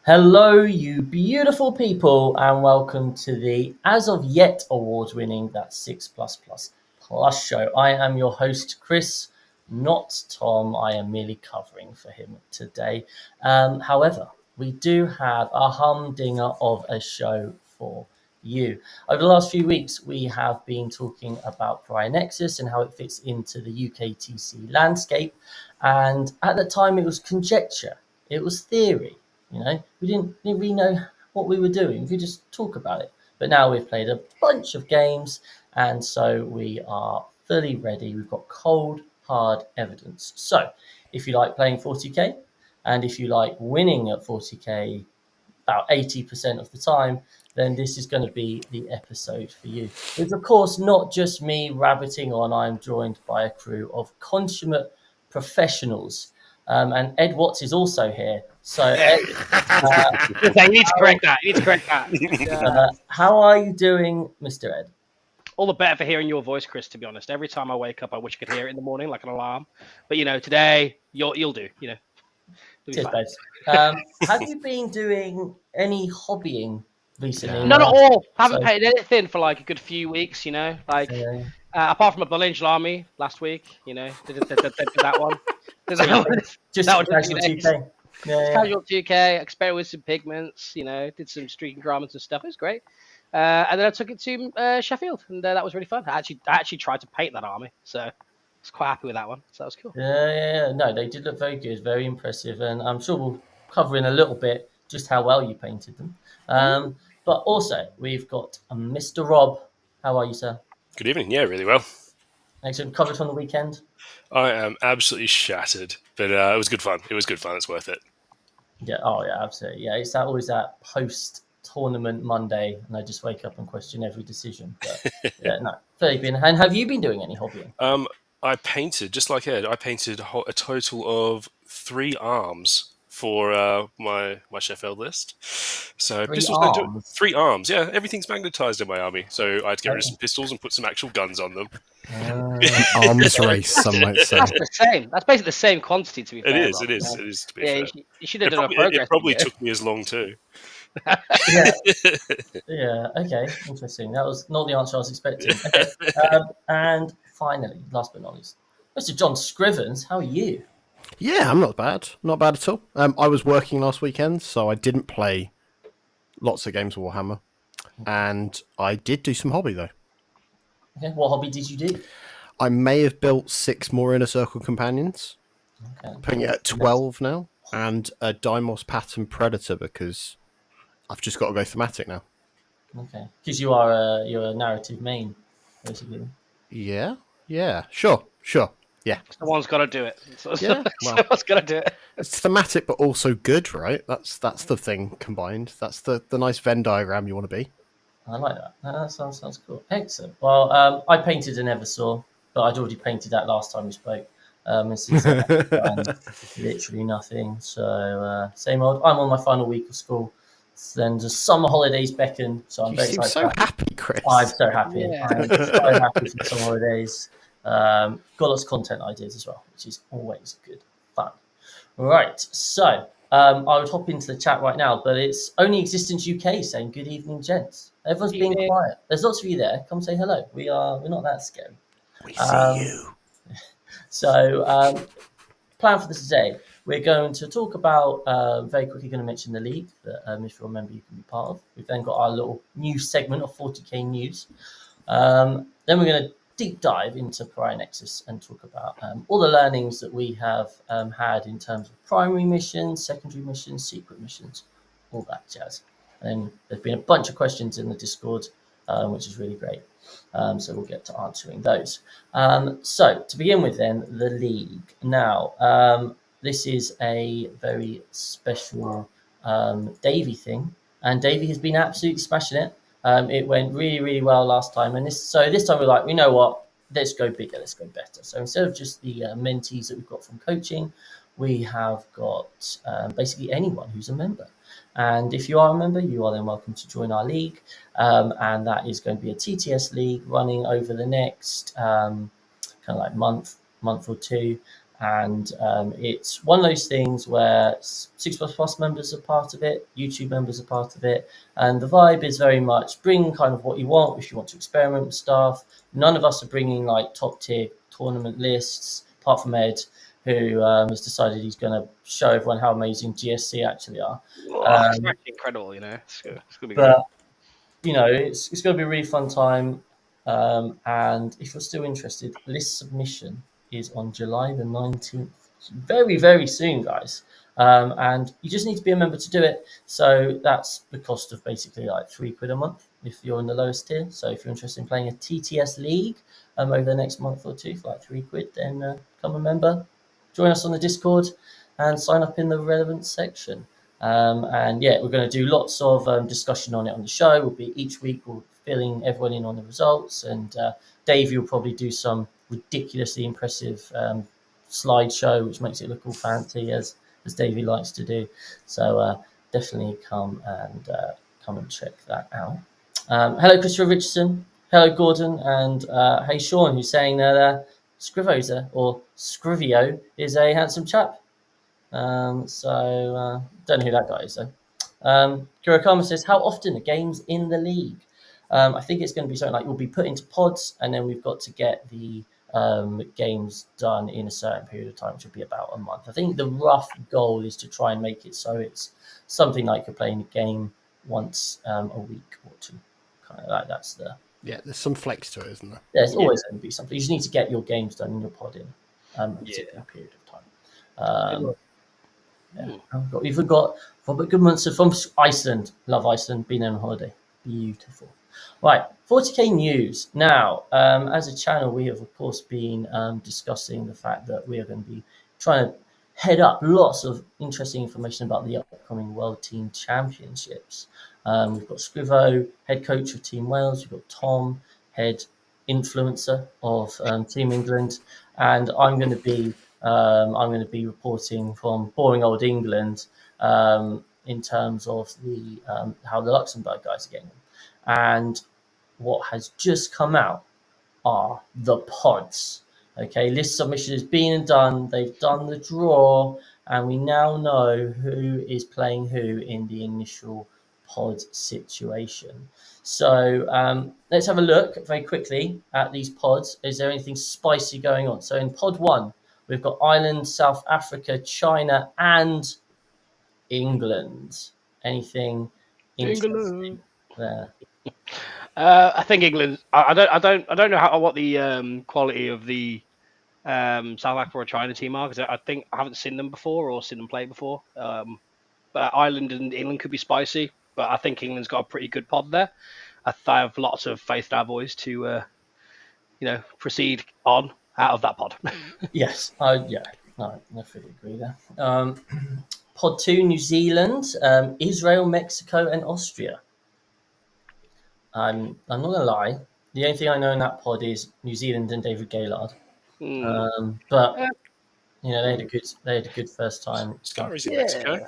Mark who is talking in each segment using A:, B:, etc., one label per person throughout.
A: Hello, you beautiful people, and welcome to the as of yet award-winning That's 6 Plus show. I am your host, Chris, not Tom. I am merely covering for him today. However, we do have a humdinger of a show for you. Over the last few weeks, we have been talking about Pariah Nexus and how it fits into the UKTC landscape. And at the time, it was conjecture, it was theory. We didn't really know what we were doing. We could just talk about it. But now we've played a bunch of games, and so we are fully ready. We've got cold, hard evidence. So if you like playing 40k, and if you like winning at 40k about 80% of the time, then this is going to be the episode for you. It's, of course, not just me rabbiting on. I'm joined by a crew of consummate professionals. And Ed Watts is also here. So, Ed,
B: you need to correct that.
A: How are you doing, Mr. Ed?
B: All the better for hearing your voice, Chris, to be honest. Every time I wake up, I wish I could hear it in the morning like an alarm. But, today, you'll do,
A: Cheers, babes. Have you been doing any hobbying recently?
B: Not at all. Haven't paid anything for like a good few weeks, apart from a Angel Army last week, did that one.
A: Just casual 2K.
B: Casual 2K, experimented with some pigments, did some streaking garments and stuff. It was great. And then I took it to Sheffield, and that was really fun. I actually tried to paint that army, so I was quite happy with that one. So that was cool.
A: Yeah. No, they did look very good, very impressive, and I'm sure we'll cover in a little bit just how well you painted them. But also, we've got Mr. Rob. How are you, sir?
C: Good evening. Yeah, really well.
A: Excellent. Covered from the weekend?
C: I am absolutely shattered, but it was good fun. It's worth it.
A: Yeah. Oh, yeah, absolutely. Yeah, it's always that post-tournament Monday, and I just wake up and question every decision. But yeah, no. And have you been doing any hobbying?
C: I painted, just like Ed, a total of 3 arms for my Sheffield list. So pistols don't do it. 3 arms, yeah. Everything's magnetized in my army, so I had to get rid of some pistols and put some actual guns on them.
D: Arms race, some might say.
B: That's the same. That's basically the same quantity, to be fair.
C: It is. To be fair.
B: You should have done a progress.
C: It probably took me as long too.
A: Yeah. Okay. Interesting. That was not the answer I was expecting. Okay. And finally, last but not least, Mr. John Scrivens. How are you?
D: Yeah, I'm not bad. Not bad at all. I was working last weekend, so I didn't play lots of games of Warhammer, and I did do some hobby though.
A: Okay. What hobby did you do?
D: I may have built 6 more Inner Circle companions.
A: Okay.
D: Putting it at 12 now, and a Deimos pattern Predator because I've just got to go thematic now.
A: Okay, because you're a narrative main, basically.
D: Yeah, sure. Yeah.
B: Someone's got to do it.
D: Yeah,
B: someone's got to do it.
D: It's thematic, but also good, right? That's the thing combined. That's the nice Venn diagram you want to be.
A: I like that. That sounds cool. Excellent. Well, I painted an Eversaw, but I'd already painted that last time we spoke. And since then, I've done literally nothing. So same old. I'm on my final week of school. Then the summer holidays beckon, so I'm very excited.
D: So happy, Chris.
A: I'm so happy.
B: Yeah.
A: I'm so happy for summer holidays. Got lots of content ideas as well, which is always good fun. Right, so I would hop into the chat right now, but it's Only Existence UK saying good evening, gents. Everyone's being quiet. There's lots of you there. Come say hello. We're not that scary.
D: We see you.
A: So plan for this today. We're going to talk about, very quickly going to mention the league that if you're a member, you can be part of. We've then got our little news segment of 40k news. Then we're going to deep dive into Pariah Nexus and talk about all the learnings that we have had in terms of primary missions, secondary missions, secret missions, all that jazz. And there's been a bunch of questions in the Discord, which is really great. So we'll get to answering those. So to begin with then, the league. Now, this is a very special Davey thing, and Davey has been absolutely smashing it. It went really, really well last time, and this time we're like, you know what? Let's go bigger, let's go better. So instead of just the mentees that we've got from coaching, we have got basically anyone who's a member. And if you are a member, you are then welcome to join our league, and that is going to be a TTS league running over the next kind of like month or two. And it's one of those things where 6++ members are part of it, YouTube members are part of it, and the vibe is very much bring kind of what you want. If you want to experiment with stuff, none of us are bringing like top tier tournament lists, apart from Ed, who has decided he's going to show everyone how amazing GSC actually are.
B: It's actually incredible, it's going to be great.
A: But it's going to be a really fun time. And if you're still interested, list submission is on July the 19th. Very, very soon, guys. And you just need to be a member to do it. So that's the cost of basically like £3 a month if you're in the lowest tier. So if you're interested in playing a TTS league over the next month or two for like £3, then become a member, join us on the Discord, and sign up in the relevant section. And yeah, we're going to do lots of discussion on it on the show. We'll be each week we'll filling everyone in on the results, and Dave, you'll probably do some ridiculously impressive slideshow, which makes it look all fancy as Davey likes to do. So definitely come and check that out. Hello, Christopher Richardson. Hello, Gordon, and hey, Sean, who's saying that Scrivosa or Scrivio is a handsome chap. Don't know who that guy is though. Kurokama says, how often are games in the league? I think it's going to be something like we'll be put into pods, and then we've got to get the games done in a certain period of time, which would be about a month. I think the rough goal is to try and make it so it's something like you're playing a game once a week or two. Kind of like that's the...
D: Yeah, there's some flex to it, isn't there?
A: There's always going to be something. You just need to get your games done in your pod in a particular period of time. We've even got Robert Goodmanson from Iceland. Love Iceland. Been on holiday. Beautiful. Right, 40k news. Now, as a channel, we have, of course, been discussing the fact that we are going to be trying to head up lots of interesting information about the upcoming World Team Championships. We've got Scrivo, head coach of Team Wales. We've got Tom, head influencer of Team England, and I'm going to be reporting from boring old England in terms of the how the Luxembourg guys are getting on. And what has just come out are the pods. Okay, list submission has been done. They've done the draw, and we now know who is playing who in the initial pod situation. So let's have a look very quickly at these pods. Is there anything spicy going on? So in pod 1, we've got Ireland, South Africa, China, and England. Anything interesting there?
B: I think England. I don't know what the quality of the South Africa or China team are, because I think I haven't seen them before or seen them play before. But Ireland and England could be spicy, but I think England's got a pretty good pod there. I have lots of faith in our boys to proceed on out of that pod.
A: Yes, I fully agree there. Pod 2, New Zealand, Israel, Mexico, and Austria. I'm not gonna lie. The only thing I know in that pod is New Zealand and David Gaylard. But they had a good first time.
C: Scarry's in Mexico.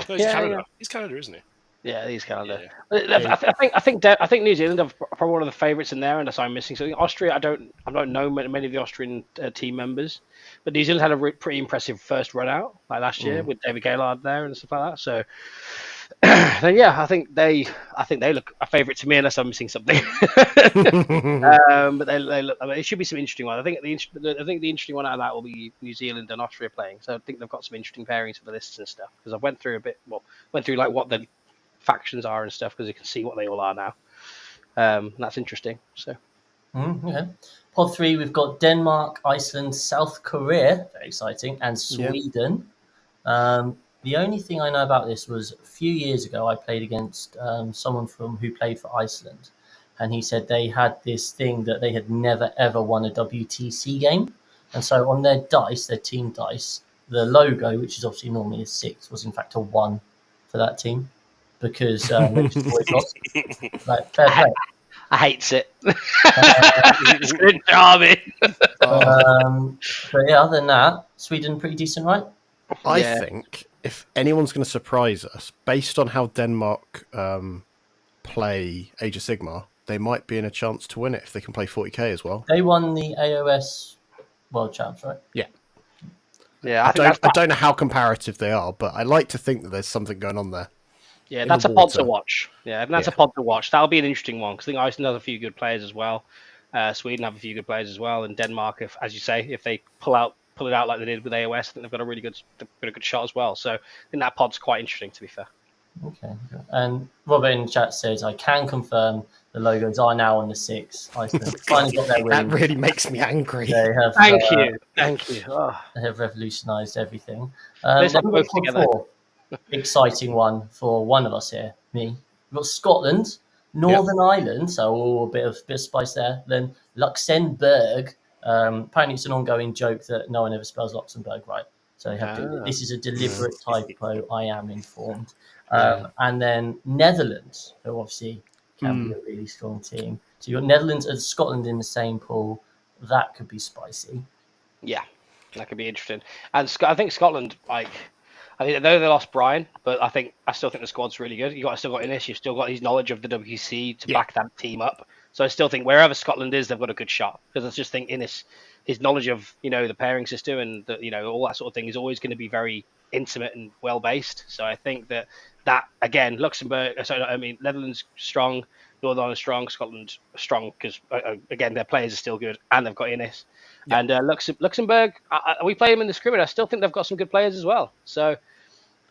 C: No, he's Canada. He's Canada, isn't he?
B: Yeah, he's Canada.
C: Yeah.
B: I think New Zealand are probably one of the favourites in there, unless I'm missing something. Austria, I don't know many of the Austrian team members, but New Zealand had a pretty impressive first run out like last year with David Gaylard there and stuff like that. So then I think they look a favourite to me, unless I'm missing something. But they look. I mean, it should be some interesting one. I think the interesting one out of that will be New Zealand and Austria playing. So I think they've got some interesting pairings for the lists and stuff, because I went through like what the factions are and stuff, because you can see what they all are now. That's interesting. So
A: okay. Pod 3, we've got Denmark, Iceland, South Korea, very exciting, and Sweden. The only thing I know about this was a few years ago I played against someone who played for Iceland, and he said they had this thing that they had never ever won a WTC game, and so on their dice, their team dice, the logo, which is obviously normally a 6, was in fact a 1 for that team, because they just always lost. Like, fair play.
B: I hate it. It's good job.
A: But yeah, other than that, Sweden pretty decent, right?
D: I think if anyone's going to surprise us, based on how Denmark play Age of Sigmar, they might be in a chance to win it if they can play 40k as well.
A: They won the AOS World Champs, right?
D: Yeah.
B: Yeah,
D: I don't know how comparative they are, but I like to think that there's something going on there.
B: Yeah,
D: in
B: that's
D: the
B: a pod to
D: water.
B: watch. Yeah, and that's
D: Yeah.
B: a pod to watch. That'll be an interesting one because I think Iceland has a few good players as well. Sweden have a few good players as well, and Denmark, if, as you say, if they pull it out like they did with AOS, I think they've got a good shot as well. So I think that pod's quite interesting, to be fair.
A: Okay. And Robert in the chat says, I can confirm the logos are now on the 6. Iceland finally got their
D: That
A: win.
D: really makes me angry.
A: They have,
B: Thank you. Oh.
A: They have revolutionised everything.
B: Let's
A: Then
B: have
A: we've
B: both
A: got
B: together.
A: 4. Exciting one for one of us here, me. We've got Scotland, Northern Ireland, so a bit of spice there. Then Luxembourg. Apparently, it's an ongoing joke that no one ever spells Luxembourg right. So they have to, this is a deliberate typo. I am informed. And then Netherlands, who obviously can be a really strong team. So you've got Netherlands and Scotland in the same pool. That could be spicy.
B: Yeah, that could be interesting. And I think Scotland, I know they lost Brian, but I still think the squad's really good. Still got Innes, you've still got his knowledge of the WC to back that team up. So I still think wherever Scotland is, they've got a good shot. Because I just think Innes, his knowledge of the pairing system and all that sort of thing is always going to be very intimate and well based. So I think that again, Netherlands strong, Northern Ireland strong, Scotland strong because again their players are still good and they've got Innes. Yeah. And Luxembourg, we play them in the scrimmage. I still think they've got some good players as well. So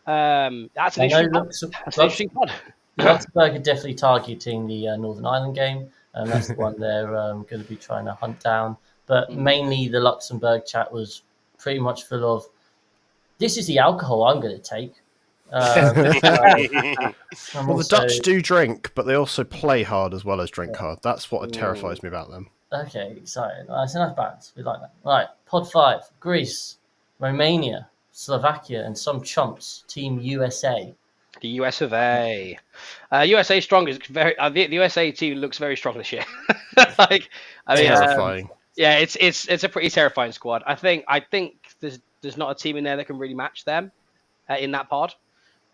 B: that's an interesting pod.
A: Luxembourg are definitely targeting the Northern Ireland game, and that's the one they're going to be trying to hunt down. But mainly the Luxembourg chat was pretty much full of, this is the alcohol I'm going to take.
D: Well, the Dutch do drink, but they also play hard as well as drink hard. That's what terrifies me about them.
A: Okay, exciting. That's enough balance. We like that. Right, pod 5. Greece, Romania, Slovakia, and some chumps. Team USA.
B: The US of A. USA strong is very. The USA team looks very strong this year.
D: Terrifying.
B: Yeah, it's a pretty terrifying squad. I think there's not a team in there that can really match them in that pod.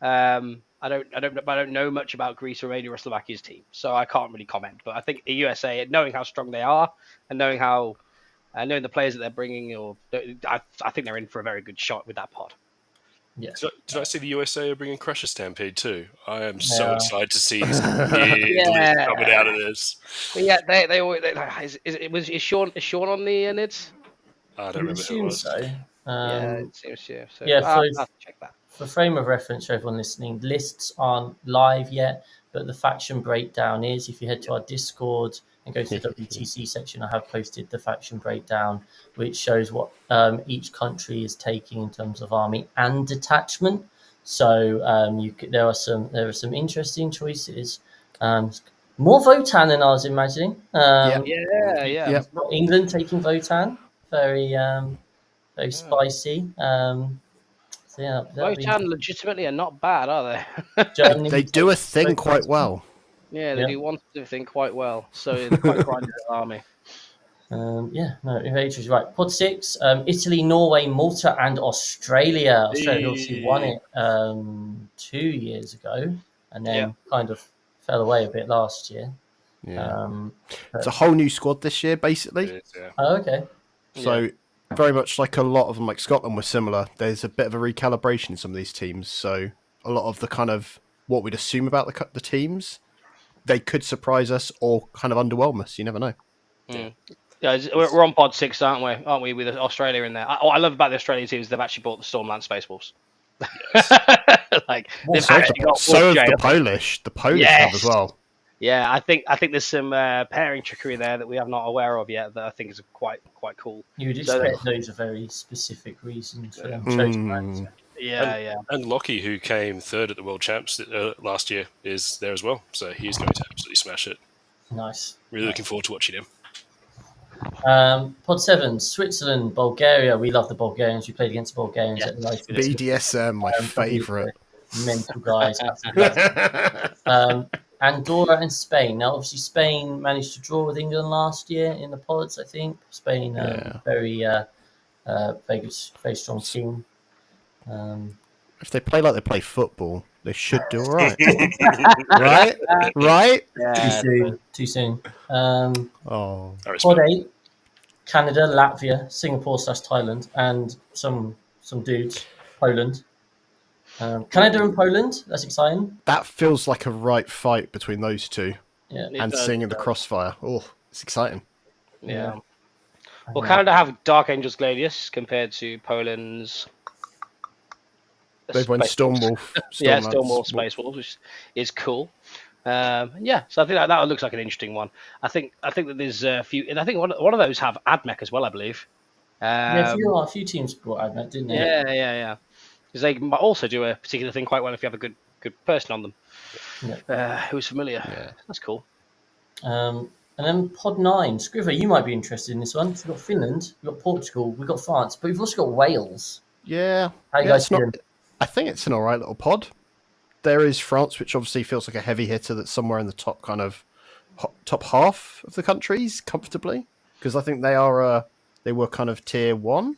B: I don't know much about Greece, Romania, or Slovakia's team, so I can't really comment. But I think the USA, knowing how strong they are and knowing the players that they're bringing, I think they're in for a very good shot with that pod.
A: Yeah.
C: Did I see the USA are bringing Crusher Stampede too? I am so excited to see coming out of this.
B: But yeah, they always. Is Sean on the NIDS?
C: I don't remember who it was.
A: So.
B: It seems so.
A: I'll
B: have to check that.
A: For frame of reference for everyone listening, lists aren't live yet, but the faction breakdown is. If you head to our Discord and go to the WTC section, I have posted the faction breakdown, which shows what each country is taking in terms of army and detachment. So there are some interesting choices. More Votan than I was imagining. England taking Votan, very spicy.
B: Votan legitimately are not bad, are
A: they?
D: They do a thing quite well.
B: Yeah, they do one specific thing quite well. So they're quite grinded army.
A: Right. Pod 6, Italy, Norway, Malta, and Australia. Australia obviously won it 2 years ago, and then kind of fell away a bit last year.
D: Yeah. It's a whole new squad this year, basically.
C: It is, yeah.
A: Oh, okay.
D: So very much like a lot of them, like Scotland were similar. There's a bit of a recalibration in some of these teams. So a lot of the kind of what we'd assume about the teams, they could surprise us or kind of underwhelm us. You never know.
B: Yeah, we're on pod 6, aren't we? With Australia in there. What I love about the Australian team is they've actually bought the Stormland Space Wolves.
D: Yes.
B: They've actually got
D: so have the Polish. The Polish have as well.
B: Yeah, I think there's some pairing trickery there that we are not aware of yet that I think is quite cool.
A: You would expect those are very specific reasons for them.
C: And Lockie, who came third at the World Champs last year, is there as well. So he's going to absolutely smash it.
A: Nice.
C: Really looking forward to watching him.
A: Pod 7, Switzerland, Bulgaria. We love the Bulgarians. We played against the Bulgarians at the night.
D: BDSM, my favourite.
A: Mental guys. Andorra and Spain. Now, obviously, Spain managed to draw with England last year in the pods, I think. Spain, very good, very strong team.
D: If they play like they play football, they should do all right. Right?
A: Yeah, too soon.
D: Pod
A: 8, Canada, Latvia, Singapore / Thailand, and some some dudes. Poland. Canada and Poland. That's exciting.
D: That feels like a right fight between those two.
A: Yeah.
D: And seeing in the crossfire. Oh, it's exciting.
B: Yeah. Well, Canada have Dark Angels Gladius compared to Poland's.
D: They've won Stormwolf.
B: Stormwolf Space Wolves, which is cool. So I think that looks like an interesting one. I think that there's a few, and I think one of those have AdMech as well, I believe.
A: A few teams brought AdMech, didn't they?
B: Yeah. Because they might also do a particular thing quite well if you have a good person on them. Who's familiar.
D: Yeah.
B: That's cool.
A: And then Pod 9. Scriver, you might be interested in this one. We've got Finland, we've got Portugal, we've got France, but we've also got Wales.
D: Yeah.
A: How you guys feeling?
D: I think it's an all right little pod. There is France, which obviously feels like a heavy hitter that's somewhere in the top top half of the countries comfortably, because I think they were kind of tier 1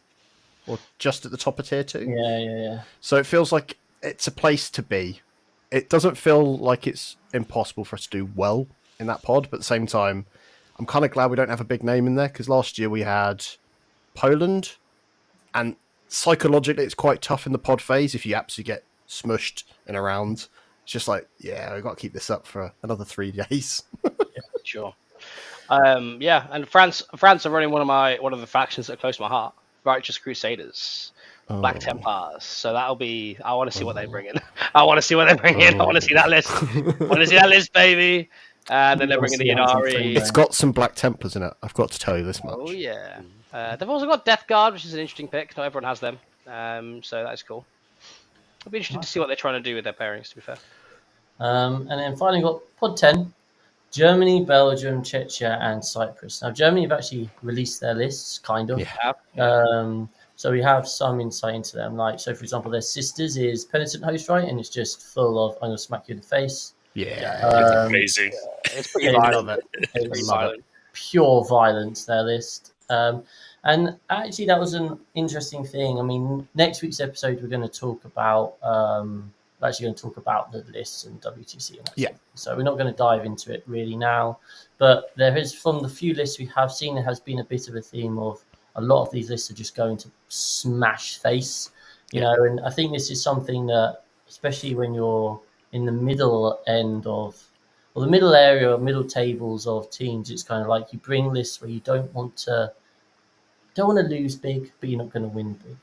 D: or just at the top of tier 2.
A: Yeah.
D: So it feels like it's a place to be. It doesn't feel like it's impossible for us to do well in that pod, but at the same time, I'm kind of glad we don't have a big name in there, because last year we had Poland, and psychologically it's quite tough in the pod phase if you absolutely get smushed in a round. It's just like, yeah, we've got to keep this up for another 3 days.
B: Sure. And France are running one of the factions that are close to my heart, Righteous Crusaders. Black Templars. So that'll be. I want to see what they bring in. I want to see what they bring in. I want to see that list. I want to see that list, baby. And then they're bringing the Inari.
D: It's got some Black Templars in it. I've got to tell you this much.
B: Oh yeah. They've also got Death Guard, which is an interesting pick. Not everyone has them. So that's cool. It'll be interesting to see what they're trying to do with their pairings. To be fair. And
A: then finally got Pod 10. Germany, Belgium, Czechia, and Cyprus. Now, Germany have actually released their lists, kind of.
B: Yeah.
A: So we have some insight into them. So for example, their sisters is Penitent Host, right? And it's just full of, I'm going to smack you in the face.
C: Yeah. It's amazing.
B: It's pretty violent.
A: It's violent. Pure violence, their list. And actually, that was an interesting thing. I mean, next week's episode, we're going to talk about... we're actually going to talk about the lists and WTC and that stuff. So we're not going to dive into it really now. But there is, from the few lists we have seen, there has been a bit of a theme of a lot of these lists are just going to smash face, you know, and I think this is something that, especially when you're in the middle end of, or the middle area, middle tables of teams, it's kind of like you bring lists where you don't want to lose big, but you're not going to win big.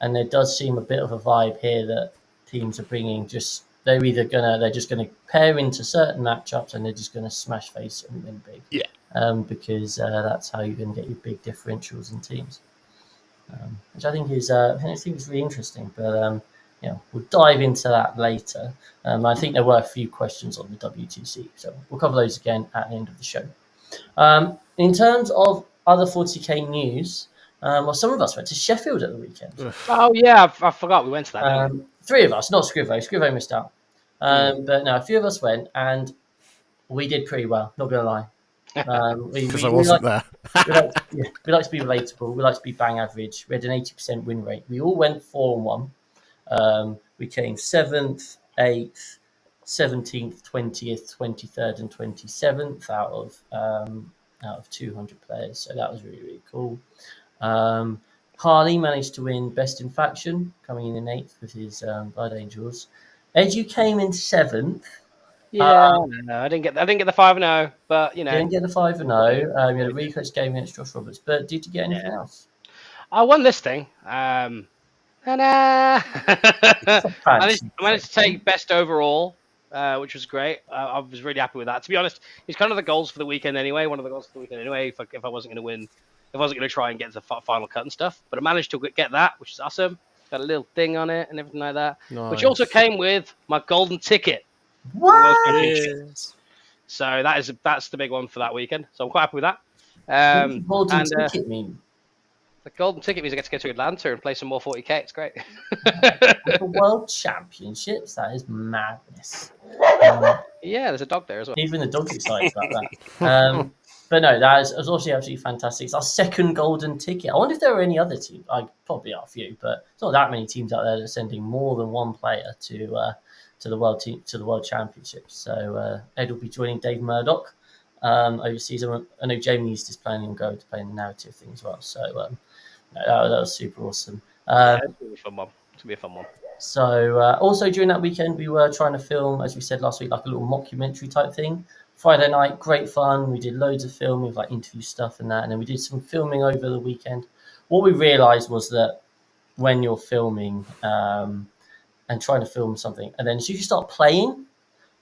A: And there does seem a bit of a vibe here that teams are bringing they're just going to pair into certain matchups and they're just going to smash face and win big.
C: Yeah.
A: Because that's how you're going to get your big differentials in teams, which I think is really interesting. But we'll dive into that later. I think there were a few questions on the WTC, so we'll cover those again at the end of the show. In terms of other 40k news, some of us went to Sheffield at the weekend.
B: Oh yeah, I forgot we went to that.
A: 3 of us, not Scrivo. Scrivo missed out. But no, a few of us went, and we did pretty well. Not gonna lie.
D: Because I wasn't there.
A: we like to be relatable. We like to be bang average. We had an 80% win rate. We all went 4-1. We came 7th, 8th, 17th, 20th, 23rd, and 27th out of 200 players. So that was really, really cool. Harley managed to win Best in Faction, coming in 8th with his Blood Angels. Edu came in 7th.
B: Yeah, I didn't get the 5-0, but you know,
A: didn't get the 5-0. You had a really close game against Josh Roberts, but did you get anything else?
B: I won this thing. I managed to take best overall, which was great. I was really happy with that. To be honest, it's kind of the goals for the weekend anyway. One of the goals for the weekend anyway. If I wasn't going to win, if I wasn't going to try and get to the final cut and stuff, but I managed to get that, which is awesome. Got a little thing on it and everything like that, which also came with my golden ticket.
A: What?
B: So that's the big one for that weekend. So I'm quite happy with that.
A: What does golden ticket mean?
B: The golden ticket means I get to go to Atlanta and play some more 40k. It's great.
A: The World Championships, that is madness.
B: Yeah, there's a dog there as well.
A: Even the dog's excited about that. But no, that was obviously absolutely fantastic. It's our second golden ticket. I wonder if there are any other teams. Probably are a few, but there's not that many teams out there that are sending more than one player to the World Championships. So Ed will be joining Dave Murdoch overseas. I know Jamie East is planning on going to play in the narrative thing as well. So that was super awesome.
B: Yeah, it's gonna be a fun one. It's gonna be a fun one.
A: So also during that weekend, we were trying to film, as we said last week, like a little mockumentary type thing. Friday night, great fun. We did loads of filming, with like interview stuff and that, and then we did some filming over the weekend. What we realised was that when you're filming and trying to film something, and then as soon as you start playing,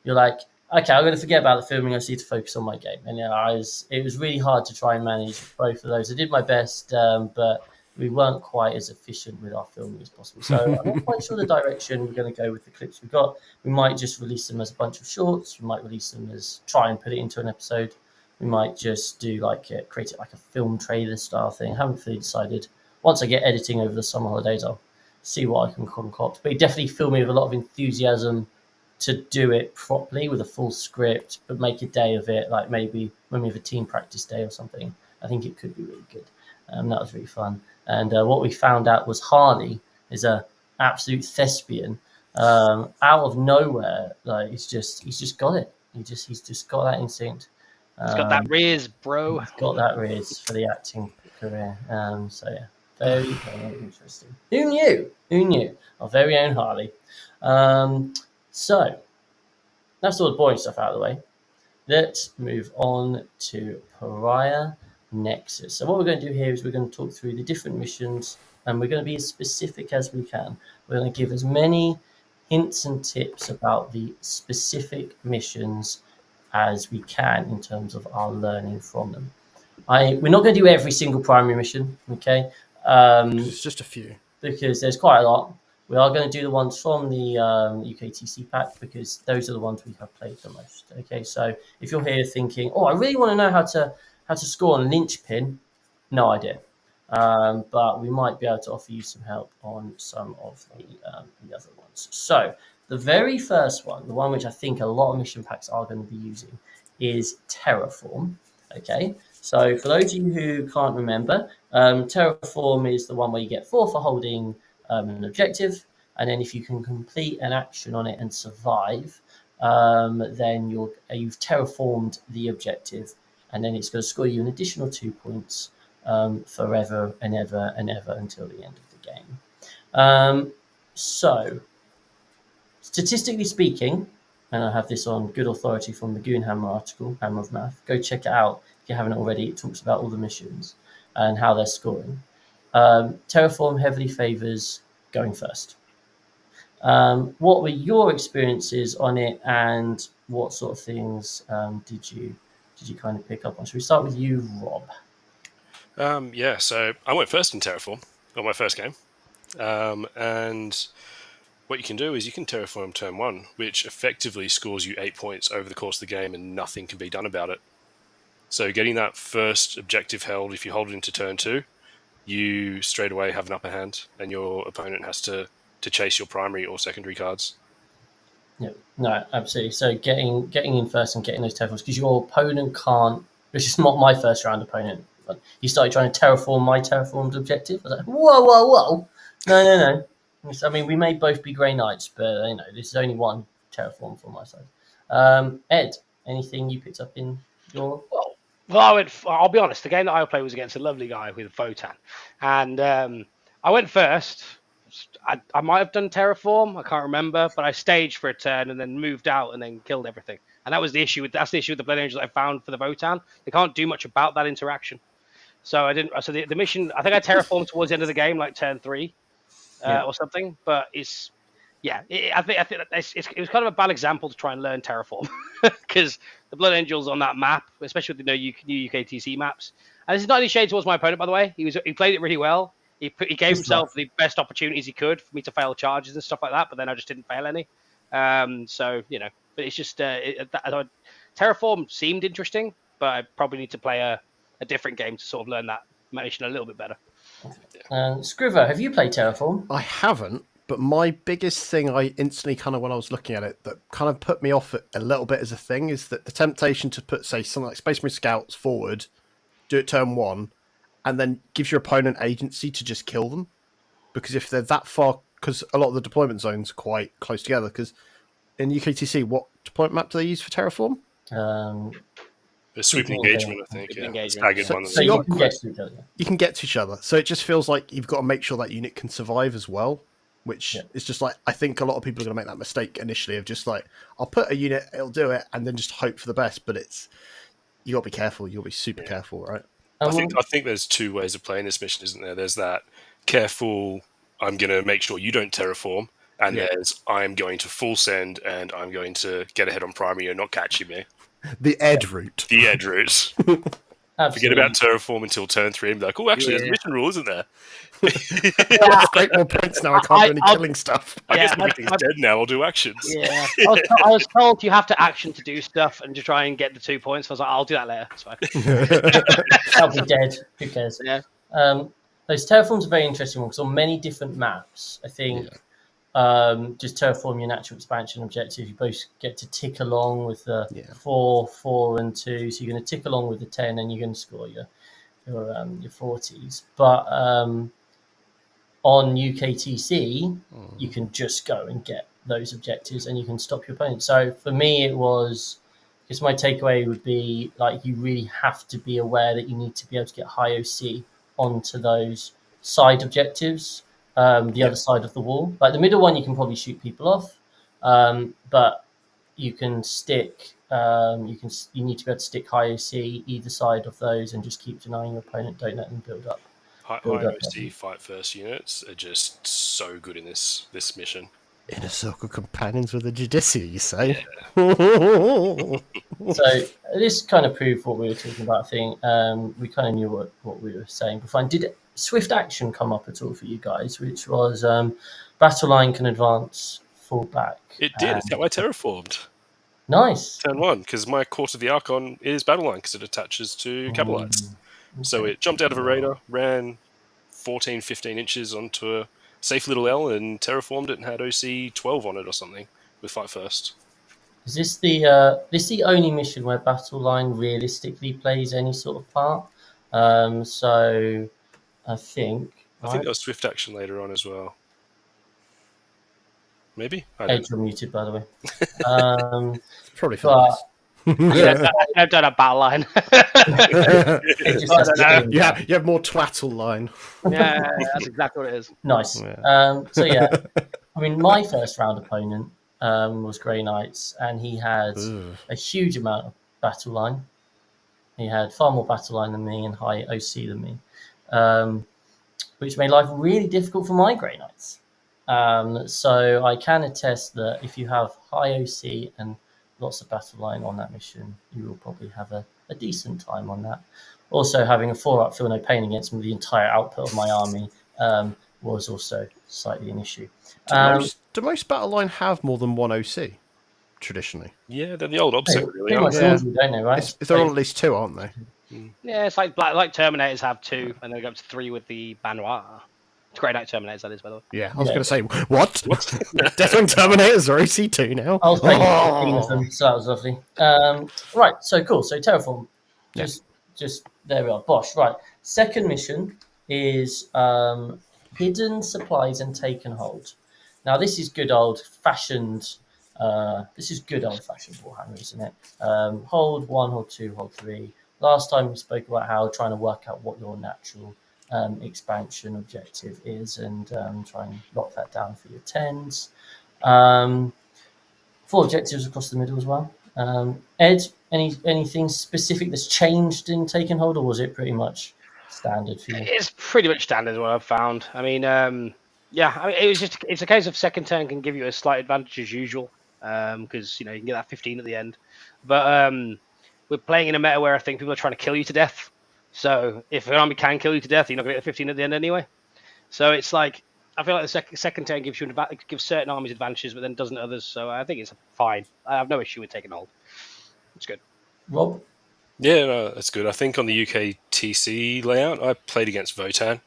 A: you're like, okay, I'm going to forget about the filming. I just need to focus on my game. And it was really hard to try and manage both of those. I did my best, but we weren't quite as efficient with our filming as possible. So I'm not quite sure the direction we're going to go with the clips we've got. We might just release them as a bunch of shorts. We might release them as try and put it into an episode. We might just do create it like a film trailer style thing. I haven't fully decided. Once I get editing over the summer holidays, I'll see what I can concoct. But definitely filming with a lot of enthusiasm to do it properly with a full script, but make a day of it, like maybe when we have a team practice day or something. I think it could be really good. That was really fun. And what we found out was Harley is a absolute thespian. Out of nowhere, like he's just got it. He's just got that instinct.
B: He's got that riz, bro.
A: He's got that riz for the acting career. So yeah, very, very interesting. Who knew? Who knew? Our very own Harley. So that's all the boring stuff out of the way. Let's move on to Pariah Nexus. So what we're going to do here is we're going to talk through the different missions, and we're going to be as specific as we can. We're going to give as many hints and tips about the specific missions as we can in terms of our learning from them. We're not going to do every single primary mission, okay?
D: It's just a few.
A: Because there's quite a lot. We are going to do the ones from the UKTC pack because those are the ones we have played the most. Okay, so if you're here thinking, "Oh, I really want to know how to score on Linchpin," no idea. But we might be able to offer you some help on some of the other ones. So the very first one, the one which I think a lot of mission packs are going to be using, is Terraform. Okay, so for those of you who can't remember, Terraform is the one where you get 4 for holding an objective, and then if you can complete an action on it and survive, then you've terraformed the objective, and then it's going to score you an additional 2 points forever and ever and ever until the end of the game. So, statistically speaking, and I have this on good authority from the Goonhammer article, Hammer of Math. Go check it out if you haven't already. It talks about all the missions and how they're scoring. Terraform heavily favours going first. What were your experiences on it, and what sort of things did you kind of pick up on? Should we start with you, Rob?
C: Yeah, so I went first in Terraform on my first game, and what you can do is you can Terraform turn 1, which effectively scores you 8 points over the course of the game, and nothing can be done about it. So getting that first objective held, if you hold it into turn 2, you straight away have an upper hand, and your opponent has to chase your primary or secondary cards.
A: Yeah, no, absolutely. So getting in first and getting those terraforms, because your opponent can't. This is not my first round opponent. He started trying to terraform my terraformed objective. I was like, whoa. No. I mean, we may both be Grey Knights, but this is only one terraform from my side. Ed, anything you picked up in your?
B: Well, I'll be honest. The game that I played was against a lovely guy with Votan, and I went first. I might have done Terraform, I can't remember, but I staged for a turn and then moved out and then killed everything. And that's the issue with the Blood Angels I found for the Votan. They can't do much about that interaction. So I didn't. So the mission, I think I terraformed towards the end of the game, like turn 3 or something. But it was kind of a bad example to try and learn Terraform because the Blood Angels on that map, especially with the new UKTC maps, and this is not any shade towards my opponent, by the way. He played it really well. He gave himself the best opportunities he could for me to fail charges and stuff like that, but then I just didn't fail any. But it's just Terraform seemed interesting, but I probably need to play a different game to sort of learn that mission a little bit better.
A: Scriver, have you played Terraform?
D: I haven't, but my biggest thing I instantly kind of, when I was looking at it, that kind of put me off it a little bit as a thing is that the temptation to put, say, something like Space Marine Scouts forward, do it turn 1, and then gives your opponent agency to just kill them. Because if they're that far, because a lot of the deployment zones are quite close together, because in UKTC, what deployment map do they use for Terraform?
C: A sweeping engagement, I think.
B: Sweeping
C: yeah.
B: engagement,
C: Staggered
B: yeah.
C: one.
A: So
D: you
A: you can get to each other.
D: You can get to each other. So it just feels like you've got to make sure that unit can survive as well, which
A: Yeah.
D: is just like, I think a lot of people are going to make that mistake initially of just like, I'll put a unit, it'll do it, and then just hope for the best. But you got to be careful. You'll be super careful, right?
C: I think there's two ways of playing this mission, isn't there? There's that careful, I'm going to make sure you don't terraform, and there's I'm going to full send and I'm going to get ahead on primary and not catching me.
D: The Ed route.
C: The Ed route. Forget about terraform until turn 3 and be like, oh, actually, there's a mission rule, isn't there?
D: I've got 8 more points now. I can't do any killing stuff.
C: I guess everything's dead now. I'll do actions.
B: Yeah, I was told you have to action to do stuff and to try and get the 2 points. So I was like, I'll do that later. It's fine.
A: I'll be dead. Who cares?
B: Yeah.
A: Those terraforms are very interesting because on many different maps, I think just terraform your natural expansion objective. You both get to tick along with the 4, 4, and 2. So you're going to tick along with the 10, and you're going to score your 40s. But on UKTC, you can just go and get those objectives, and you can stop your opponent. So for me, it was. Because my takeaway would be like you really have to be aware that you need to be able to get high OC onto those side objectives, the other side of the wall. Like the middle one, you can probably shoot people off, but you can stick. You need to be able to stick high OC either side of those, and just keep denying your opponent. Don't let them build up.
C: High OC fight first units are just so good in this mission.
D: Inner Circle companions with a Judicia, you say?
A: So this kind of proved what we were talking about. I think we kind of knew what we were saying before. And did swift action come up at all for you guys? Which was battle line can advance, fall back.
C: It did. It's how I terraformed.
A: Nice.
C: Turn 1, because my Court of the Archon is battle line because it attaches to Cabalites.
A: Okay.
C: So it jumped out of a radar, ran 14, 15 inches onto a safe little L and terraformed it and had OC 12 on it or something with fight first.
A: Is this the only mission where battle line realistically plays any sort of part? So I think
C: there was swift action later on as well. Maybe?
A: Edge were muted, by the way.
D: Probably for
B: I've done a battle line.
D: You have more twaddle line.
B: Yeah, that's exactly what it is.
A: Nice. Yeah. So yeah, I mean, my first round opponent was Grey Knights, and he had a huge amount of battle line. He had far more battle line than me and high OC than me, which made life really difficult for my Grey Knights. So I can attest that if you have high OC and lots of battle line on that mission, you will probably have a decent time on that. Also, having a 4-up feel no pain against the entire output of my army was also slightly an issue.
D: Do most battle line have more than one OC traditionally?
C: Yeah, they're the old obstacle, really.
A: Pretty much all, don't they, right?
D: They're all at least 2, aren't they?
B: Yeah, it's like Terminators have 2, and then we go up to 3 with the Banoir. It's Grey Knight Terminators, that is, by the way.
D: Yeah, I was going to say, what? Deathwing Terminators are OC2 now?
A: I was playing with them, so that was lovely. Right, so cool. So Terraform, just there we are. Bosh. Right, second mission is hidden supplies and take and hold. Now this is good old fashioned. This is good old fashioned Warhammer, isn't it? Hold 1, hold 2, hold 3. Last time we spoke about how trying to work out what your natural expansion objective is and try and lock that down for your 10s. 4 objectives across the middle as well. Ed, anything specific that's changed in take and hold, or was it pretty much standard for you?
B: It's pretty much standard what I've found. I mean, it's a case of second turn can give you a slight advantage as usual because you can get that 15 at the end. But we're playing in a meta where I think people are trying to kill you to death. So if an army can kill you to death, you're not going to get the 15 at the end anyway. So it's like I feel like the second turn gives certain armies advantages, but then doesn't others. So I think it's fine. I have no issue with taking hold. It's good.
A: Rob?
C: Yeah, no, that's good. I think on the UK TC layout, I played against Votan,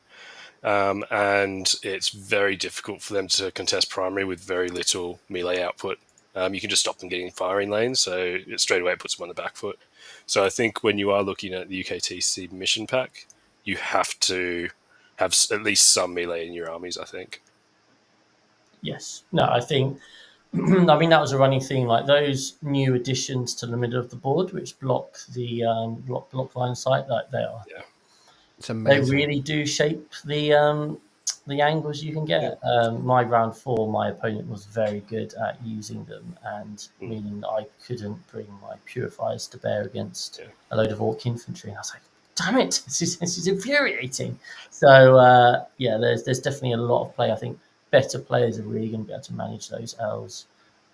C: and it's very difficult for them to contest primary with very little melee output. You can just stop them getting firing lanes, so straight away it puts them on the back foot. So I think when you are looking at the UKTC mission pack, you have to have at least some melee in your armies, I think.
A: Yes. No, I think I mean, that was a running theme. Like those new additions to the middle of the board, which block the block line of sight, like
D: It's
A: they
D: amazing.
A: really do shape the angles you can get. My round 4, my opponent was very good at using them, and meaning I couldn't bring my purifiers to bear against a load of orc infantry. And I was like, damn it, this is infuriating. So there's definitely a lot of play. I think better players are really going to be able to manage those L's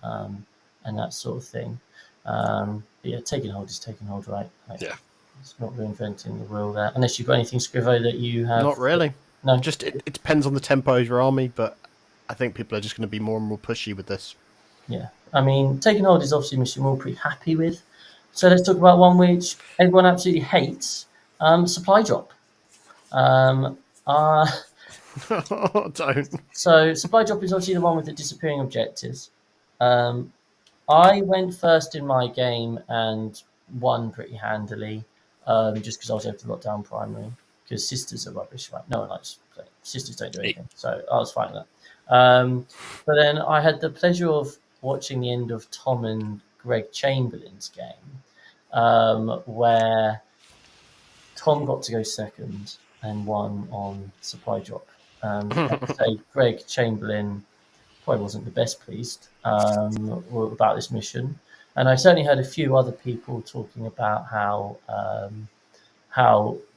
A: and that sort of thing. But yeah, taking hold is taking hold, right? Like, it's not reinventing the wheel there. Unless you've got anything, Scrivo, that you have.
D: Not really.
A: No.
D: Just it depends on the tempo of your army, but I think people are just going to be more and more pushy with this.
A: Yeah. I mean, taking hold is obviously a mission we're all pretty happy with. So let's talk about one which everyone absolutely hates, supply drop.
D: Don't.
A: So supply drop is obviously the one with the disappearing objectives. I went first in my game and won pretty handily, just because I was able to lock down primary. Because sisters are rubbish, right? No one likes playing. Sisters don't do anything, so I was fine with that. But then I had the pleasure of watching the end of Tom and Greg Chamberlain's game, where Tom got to go second and won on supply drop. I'd say Greg Chamberlain probably wasn't the best pleased about this mission, and I certainly heard a few other people talking about how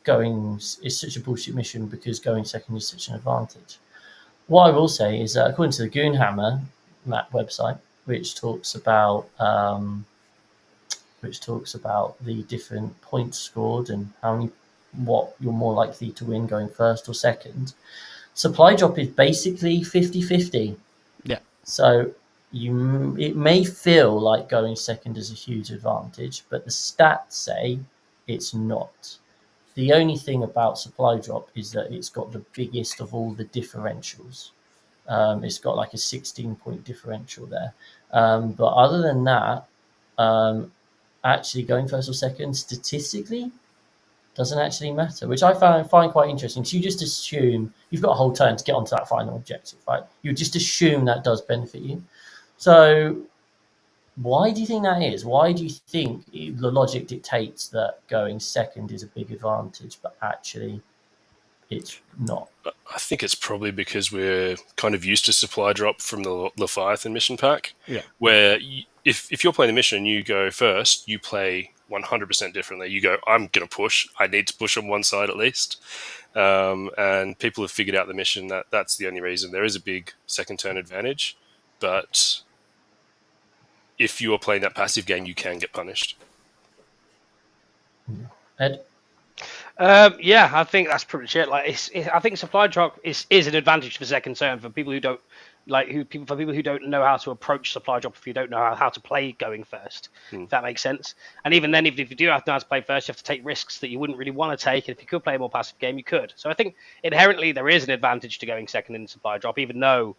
A: going is such a bullshit mission because going second is such an advantage. What I will say is that according to the Goonhammer map website, which talks about the different points scored and what you're more likely to win going first or second, supply drop is basically 50-50.
D: Yeah.
A: So it may feel like going second is a huge advantage, but the stats say it's not. The only thing about supply drop is that it's got the biggest of all the differentials. It's got like a 16-point differential there. But other than that, actually going first or second statistically doesn't actually matter, which I find quite interesting. So you just assume you've got a whole turn to get onto that final objective, right? You just assume that does benefit you. So why do you think that is? Why do you think the logic dictates that going second is a big advantage, but actually it's not?
C: I think it's probably because we're kind of used to supply drop from the Leviathan mission pack, where if you're playing the mission and you go first, you play 100% differently. You go, I'm going to push. I need to push on one side at least. And people have figured out the mission that's the only reason. There is a big second turn advantage, but if you are playing that passive game, you can get punished.
A: Ed?
B: I think that's pretty much it. Like, I think supply drop is an advantage for second turn for people who don't people who don't know how to approach supply drop. If you don't know how to play going first, if that makes sense. And even then, if you do have to know how to play first, you have to take risks that you wouldn't really want to take. And if you could play a more passive game, you could. So I think inherently there is an advantage to going second in supply drop, even though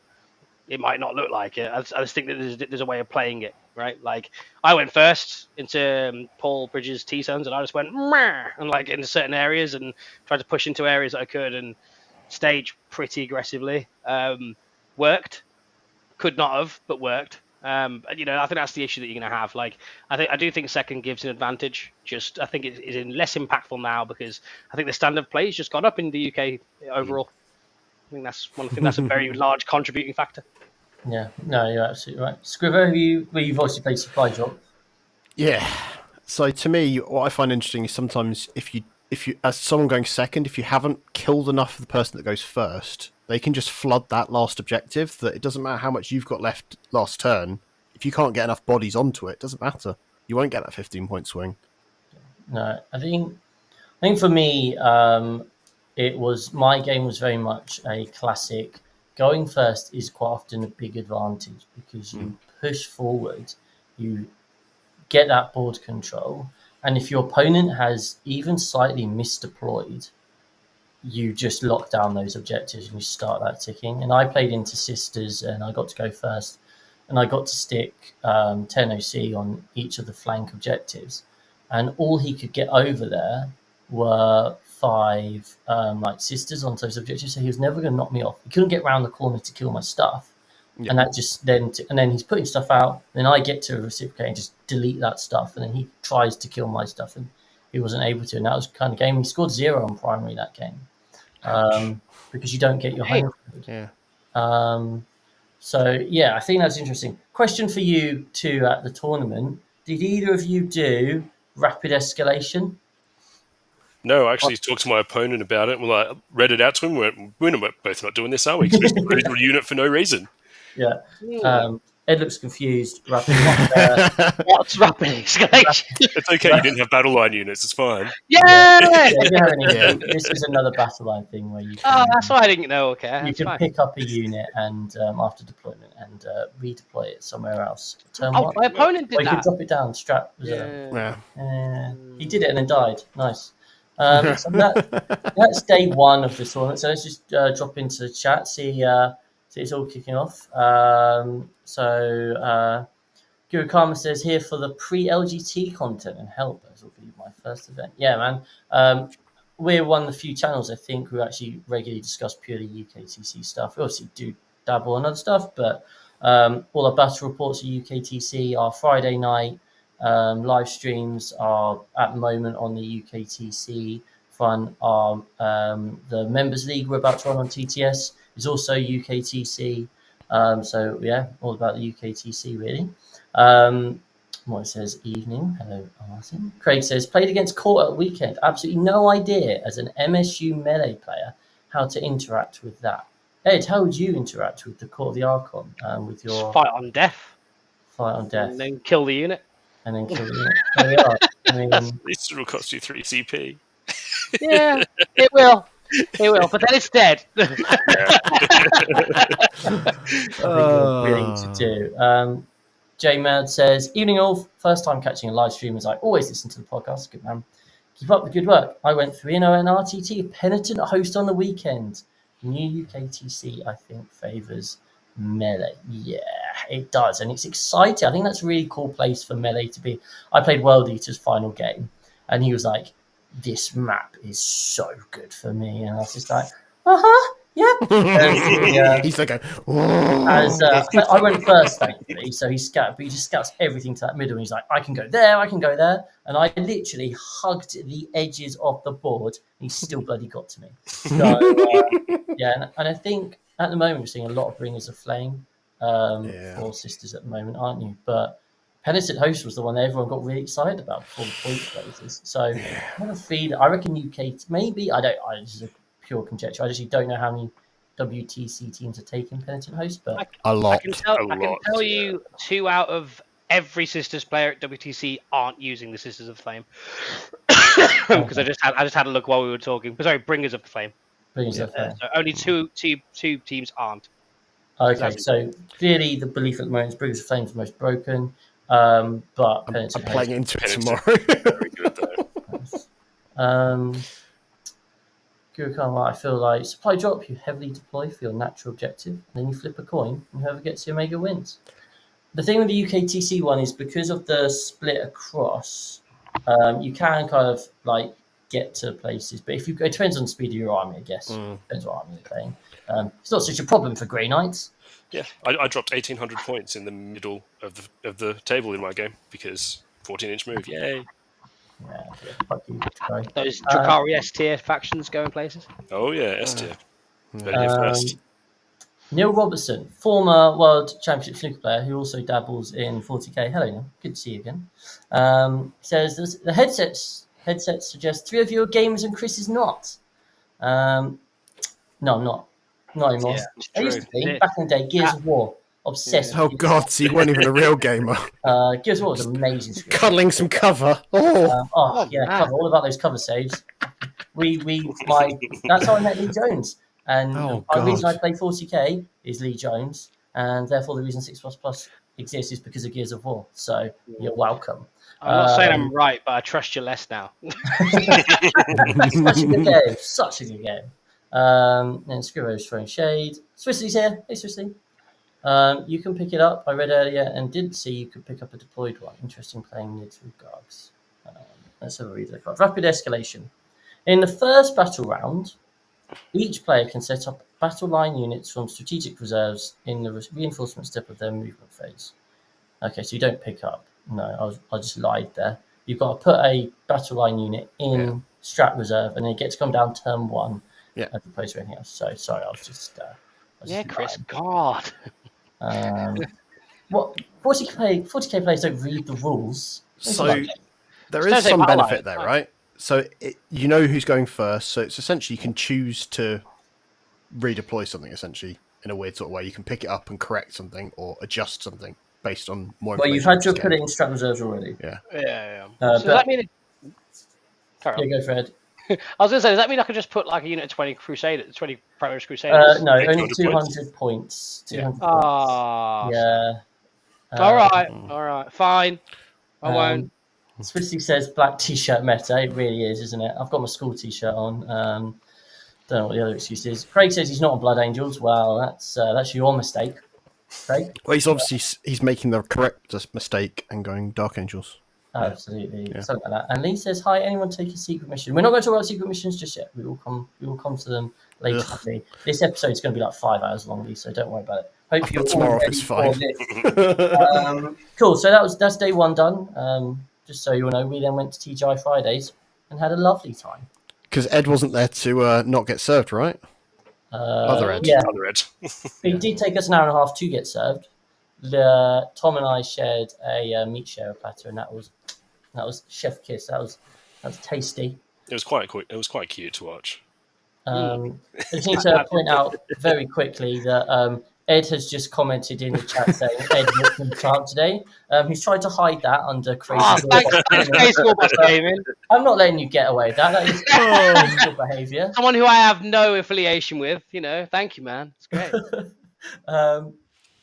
B: it might not look like it. I just think that there's a way of playing it, right? Like, I went first into Paul Bridges' T-zones, and I just went Meh! And like into certain areas and tried to push into areas that I could and stage pretty aggressively. Worked, could not have, but worked. I think that's the issue that you're going to have. Like, I do think second gives an advantage. Just I think it is less impactful now because I think the standard play has just gone up in the UK overall. I think that's a very large contributing factor.
A: Yeah, no, you're absolutely right. Scrivo, you've obviously played supply drop.
D: Yeah. So to me, what I find interesting is sometimes if you as someone going second, if you haven't killed enough of the person that goes first, they can just flood that last objective. That it doesn't matter how much you've got left last turn. If you can't get enough bodies onto it, it doesn't matter. You won't get that 15-point swing.
A: No, I think for me, my game was very much a classic. Going first is quite often a big advantage because you push forward, you get that board control, and if your opponent has even slightly misdeployed, you just lock down those objectives and you start that ticking. And I played into Sisters and I got to go first, and I got to stick 10 OC on each of the flank objectives, and all he could get over there were 5 Sisters on those objectives, so he was never going to knock me off. He couldn't get round the corner to kill my stuff, And that just then and then he's putting stuff out. Then I get to reciprocate and just delete that stuff, and then he tries to kill my stuff, and he wasn't able to. And that was the kind of game he scored 0 on primary that game, because you don't get your home code.
D: Yeah.
A: So yeah, I think that's interesting. Question for you two at the tournament: did either of you do rapid escalation?
C: No, I actually talked to my opponent about it. Well, I read it out to him. We're both not doing this, are we? Because we just lose a unit for no reason.
A: Yeah. Ed looks confused. Rapid,
B: What's rapid escalation?
C: It's okay. You didn't have battle line units. It's fine.
B: Yeah!
A: This is another battle line thing where you can,
B: Oh, that's why I didn't know. Okay,
A: you can pick up a unit and after deployment and redeploy it somewhere else. Turn one.
B: My opponent did
A: Or you
B: that.
A: could drop it down, strap.
B: Yeah.
A: He did it and then died. Nice. So that's day one of the tournament. So let's just drop into the chat, see it's all kicking off. Guru Karma says here for the pre-LGT content and help. This will be my first event. Yeah, man. We're one of the few channels I think who actually regularly discuss purely UKTC stuff. We obviously do dabble on other stuff, but all our battle reports are UKTC. Our Friday night live streams are at the moment on the UKTC front. The Members League we're about to run on TTS is also UKTC. So yeah, all about the UKTC really. What says evening. Hello, Martin. Craig says played against Court at weekend. Absolutely no idea as an MSU melee player how to interact with that. Ed, how would you interact with the Court of the Archon? With your
B: Fight on death.
A: And
B: then kill the unit.
A: And then kill the unit. There we are. I mean,
C: This will cost you 3 CP.
B: Yeah, it will. It will, but then it's dead.
A: Really to do. J Mad says, evening all, first time catching a live stream as I always listen to the podcast. Good man. Keep up the good work. I went 3-0 in RTT, penitent host on the weekend. New UKTC, I think, favours melee. Yeah, it does. And it's exciting. I think that's a really cool place for melee to be. I played World Eater's final game, and he was like, this map is so good for me. And I was just like, yeah.
D: He's like,
A: I went first, thankfully. So he just scouts everything to that middle. And he's like, I can go there. And I literally hugged the edges of the board. And he still bloody got to me. So, yeah. And I think at the moment we're seeing a lot of Bringers of Flame for Sisters at the moment, aren't you? But Penitent Host was the one that everyone got really excited about before the point places. So I have a feed. I reckon UK, maybe, this is a pure conjecture. I actually don't know how many WTC teams are taking Penitent Host, but
D: a lot.
B: I can tell you 2 out of every Sisters player at WTC aren't using the Sisters of Flame. Because I just had a look while we were talking. Sorry, Bringers of the Flame. So only two teams aren't.
A: Okay, so clearly the belief at the moment is Bringers of Flame is the most broken. But
D: I'm playing into it tomorrow.
C: Very good though.
A: Guru Khan, I feel like supply drop, you heavily deploy for your natural objective, and then you flip a coin, and whoever gets the Omega wins. The thing with the UKTC one is because of the split across, you can kind of like get to places, but it depends on the speed of your army, I guess. Depends what army you're playing. It's not such a problem for Grey Knights.
C: Yeah, I dropped 1,800 points in the middle of the table in my game because 14-inch move. Yay!
A: Yeah, fuck you, Troy.
B: Those Drakari S tier factions going places.
C: Oh yeah, S tier. First.
A: Neil Robertson, former World Championship snooker player who also dabbles in 40k. Hello, Neil. Good to see you again. Says the headsets suggest 3 of you are gamers and Chris is not. No, I'm not. Not anymore.
B: Yeah,
A: I used to be back in the day. Gears of War, obsessed.
D: Oh God, so you weren't even a real gamer.
A: Gears of War was amazing.
D: Cuddling some cover.
A: Cover. All about those cover saves. That's how I met Lee Jones. And the reason I play 40k is Lee Jones, and therefore the reason 6++ exists is because of Gears of War. So you're welcome.
B: I'm not saying I'm right, but I trust you less now.
A: Such a good game. And Scrivo's throwing shade. Swissley's here. Hey, Swisley. You can pick it up. I read earlier and did see you could pick up a deployed one. Interesting playing mid through Gargs. Let's have a read of the card. Rapid escalation. In the first battle round, Each player can set up battle line units from strategic reserves in the reinforcement step of their movement phase. Okay, so you don't pick up. No, I just lied there. You've got to put a battle line unit in strat reserve, and then it gets to come down turn 1, as opposed to anything else. So sorry, I was just
B: Chris,
A: lying.
B: God.
A: What 40k players don't read the rules.
D: So there
B: Just
D: is
B: don't say
D: some
B: battle
D: benefit
B: line,
D: there, right? So you know who's going first. So it's essentially you can choose to redeploy something essentially in a weird sort of way. You can pick it up and correct something or adjust something based on more
A: Well,
D: information.
A: you've had to put it in strat reserves already.
D: Yeah.
B: Yeah.
A: So
B: does that mean?
A: Yeah, go Fred.
B: I was going to say, does that mean I could just put like a unit of 20 Crusaders, 20 Primus Crusaders?
A: No, only
C: 200
A: 200 points. 200 points.
B: Ah,
A: Yeah.
B: all right, fine. I won't.
A: Swissy says black t-shirt meta. It really is, isn't it? I've got my school t-shirt on. Don't know what the other excuse is. Craig says he's not on Blood Angels. Well, that's your mistake, Craig.
D: Well, he's obviously he's making the correct mistake and going Dark Angels.
A: Absolutely, something like that. And Lee says, "Hi, anyone take a secret mission?" We're not going to talk about secret missions just yet. We will come to them later. This episode is going to be like 5 hours long, Lee, so don't worry about it. Hope you're all ready for this. Cool. So that's day 1 done. Just so you all know, we then went to TGI Fridays and had a lovely time.
D: Because Ed wasn't there to not get served, right? Other Ed.
A: Yeah.
C: Other Ed.
A: It did take us an hour and a half to get served. Tom and I shared a meat share platter, and that was chef kiss. That was tasty.
C: It was quite quick. It was quite cute to watch.
A: I just need to point out very quickly that Ed has just commented in the chat saying Ed walked in the plant today. He's tried to hide that under crazy. I'm not letting you get away with that. That is crazy behaviour.
B: Someone who I have no affiliation with, thank you, man. It's great.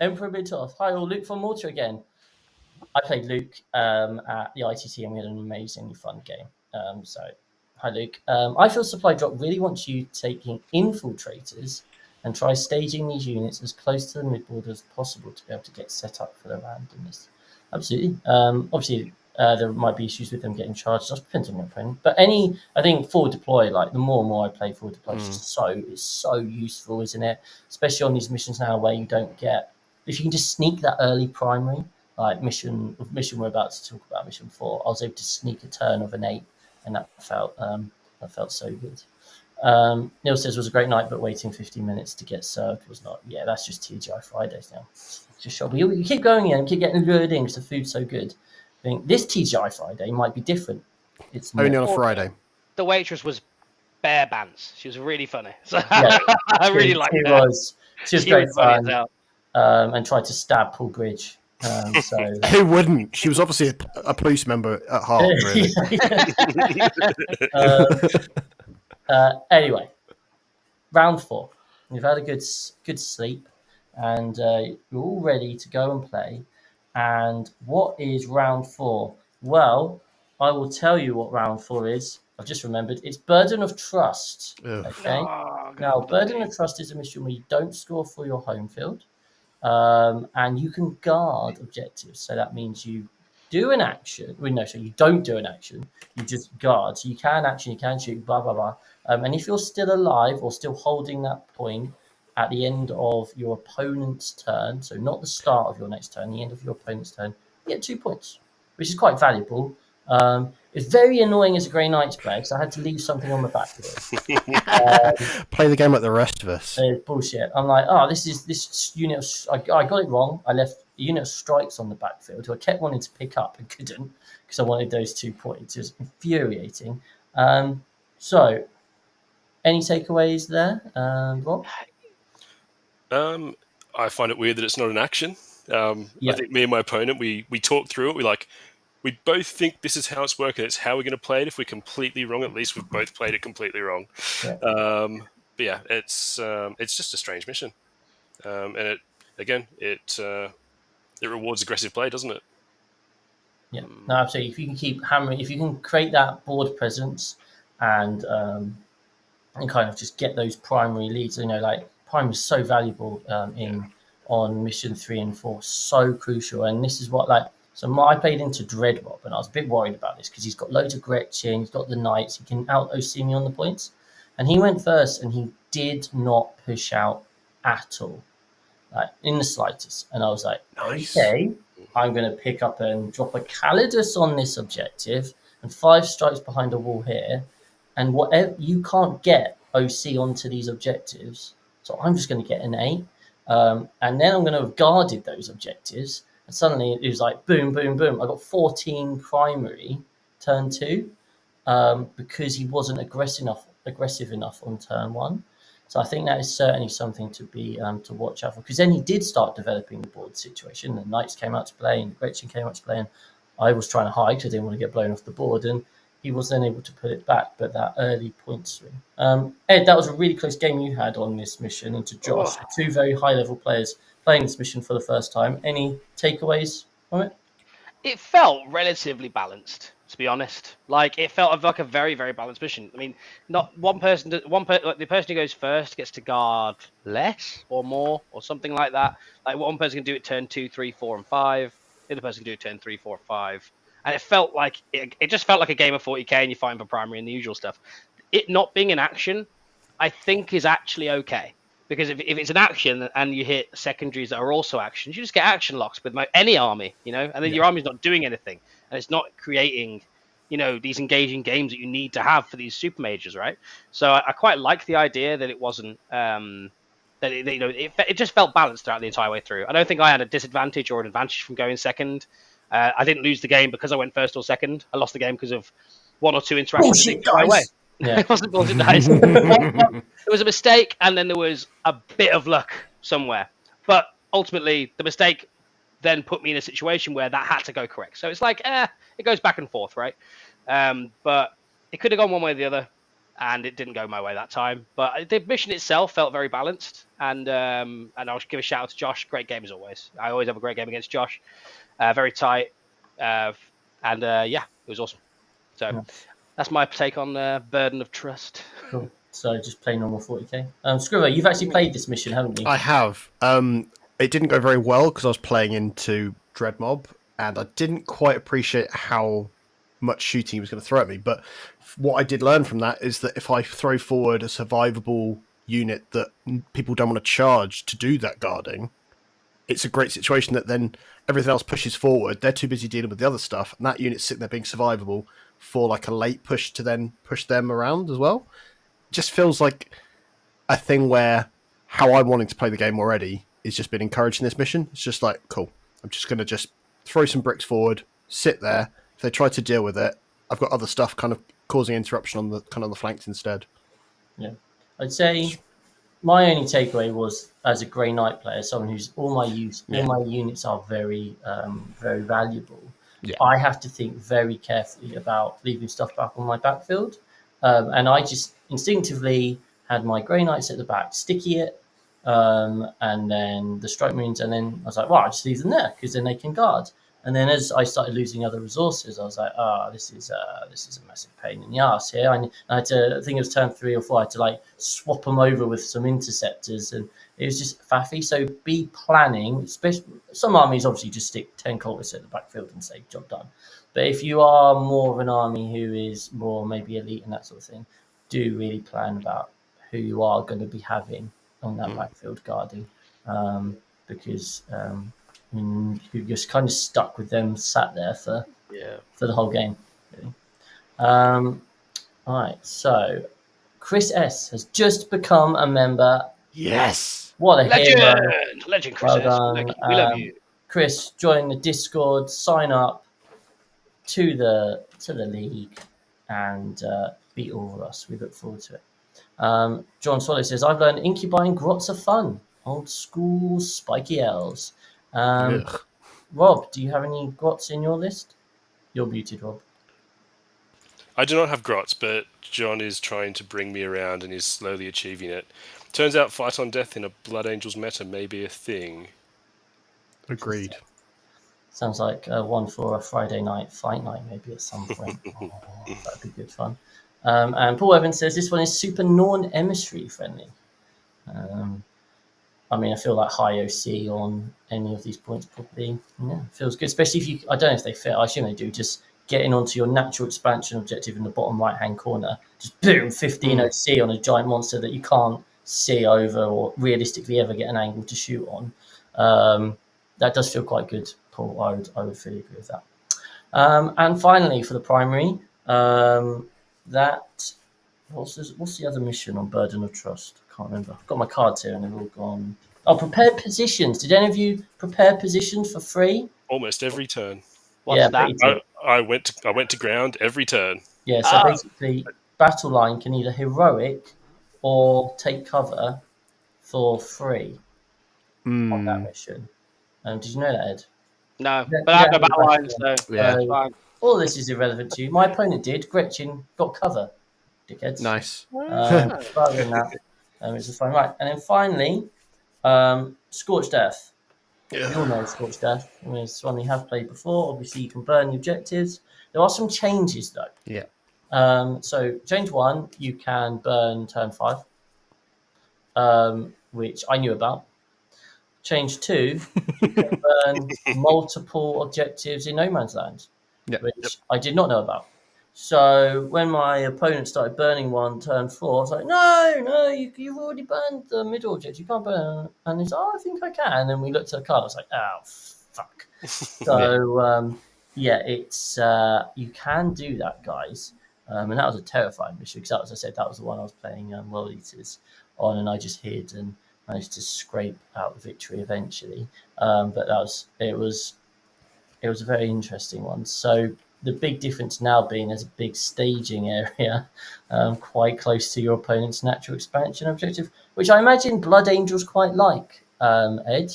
A: Emperor Bitoff. Hi all, Luke from Malta again. I played Luke at the ITT and we had an amazingly fun game. So, hi Luke. I feel Supply Drop really wants you taking infiltrators and try staging these units as close to the midboard as possible to be able to get set up for the randomness. Absolutely. Obviously, there might be issues with them getting charged. Just depends on your opponent. But I think forward deploy, like the more and more I play forward deploy, it's so useful, isn't it? Especially on these missions now where you don't get, if you can just sneak that early primary, like mission we're about to talk about, mission 4, I was able to sneak a turn of an 8, and that felt so good. Neil says it was a great night, but waiting 15 minutes to get served was not. Yeah, that's just TGI Fridays now. It's just shocking. You keep going in and keep getting lured in because the food's so good. I think this TGI Friday might be different. It's
D: only on a Friday.
B: The waitress was bare bands. She was really funny. So yeah, I really liked her.
A: She was great fun. And tried to stab Paul Bridge.
D: Who wouldn't? She was obviously a police member at heart, really.
A: Anyway, round 4. You've had a good sleep, and you're all ready to go and play. And what is round 4? Well, I will tell you what round 4 is. I've just remembered. It's Burden of Trust. Okay. Now, Burden of Trust is a mission where you don't score for your home field. And you can guard objectives. So that means you do an action. So you don't do an action. You just guard. So you can action, you can shoot, blah, blah, blah. And if you're still alive or still holding that point at the end of your opponent's turn, so not the start of your next turn, the end of your opponent's turn, you get 2 points, which is quite valuable. It's very annoying as a Grey Knights player because I had to leave something on the backfield.
D: Play the game like the rest of us.
A: It's bullshit. I'm like, this unit. I got it wrong. I left a unit of strikes on the backfield who I kept wanting to pick up and couldn't because I wanted those 2 points. It was infuriating. So, any takeaways there, Rob?
C: I find it weird that it's not an action. I think me and my opponent, we talked through it. We both think this is how it's working. It's how we're going to play it. If we're completely wrong, at least we've both played it completely wrong. Yeah. But yeah, it's just a strange mission, and it rewards aggressive play, doesn't it?
A: Yeah, no, absolutely. If you can keep hammering, if you can create that board presence, and kind of just get those primary leads, primary is so valuable on mission 3 and 4, so crucial. And this is what I played into Dreadmob, and I was a bit worried about this because he's got loads of Gretchen, he's got the Knights, he can out-OC me on the points. And he went first, and he did not push out at all, like in the slightest. And I was like,
D: Nice.
A: okay, I'm going to pick up and drop a Calidus on this objective and 5 strikes behind a wall here. And whatever you can't get OC onto these objectives, so I'm just going to get an 8. And then I'm going to have guarded those objectives. And suddenly it was like boom, boom, boom. I got 14 primary turn 2 because he wasn't aggressive enough on turn 1. So I think that is certainly something to be to watch out for, because then he did start developing the board situation. The Knights came out to play, and Gretchen came out to play, and I was trying to hide because I didn't want to get blown off the board, and he was then able to put it back. But that early point swing, Ed, that was a really close game you had on this mission, and to Josh, 2 very high level players playing this mission for the first time. Any takeaways from it?
B: It felt relatively balanced, to be honest. Like, it felt like a very, very balanced mission. I mean, not one person, like the person who goes first gets to guard less or more or something like that. Like, one person can do it turn 2, 3, 4, and 5. The other person can do it turn 3, 4, 5. And it felt like it just felt like a game of 40k, and you're fighting for primary and the usual stuff. It not being an action, I think, is actually okay. Because if it's an action and you hit secondaries that are also actions, you just get action locks with any army, and then your army's not doing anything, and it's not creating, these engaging games that you need to have for these super majors, right? So I quite like the idea that it wasn't that it just felt balanced throughout the entire way through. I don't think I had a disadvantage or an advantage from going second. I didn't lose the game because I went first or second. I lost the game because of 1 or 2 interactions that didn't go my way.
A: Yeah.
B: It wasn't bullshit dice. It was a mistake, and then there was a bit of luck somewhere. But ultimately, the mistake then put me in a situation where that had to go correct. So it's like, it goes back and forth, right? But it could have gone one way or the other, and it didn't go my way that time. But the mission itself felt very balanced, and I'll give a shout out to Josh. Great game as always. I always have a great game against Josh. Very tight, and it was awesome. So that's my take on Burden of Trust.
A: Cool. So just play normal 40k. Scriver, you've actually played this mission, haven't you?
D: I have. It didn't go very well because I was playing into Dreadmob, and I didn't quite appreciate how much shooting he was going to throw at me. But what I did learn from that is that if I throw forward a survivable unit that people don't want to charge to do that guarding, it's a great situation that then everything else pushes forward. They're too busy dealing with the other stuff, and that unit's sitting there being survivable for like a late push to then push them around as well. Just feels like a thing where how I'm wanting to play the game already is just been encouraged in this mission. It's just like, cool, I'm just going to just throw some bricks forward, sit there. If they try to deal with it, I've got other stuff kind of causing interruption on the flanks instead.
A: Yeah, I'd say my only takeaway was, as a Grey Knight player, someone who's all my units are very, very valuable. Yeah. I have to think very carefully about leaving stuff back on my backfield, and I just instinctively had my Grey Knights at the back, sticky it, and then the Strike Marines, and then I was like, well, I'll just leave them there because then they can guard. And then as I started losing other resources, I was like, this is a massive pain in the ass here. I had to, I think it was turn 3 or 4, I had to like swap them over with some interceptors, and it was just faffy. So be planning, especially some armies obviously just stick 10 cultists at the backfield and say, job done. But if you are more of an army who is more maybe elite and that sort of thing, do really plan about who you are going to be having on that backfield guarding, because you're just kind of stuck with them sat there for the whole game. Really. All right, so Chris S has just become a member.
D: Yes,
A: what a hero!
B: Legend, Chris S. We love you,
A: Chris. Join the Discord, sign up to the league, and beat all of us. We look forward to it. John Swallow says, I've learned Incubi and Grots are fun. Old school spiky elves. Rob, do you have any Grots in your list? You're muted, Rob.
C: I do not have Grots, but John is trying to bring me around and is slowly achieving it. Turns out Fight on Death in a Blood Angels meta may be a thing.
D: Agreed.
A: Sounds like one for a Friday night fight night, maybe at some point. That'd be good fun. And Paul Evans says this one is super non-emissary friendly. I mean, I feel like high OC on any of these points probably feels good, especially if you. I don't know if they fit. I assume they do. Just getting onto your natural expansion objective in the bottom right-hand corner, just boom, 15 OC on a giant monster that you can't see over or realistically ever get an angle to shoot on. That does feel quite good, Paul. I would fully agree with that. And finally, for the primary, what's the other mission on Burden of Trust? I can't remember. I've got my cards here and they've all gone. Oh, prepared positions. Did any of you prepare positions for free?
C: Almost every turn.
B: What's that?
C: I went to ground every turn.
A: Yeah, so basically, battle line can either heroic or take cover for free on that mission. Did you know that, Ed?
B: No, but I have no battle lines, so it's fine.
A: All this is irrelevant to you. My opponent did. Gretchen got cover, dickheads.
D: Nice.
A: Rather than that, it's fine. Right, and then finally, Scorched Earth. You all know Scorched Earth. I mean, it's one we have played before. Obviously, you can burn the objectives. There are some changes, though.
D: Yeah.
A: So, change 1, you can burn turn 5, which I knew about. Change 2, you can burn multiple objectives in No Man's Land, which I did not know about. So when my opponent started burning one turn 4, I was like, no, you've already burned the middle objective. You can't burn. And he's I think I can. And then we looked at the card. I was like, oh, fuck. So, it's you can do that, guys. And that was a terrifying mission because, as I said, that was the one I was playing World Eaters on, and I just hid and managed to scrape out the victory eventually. But it was a very interesting one. So the big difference now being there's a big staging area quite close to your opponent's natural expansion objective, which I imagine Blood Angels quite like, Ed.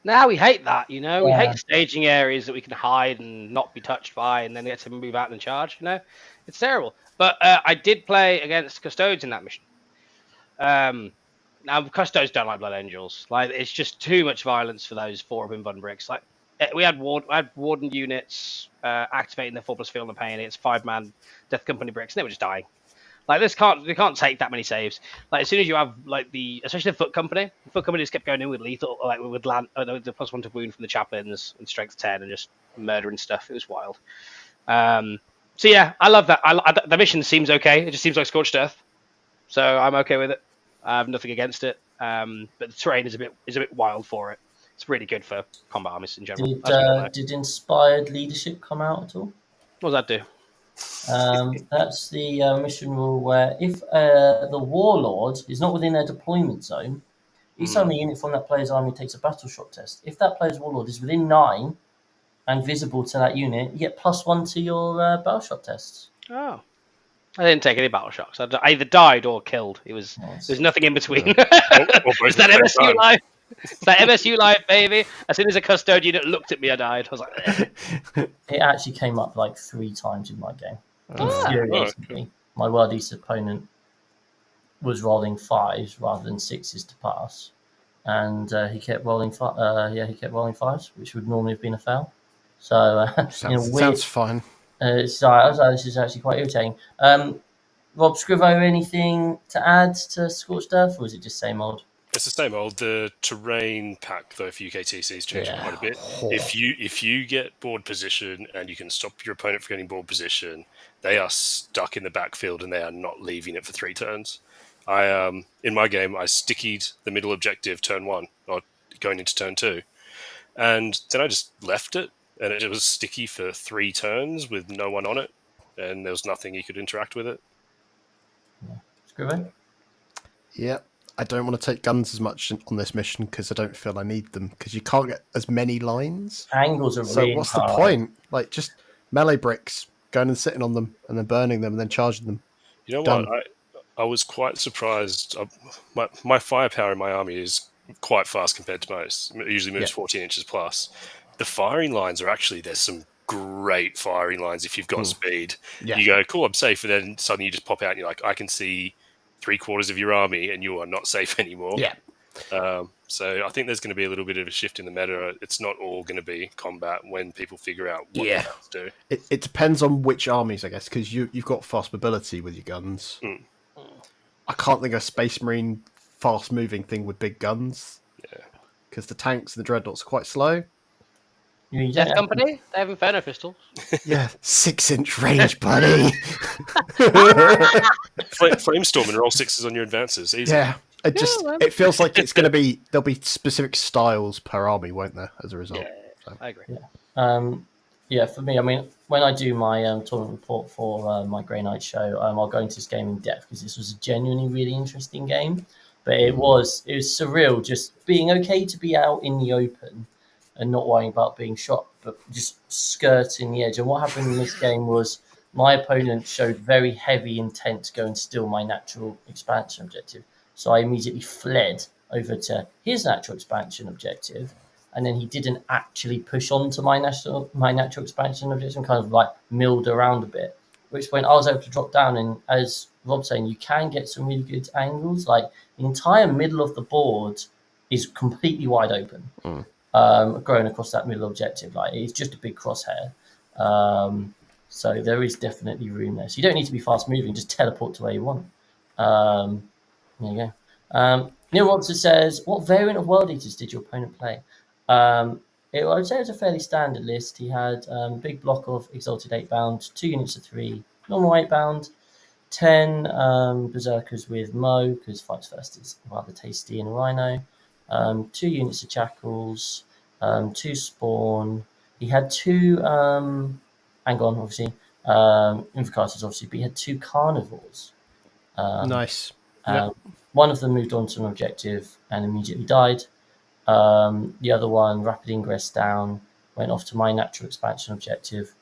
B: Now we hate that, We hate staging areas that we can hide and not be touched by, and then get to move out and charge. It's terrible. But I did play against Custodes in that mission. Now Custodes don't like Blood Angels. Like, it's just too much violence for those 4 Bun bricks. Like, we had Warden units activating their 4+ Feel the Pain. It's 5-man Death Company bricks, and they were just dying. Like, they can't take that many saves. Like, as soon as you have especially the Foot Company just kept going in with lethal, like with land, the +1 to wound from the chaplains and strength 10 and just murdering stuff. It was wild. So yeah, I love that. The mission seems okay. It just seems like Scorched Earth, so I'm okay with it. I have nothing against it. But the terrain is a bit wild for it. It's really good for combat armies in general.
A: Did Inspired Leadership come out at all?
B: What does that do?
A: That's the mission rule where if the Warlord is not within their deployment zone, each time a unit from that player's army takes a battle shock test. If that player's Warlord is within 9 and visible to that unit, you get +1 to your battle shock tests.
B: Oh. I didn't take any battle shocks. I either died or killed. There's nothing in between. Is that MSU life? Is that MSU life, baby? As soon as a Custode unit looked at me, I died. I was like,
A: It actually came up like 3 times in my game. Infuriatingly, my World East opponent was rolling 5s rather than 6s to pass, and he kept rolling 5s, which would normally have been a foul. So
D: sounds fine.
A: This is actually quite irritating. Rob Scrivo, anything to add to Scorched Earth, or is it just same old?
C: It's the same old. The terrain pack, though, for UKTC is changing quite a bit. If you get board position and you can stop your opponent from getting board position, they are stuck in the backfield and they are not leaving it for 3 turns. In my game, I stickied the middle objective turn 1, or going into turn 2, and then I just left it, and it was sticky for 3 turns with no one on it, and there was nothing you could interact with it.
A: Scrivo?
D: Yeah. I don't want to take guns as much on this mission because I don't feel I need them because you can't get as many lines.
A: Angles are really
D: what's
A: hard.
D: the point? Like, just melee bricks, going and sitting on them and then burning them and then charging them.
C: You know what? I was quite surprised. My firepower in my army is quite fast compared to most. It usually moves 14 inches plus. The firing lines are actually, there's some great firing lines if you've got speed. Yeah. You go, cool, I'm safe, and then suddenly you just pop out and you're like, I can see 3/4 of your army and you are not safe anymore.
D: Yeah.
C: So I think there's going to be a little bit of a shift in the meta. It's not all going to be combat when people figure out what the guns do.
D: It depends on which armies, I guess, because you've got fast mobility with your guns. I can't think of a Space Marine fast-moving thing with big guns.
C: Yeah.
D: Because the tanks and the dreadnoughts are quite slow.
A: You don't
B: Death
A: have to-
B: Company, they have Inferno pistols.
D: Yeah, 6-inch range, buddy.
C: Flamestorm and roll 6s on your advances. Easy.
D: Yeah,
B: man.
D: it feels like it's going to be, there'll be specific styles per army, won't there, as a result?
B: Yeah,
D: So.
B: I agree.
A: Yeah, for me, I mean, when I do my tournament report for my Grey Knight show, I'll go into this game in depth because this was a genuinely really interesting game. But it was surreal just being okay to be out in the open and not worrying about being shot, but just skirting the edge. And what happened in this game was my opponent showed very heavy intent to go and steal my natural expansion objective. So I immediately fled over to his natural expansion objective, and then he didn't actually push on to my natural expansion objective and kind of like milled around a bit. Which when I was able to drop down, and as Rob's saying, you can get some really good angles. Like the entire middle of the board is completely wide open, going across that middle objective. Like it's just a big crosshair. So there is definitely room there. So you don't need to be fast moving; just teleport to where you want. There you go. Neil Robson says, "What variant of World Eaters did your opponent play?" I would say it was a fairly standard list. He had a big block of Exalted 8-bound, 2 units of 3, normal 8-bound, 10 Berserkers with Mo, because Fights First is rather tasty in a Rhino, 2 units of Jackals, 2 Spawn. He had 2 Angon, obviously, Invocators, obviously, but he had 2 Carnivores.
D: Nice.
A: One of them moved on to an objective and immediately died. The other one, Rapid Ingress down, went off to my natural expansion objective.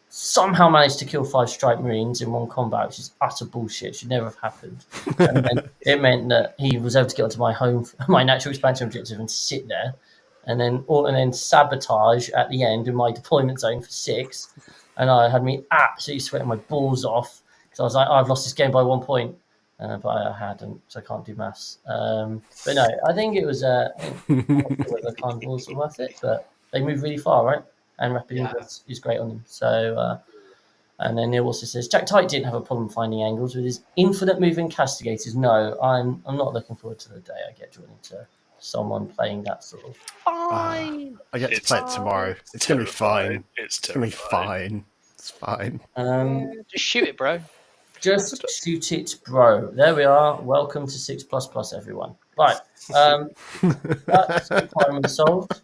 A: Somehow managed to kill 5 Strike Marines in one combat, which is utter bullshit. Should never have happened. And then it meant that he was able to get onto my natural expansion objective and sit there, and then sabotage at the end in my deployment zone for 6. And I had me absolutely sweating my balls off because I was like, I've lost this game by 1 point. But I hadn't, so I can't do maths. But no, I think it was. I think the Carnivores were worth it, but they move really far, right? And Rapid Ingress is great on them. So, and then Neil also says Jack Tight didn't have a problem finding angles with his infinite moving castigators. No, I'm not looking forward to the day I get drawn into someone playing that sort of.
B: Fine.
D: I get to play it tomorrow. It's going to be fine.
C: It's
D: going to be fine. It's fine.
B: Just shoot it, bro.
A: Just shoot it, bro. There we are. Welcome to 6++, everyone. Right. That's the requirement solved.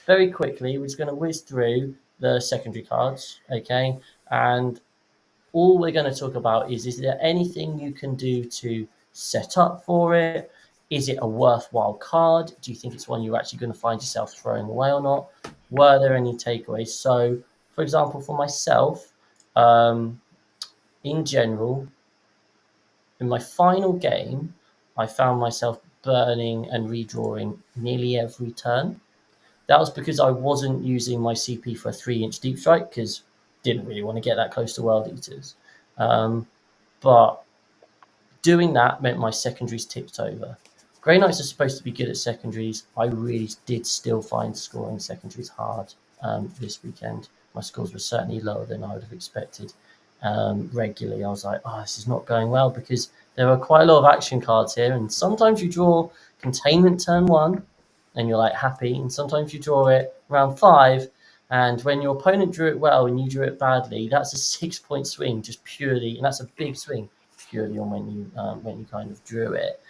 A: Very quickly, we're just going to whiz through the secondary cards, okay? And all we're going to talk about is there anything you can do to set up for it? Is it a worthwhile card? Do you think it's one you're actually going to find yourself throwing away or not? Were there any takeaways? So, for example, for myself, in general, in my final game, I found myself burning and redrawing nearly every turn. That was because I wasn't using my CP for a 3-inch deep strike because didn't really want to get that close to World Eaters. But doing that meant my secondaries tipped over. Grey Knights are supposed to be good at secondaries. I really did still find scoring secondaries hard this weekend. My scores were certainly lower than I would have expected. Regularly, I was like, this is not going well because there are quite a lot of action cards here, and sometimes you draw containment turn 1 and you're like happy, and sometimes you draw it round 5, and when your opponent drew it well and you drew it badly, that's a 6-point swing just purely, and that's a big swing purely on when you kind of drew it.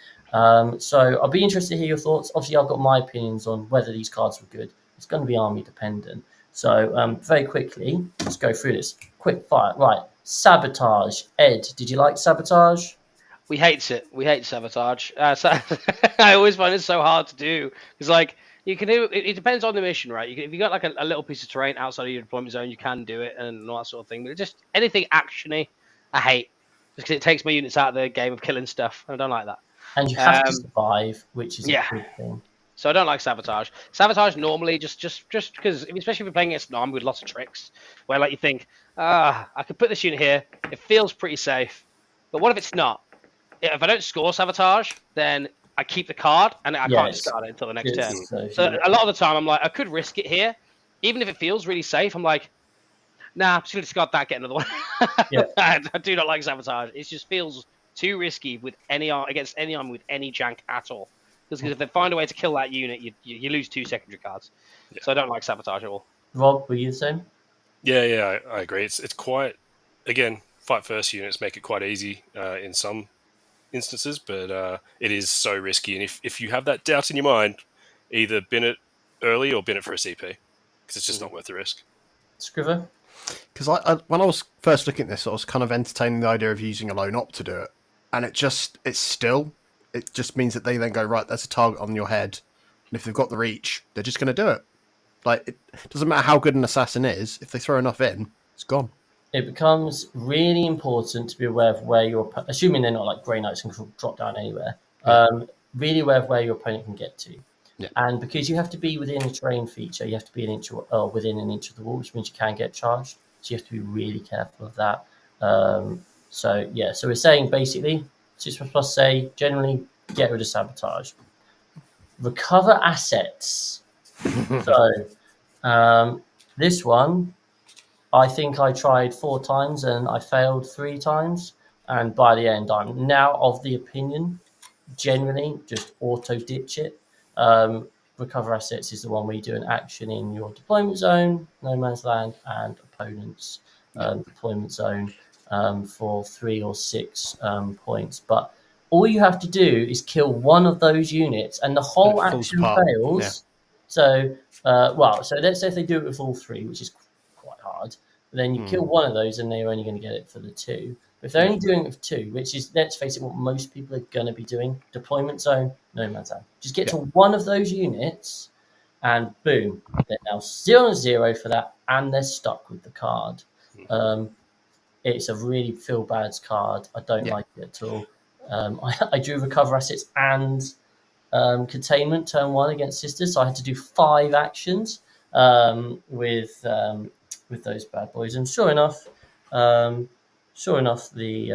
A: So I'll be interested to hear your thoughts. Obviously, I've got my opinions on whether these cards were good. It's going to be army dependent. So very quickly, let's go through this. Quick fire. Right. Sabotage. Ed, did you like Sabotage?
B: We hate it. We hate Sabotage. I always find it so hard to do because, like, you can do it. It depends on the mission, right? If you got like a little piece of terrain outside of your deployment zone, you can do it and all that sort of thing. But just anything actiony, I hate just because it takes my units out of the game of killing stuff. I don't like that.
A: And you have to survive, which is a good thing.
B: So I don't like Sabotage. Sabotage normally just because, especially if you're playing against an army with lots of tricks, where like you think, I could put this unit here. It feels pretty safe, but what if it's not? If I don't score Sabotage, then I keep the card and I can't discard it until the next turn. So a lot of the time, I'm like, I could risk it here, even if it feels really safe. I'm like, nah, I'm just gonna discard that, get another one. I do not like Sabotage. It just feels too risky with against any army with any jank at all. Because if they find a way to kill that unit, you lose 2 secondary cards. Yeah. So I don't like Sabotage at all.
A: Rob, were you the same?
C: Yeah, I agree. It's quite, again, fight first units make it quite easy in some instances, but it is so risky. And if you have that doubt in your mind, either bin it early or bin it for a CP, because it's just not worth the risk.
A: Scriver?
D: Because when I was first looking at this, I was kind of entertaining the idea of using a lone op to do it, and it just means that they then go, right, there's a target on your head, and if they've got the reach, they're just going to do it. Like, it doesn't matter how good an assassin is, if they throw enough in, it's gone.
A: It becomes really important to be aware of where your assuming they're not like Grey Knights and can drop down anywhere. Really aware of where your opponent can get to.
D: Yeah.
A: And because you have to be within a terrain feature, you have to be within an inch of the wall, which means you can get charged. So you have to be really careful of that. So we're saying basically 6++ say generally get rid of sabotage. Recover assets. So this one, I think I tried 4 times and I failed 3 times. And by the end, I'm now of the opinion, generally, just auto ditch it. Recover assets is the one where you do an action in your deployment zone, no man's land, and opponent's deployment zone for 3 or 6 points. But all you have to do is kill one of those units, and the whole action fails.
D: Yeah.
A: So, so let's say if they do it with all 3, which is quite hard. But then you kill one of those, and they're only going to get it for the 2. If they're only doing it with 2, which is, let's face it, what most people are going to be doing, deployment zone, no man's land. Just get to one of those units, and boom, they're now 0-0 for that, and they're stuck with the card. It's a really feel bad card. I don't like it at all. I drew recover assets and containment turn 1 against Sisters, so I had to do 5 actions with those bad boys, and sure enough, they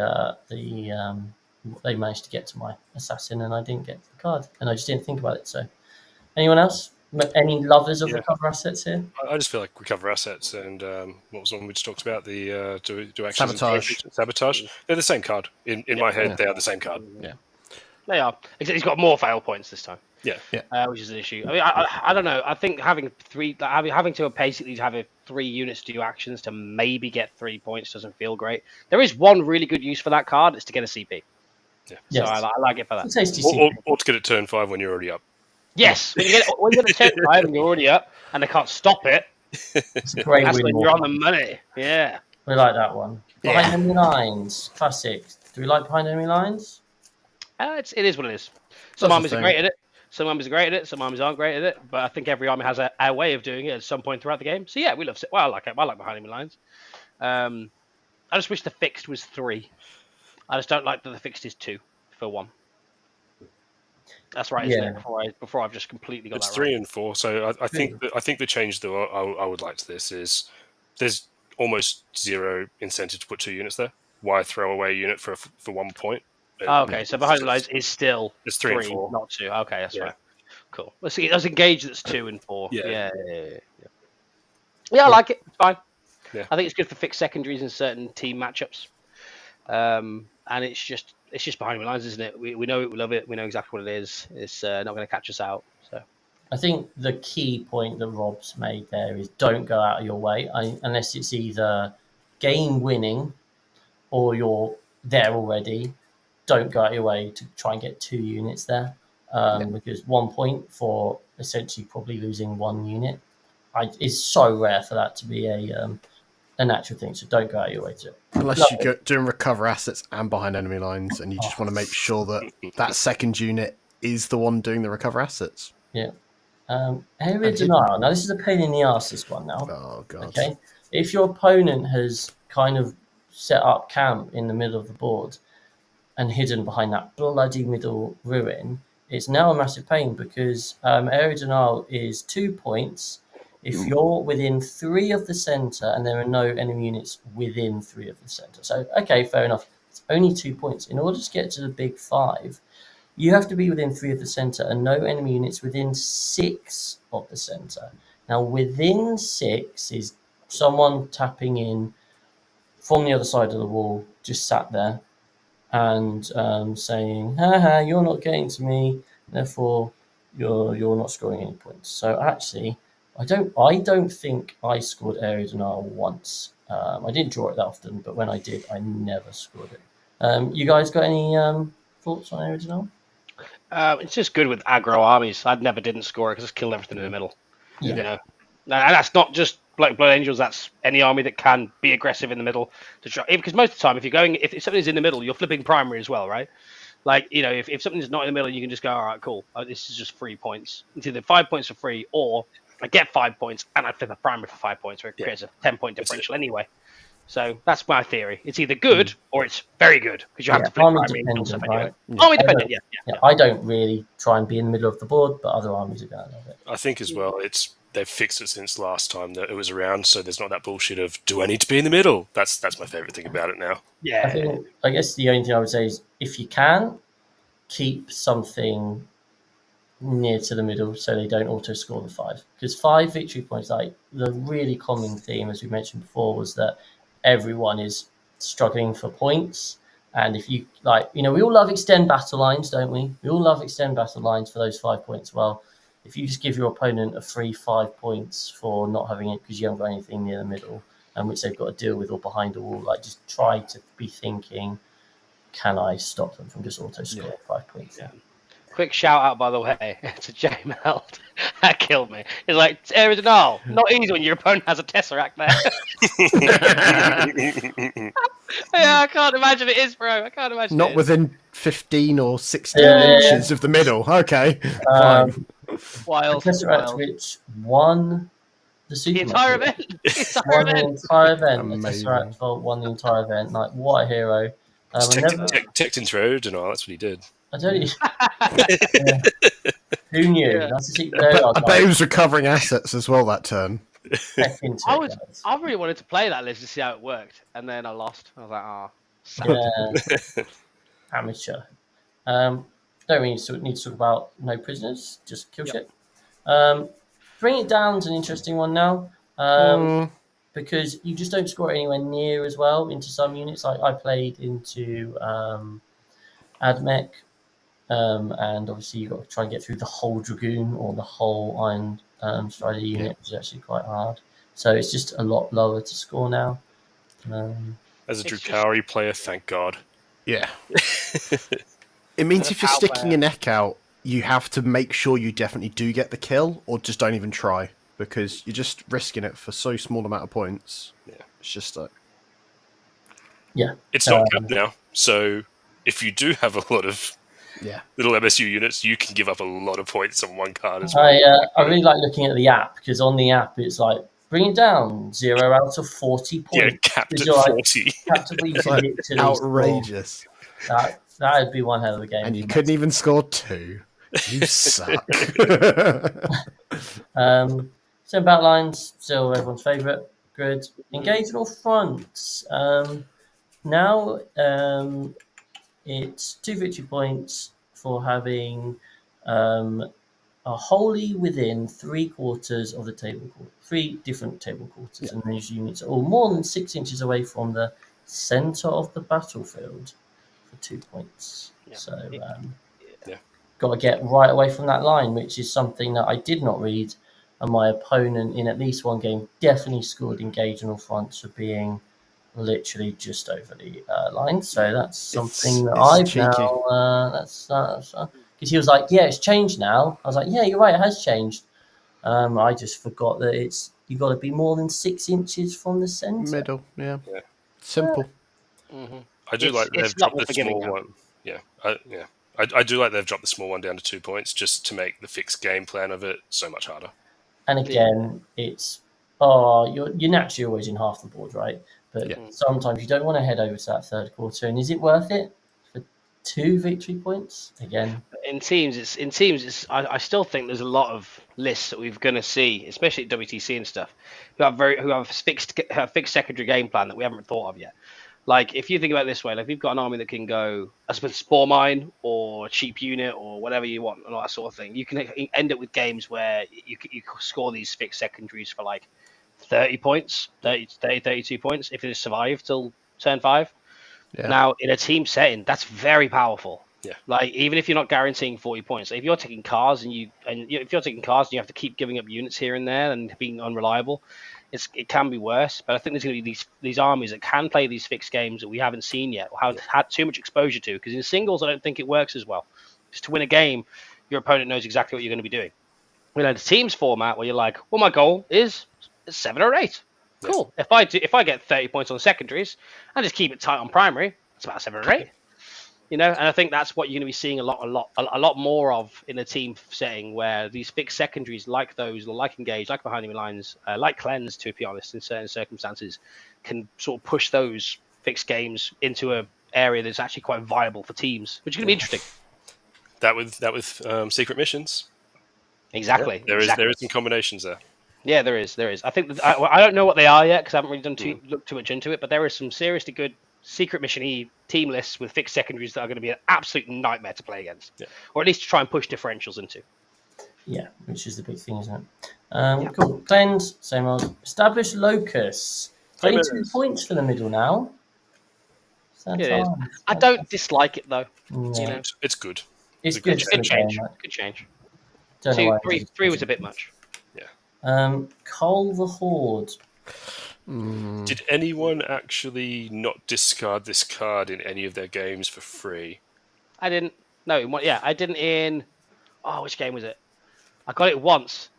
A: managed to get to my assassin, and I didn't get the card, and I just didn't think about it. So, anyone else? Any lovers of recover assets here?
C: I just feel like recover assets and what was the one we just talked about? The do actions sabotage. They're the same card in my head. They are the same card.
D: Yeah,
B: they are. Except he's got more fail points this time.
C: Yeah.
B: Which is an issue. I mean, I don't know. I think having to basically have 3 units to do actions to maybe get 3 points doesn't feel great. There is one really good use for that card. It's to get a CP.
C: Yeah.
B: So I like it for that.
C: Or to get it turn 5 when you're already up.
B: Yes, when you get a turn 5 and you're already up, and they can't stop it.
A: It's a great
B: that's
A: win.
B: when you're on the money. Yeah.
A: We like that one. Behind enemy lines, classic. Do we like behind enemy lines?
B: It is what it is. Some armies are great at it. Some armies are great at it. Some armies aren't great at it. But I think every army has a way of doing it at some point throughout the game. So yeah, we love it. Well, I like it. I like behind enemy lines. I just wish the fixed was 3. I just don't like that the fixed is 2 for 1. That's right, isn't it? Before I've just completely got
C: it's
B: that
C: 3
B: right.
C: and 4. So I think the change that I would like to this is there's almost 0 incentive to put 2 units there. Why throw away a unit for 1 point?
B: Okay, so behind the lines is still
C: it's 3 and 4,
B: not 2. Okay, that's right. Cool. Let's see. Let's engage that's 2 and 4.
C: Yeah,
B: I like it. It's fine.
C: Yeah.
B: I think it's good for fixed secondaries in certain team matchups. And it's just behind the lines, isn't it? We know it, we love it, we know exactly what it is. It's not going to catch us out. So
A: I think the key point that Rob's made there is don't go out of your way unless it's either game winning or you're there already. Don't go out of your way to try and get 2 units there, because 1 point for essentially probably losing 1 unit is so rare for that to be a natural thing. So don't go out of your way to it.
D: Unless you're doing recover assets and behind enemy lines, and you just want to make sure that second unit is the one doing the recover assets.
A: Yeah. Area denial. Now this is a pain in the ass. This one now.
D: Oh god.
A: Okay. If your opponent has kind of set up camp in the middle of the board and hidden behind that bloody middle ruin, it's now a massive pain because area denial is 2 points if you're within 3 of the center and there are no enemy units within 3 of the center. So, okay, fair enough. It's only 2 points. In order to get to the big 5, you have to be within 3 of the center and no enemy units within 6 of the center. Now, within 6 is someone tapping in from the other side of the wall, just sat there and saying, "Ha, you're not getting to me, therefore you're not scoring any points." So actually, I don't think I scored area denial once. I didn't draw it that often, but when I did, I never scored it. You guys got any thoughts on area denial?
B: It's just good with aggro armies. I never didn't score it because it's killed everything in the middle.
A: Yeah.
B: You know, and that's not just like Blood Angels. That's any army that can be aggressive in the middle to try. Because most of the time, if something's in the middle, you're flipping primary as well, right? Like, you know, if something's not in the middle, you can just go, all right, cool. This is just 3 points. It's either 5 points for free, or I get 5 points and I flip a primary for 5 points, where it creates a 10-point differential anyway. So that's my theory. It's either good or it's very good, because you have to flip primary and stuff anyway. Army dependent, yeah.
A: I don't really try and be in the middle of the board, but other armies are going to love it.
C: I think as well, they've fixed it since last time that it was around, so there's not that bullshit of, do I need to be in the middle? That's my favourite thing about it now.
B: Yeah.
A: I guess the only thing I would say is, if you can, keep something near to the middle so they don't auto score the 5. Because 5 victory points, like the really common theme, as we mentioned before, was that everyone is struggling for points. And if you, like, you know, we all love extend battle lines, don't we? We all love extend battle lines for those 5 points. Well, if you just give your opponent a free 5 points for not having it because you haven't got anything near the middle, and which they've got to deal with, or behind a wall, like, just try to be thinking, can I stop them from just auto scoring 5 points?
B: Yeah. Quick shout out, by the way, to J Meld. That killed me. It's like, area denial. Not easy when your opponent has a Tesseract there. Yeah, I can't imagine it is, bro. I can't imagine
D: Not
B: it
D: within 15 or 16 inches of the middle. Okay, fine.
B: Wild.
A: Tesseract, which won the Super
B: entire
A: Major.
B: event.
A: Won the entire event.
D: Amazing.
A: Tesseract Vault won the entire event. Like, what a hero.
C: Teched into area denial, that's what he did.
A: I don't yeah. Who knew?
B: Yeah.
A: That's a secret.
D: I bet he was recovering assets as well that turn.
B: I really wanted to play that list to see how it worked, and then I lost. I was like,
A: Yeah. Amateur. Don't really need to talk about no prisoners, just kill shit. Bring It Down is an interesting one now, because you just don't score anywhere near as well into some units. I played into Admech, and obviously you've got to try and get through the whole Dragoon or the whole Iron Strider unit, which is actually quite hard. So it's just a lot lower to score now.
C: As a Drukhari player, thank God.
D: Yeah. It means if you're sticking your neck out, you have to make sure you definitely do get the kill, or just don't even try, because you're just risking it for so small amount of points.
C: Yeah.
D: It's just like...
A: Yeah.
C: It's not capped now, so if you do have a lot of little MSU units, you can give up a lot of points on one card as well.
A: I really like looking at the app, because on the app it's like, bring it down, 0 out of 40 points.
C: Yeah, capped at 40.
A: Capped at literally
D: outrageous.
A: That would be one hell of a game.
D: And you couldn't even score 2. You suck.
A: Same battle lines, still everyone's favourite. Good. Engage on all fronts. Now it's 2 victory points for having a wholly within 3/4 of the table quarter, 3 different table quarters, and these units are all more than 6 inches away from the centre of the battlefield for 2 points. So got to get right away from that line, which is something that I did not read, and my opponent in at least one game definitely scored engage on all fronts for being literally just over the line. So that's something that I've cheeky. Now. That's because he was like, "Yeah, it's changed now." I was like, "Yeah, you're right, it has changed." I just forgot that you got to be more than 6 inches from the centre.
D: Middle, yeah. Simple.
C: I do like they've dropped the small one. I do like they've dropped the small one down to 2 points just to make the fixed game plan of it so much harder.
A: And again, it's you're naturally always in half the board, right? But sometimes you don't want to head over to that third quarter. And is it worth it for 2 victory points again?
B: In teams, I still think there's a lot of lists that we're going to see, especially at WTC and stuff, who have a fixed secondary game plan that we haven't thought of yet. Like, if you think about it this way, like, if you've got an army that can go, I suppose, spore mine or cheap unit or whatever you want and all that sort of thing, you can end up with games where you score these fixed secondaries for like 30 points, 32 points if they survive till turn 5. Now, in a team setting, that's very powerful.
C: Yeah.
B: Like, even if you're not guaranteeing 40 points, if you're taking cars and you have to keep giving up units here and there and being unreliable, it can be worse. But I think there's going to be these armies that can play these fixed games that we haven't seen yet or haven't had too much exposure to. Because in singles, I don't think it works as well. Just to win a game, your opponent knows exactly what you're going to be doing. We know the teams format where you're like, well, my goal is 7 or 8. Cool. If I get 30 points on secondaries and just keep it tight on primary, it's about 7 or 8. And I think that's what you're going to be seeing a lot more of in a team setting, where these fixed secondaries like those, like Engage, like Behind Enemy Lines, like Cleanse, to be honest, in certain circumstances, can sort of push those fixed games into an area that's actually quite viable for teams, which is going to be interesting.
C: That with secret missions.
B: Exactly.
C: There is some combinations there.
B: Yeah, there is. I think I don't know what they are yet because I haven't really looked too much into it. But there are some seriously good secret mission-y team lists with fixed secondaries that are going to be an absolute nightmare to play against, or at least to try and push differentials into.
A: Yeah, which is the big thing, isn't it? Cool. Cleanse, same old. Establish Locus. 22 points for the middle now.
B: I don't dislike it though.
A: No.
C: It's good.
A: It's good.
B: Good change. Good change. 2, 3 was a bit much.
C: Yeah.
A: Cull the Horde.
C: Did anyone actually not discard this card in any of their games for free?
B: I didn't. No, I didn't in. Oh, which game was it? I got it once.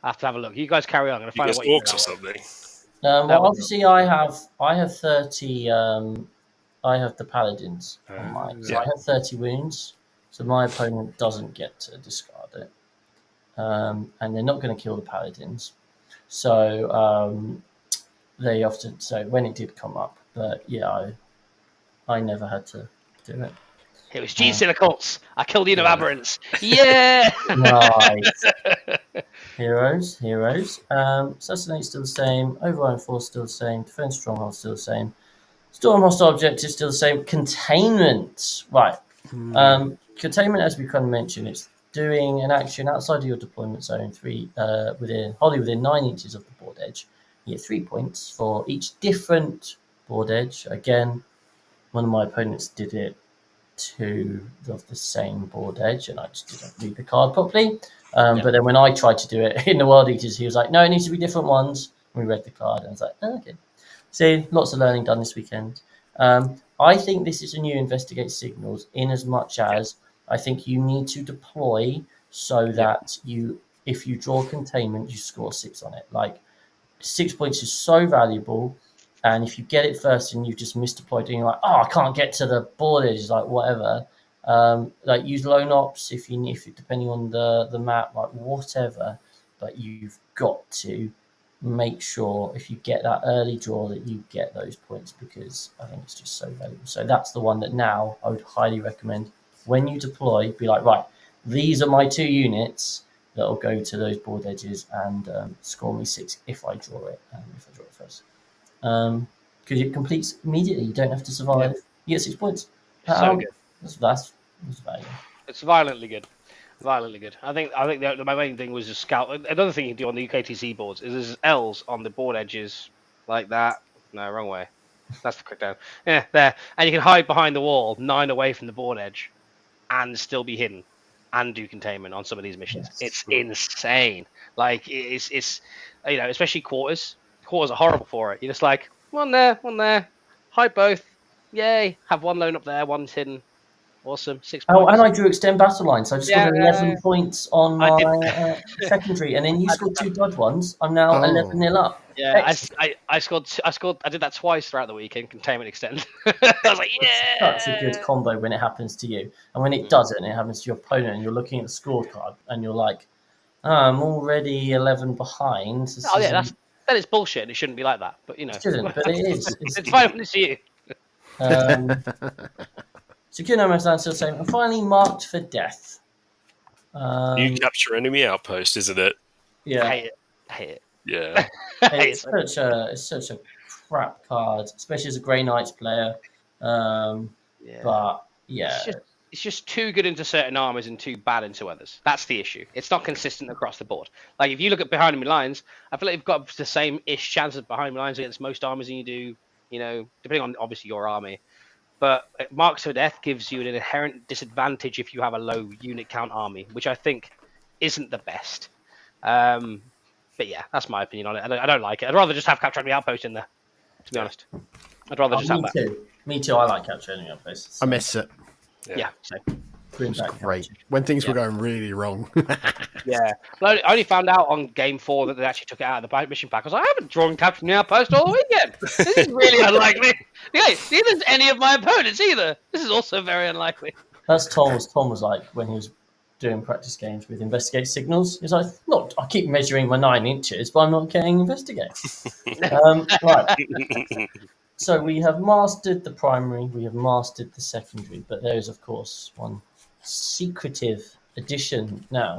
B: I have to have a look. You guys carry on. I'm going to find out what
C: orcs or something.
A: Well, obviously, I have 30. I have the paladins on mine, so I have 30 wounds. So my opponent doesn't get to discard it, and they're not going to kill the paladins. So they often. So when it did come up, but yeah, I never had to do it.
B: It was G-Sin Occults. I killed the Unit of Aberrants. Yeah!
A: Nice. Heroes. Assassinate still the same. Override Force still the same. Defense Stronghold still the same. Storm Hostile Objective still the same. Containment. Right. Containment, as we kind of mentioned, it's doing an action outside of your deployment zone, wholly within 9 inches of the board edge. You get 3 points for each different board edge. Again, one of my opponents did it to of the same board edge, and I just didn't read the card properly. But then when I tried to do it in the World Eaters, he was like, no, it needs to be different ones. And we read the card, and I was like, okay. So lots of learning done this weekend. I think this is a new Investigate Signals, in as much as I think you need to deploy so that if you draw containment, you score 6 on it. Like, 6 points is so valuable. And if you get it first and you've just misdeployed and you're like, oh, I can't get to the board edge, like whatever. Like use lone ops if depending on the map, like whatever. But you've got to make sure if you get that early draw that you get those points, because I think it's just so valuable. So that's the one that now I would highly recommend when you deploy. Be like, right, these are my 2 units that'll go to those board edges and score me 6 if I draw it. If I draw it first. Because it completes immediately. You don't have to survive. You get 6 points.
B: So good.
A: That's valuable.
B: It's violently good. I think my main thing was just scout. Another thing you can do on the UKTC boards is there's L's on the board edges like that. No, wrong way. That's the quick down. Yeah, there. And you can hide behind the wall 9 away from the board edge and still be hidden and do containment on some of these missions. Yes. It's insane. Like, it's especially quarters. Quarters are horrible for it. You're just like, one there, hide both. Yay. Have one lone up there, one's hidden. Awesome. 6 points.
A: Oh, and I drew extend battle line, so I just got 11 points on my secondary, and then you scored 2 dodge ones. I'm now 11-0 up.
B: Yeah, I scored. I did that twice throughout the weekend. Containment extend. I was like, yeah.
A: It's such a good combo when it happens to you, and when it doesn't, it happens to your opponent, and you're looking at the scorecard, and you're like, I'm already 11 behind.
B: That is bullshit, and it shouldn't be like that. But
A: it shouldn't, but it is.
B: It's fine when it's you.
A: Secure no man's land still the same. And finally, Marked for Death.
C: You capture enemy outpost, isn't it?
A: Yeah.
B: I hate it.
C: Yeah.
A: It's such a crap card, especially as a Grey Knights player. But yeah.
B: It's just too good into certain armies and too bad into others. That's the issue. It's not consistent across the board. Like, if you look at Behind Enemy Lines, I feel like you've got the same-ish chances of Behind Enemy Lines against most armies than you do, depending on, obviously, your army. but Marks of Death gives you an inherent disadvantage if you have a low unit count army, which I think isn't the best. But yeah, that's my opinion on it. I don't like it. I'd rather just have Capture Enemy Outpost in there, to be honest. I'd rather just have that.
A: Me too. I like Capture Enemy Outposts.
D: I miss it.
B: Yeah, so.
A: Bring back
D: Great.
A: Capture.
D: When things were going really wrong.
B: Yeah. But I only found out on game 4 that they actually took it out of the mission pack. I was like, I haven't drawn Capture Enemy Outpost all weekend. This is really unlikely. Okay, neither is any of my opponents either. This is also very unlikely.
A: That's Tom was like when he was doing practice games with Investigate signals. He's like, look, I keep measuring my 9 inches, but I'm not getting Investigate. Right. So we have mastered the primary, we have mastered the secondary, but there is, of course, one secretive addition now.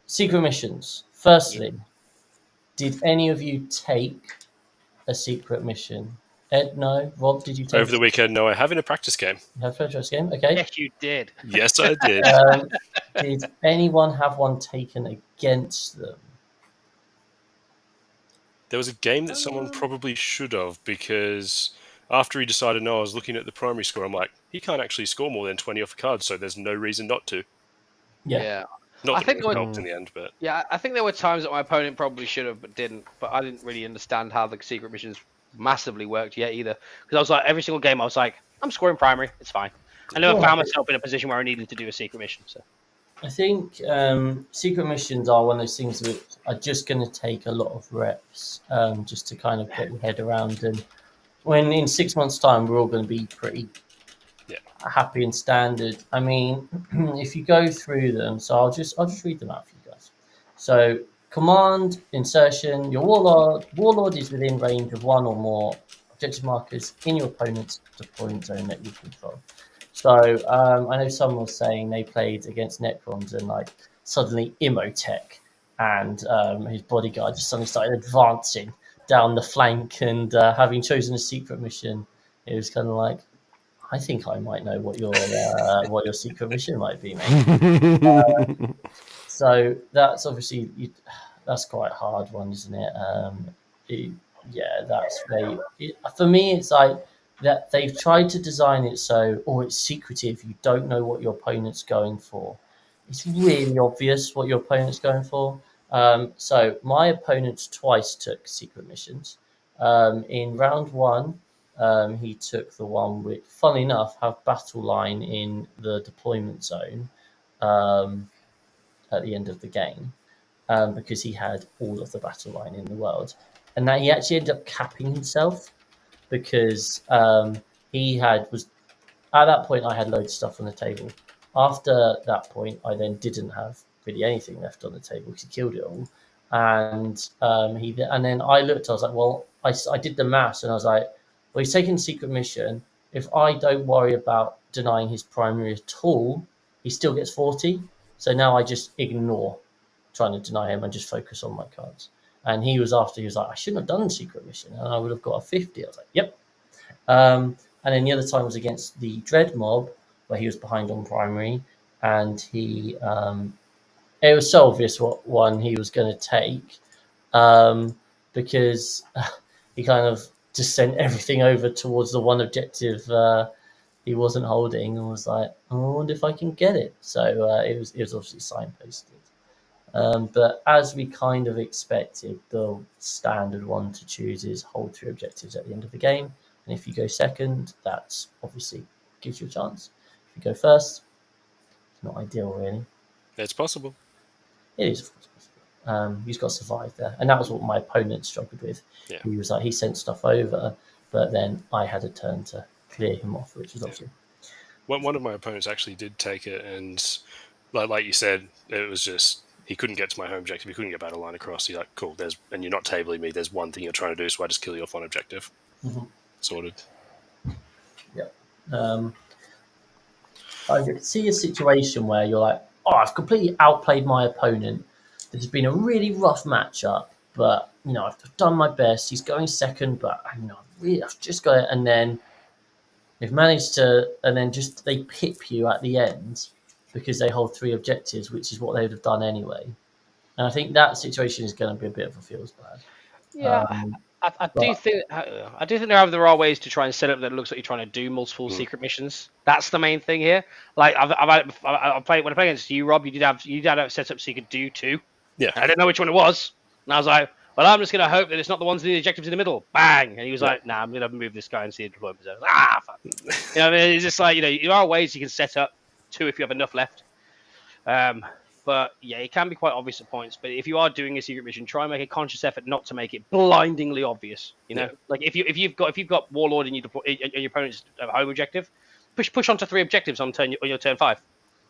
A: Secret missions. Firstly, did any of you take a secret mission? Ed, no. Rob, did you take
C: over the weekend? No, I have in a practice game.
A: You have a practice game? Okay.
B: Yes, you did.
C: Yes, I did.
A: Did anyone have one taken against them?
C: There was a game that someone probably should have, because after he decided no, I was looking at the primary score. I'm like, he can't actually score more than 20 off a card, so there's no reason not to.
A: Yeah.
C: Not
B: I think
C: it helped in the end, but
B: yeah, I think there were times that my opponent probably should have, but didn't. But I didn't really understand how the secret missions massively worked yet either. Because I was like, every single game, I was like, I'm scoring primary, it's fine. I never found myself in a position where I needed to do a secret mission. So
A: I think secret missions are one of those things that are just going to take a lot of reps, just to kind of get your head around. And when in 6 months' time, we're all going to be pretty happy and standard. I mean, if you go through them, so I'll just read them out for you guys. So command insertion, your warlord is within range of one or more objective markers in your opponent's deployment zone that you control. So I know someone was saying they played against Necrons and like suddenly Imhotep and his bodyguard just suddenly started advancing down the flank, and having chosen a secret mission, it was kind of like, I think I might know what your secret mission might be, mate. So that's obviously that's quite a hard one, isn't it? That's very. For me, it's like that they've tried to design it so, it's secretive. You don't know what your opponent's going for. It's really obvious what your opponent's going for. So my opponents twice took secret missions. In round 1. He took the one which, funnily enough, have battle line in the deployment zone at the end of the game, because he had all of the battle line in the world. And that he actually ended up capping himself because he was at that point I had loads of stuff on the table. After that point, I then didn't have really anything left on the table because he killed it all. And then I looked, I was like, well, I did the maths and I was like, well, he's taking a secret mission. If I don't worry about denying his primary at all, he still gets 40. So now I just ignore trying to deny him and just focus on my cards. And he was like, I shouldn't have done the secret mission, and I would have got a 50. I was like, yep. And then the other time was against the Dread Mob, where he was behind on primary, and it was so obvious what one he was going to take, because he kind of just sent everything over towards the one objective he wasn't holding, and was like, I wonder if I can get it. So it was obviously signposted. But as we kind of expected, the standard one to choose is hold 3 objectives at the end of the game. And if you go second, that obviously gives you a chance. If you go first, it's not ideal, really.
C: It's possible.
A: It is, of course, possible. You've got to survive there. And that was what my opponent struggled with.
C: Yeah.
A: He was like, he sent stuff over, but then I had a turn to clear him off, which was obviously...
C: One of my opponents actually did take it, and like you said, it was just... He couldn't get to my home objective. He couldn't get battle line across. He's like, cool, and you're not tabling me. There's one thing you're trying to do, so I just kill you off one objective.
A: Mm-hmm.
C: Sorted.
A: Yeah. I could see a situation where you're like, I've completely outplayed my opponent. This has been a really rough matchup, but, I've done my best. He's going second, but, I've just got it. And then they've managed to, and then just they pip you at the end because they hold 3 objectives, which is what they would have done anyway. And I think that situation is going to be a bit of a feels bad.
B: Yeah, I do think there are ways to try and set up that it looks like you're trying to do multiple secret missions. That's the main thing here. Like I've played when I played against you, Rob. You did have it set up so you could do 2.
C: Yeah.
B: And I didn't know which one it was, and I was like, well, I'm just gonna hope that it's not the ones in the objectives in the middle. Bang! And he was like, nah, I'm gonna move this guy and see the deployment zone. Fuck. You know, what I mean, it's just like there are ways you can set up 2 if you have enough left. But yeah, it can be quite obvious at points. But if you are doing a secret mission, try and make a conscious effort not to make it blindingly obvious. You know, like if you've got Warlord and your opponent's home objective, push onto 3 objectives on your turn 5.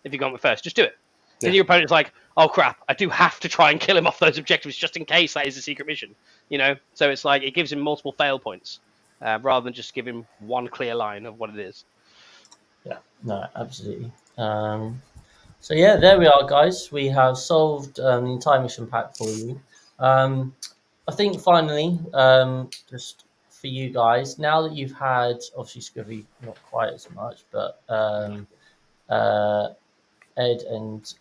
B: If you've gone with first, just do it. Then your opponent's like, oh crap, I do have to try and kill him off those objectives just in case that is a secret mission. You know, so it's like it gives him multiple fail points rather than just give him one clear line of what it is.
A: Yeah, no, absolutely. So yeah, there we are, guys. We have solved the entire mission pack for you. I think finally, just for you guys, now that you've had, obviously Scrivy not quite as much, but Ed and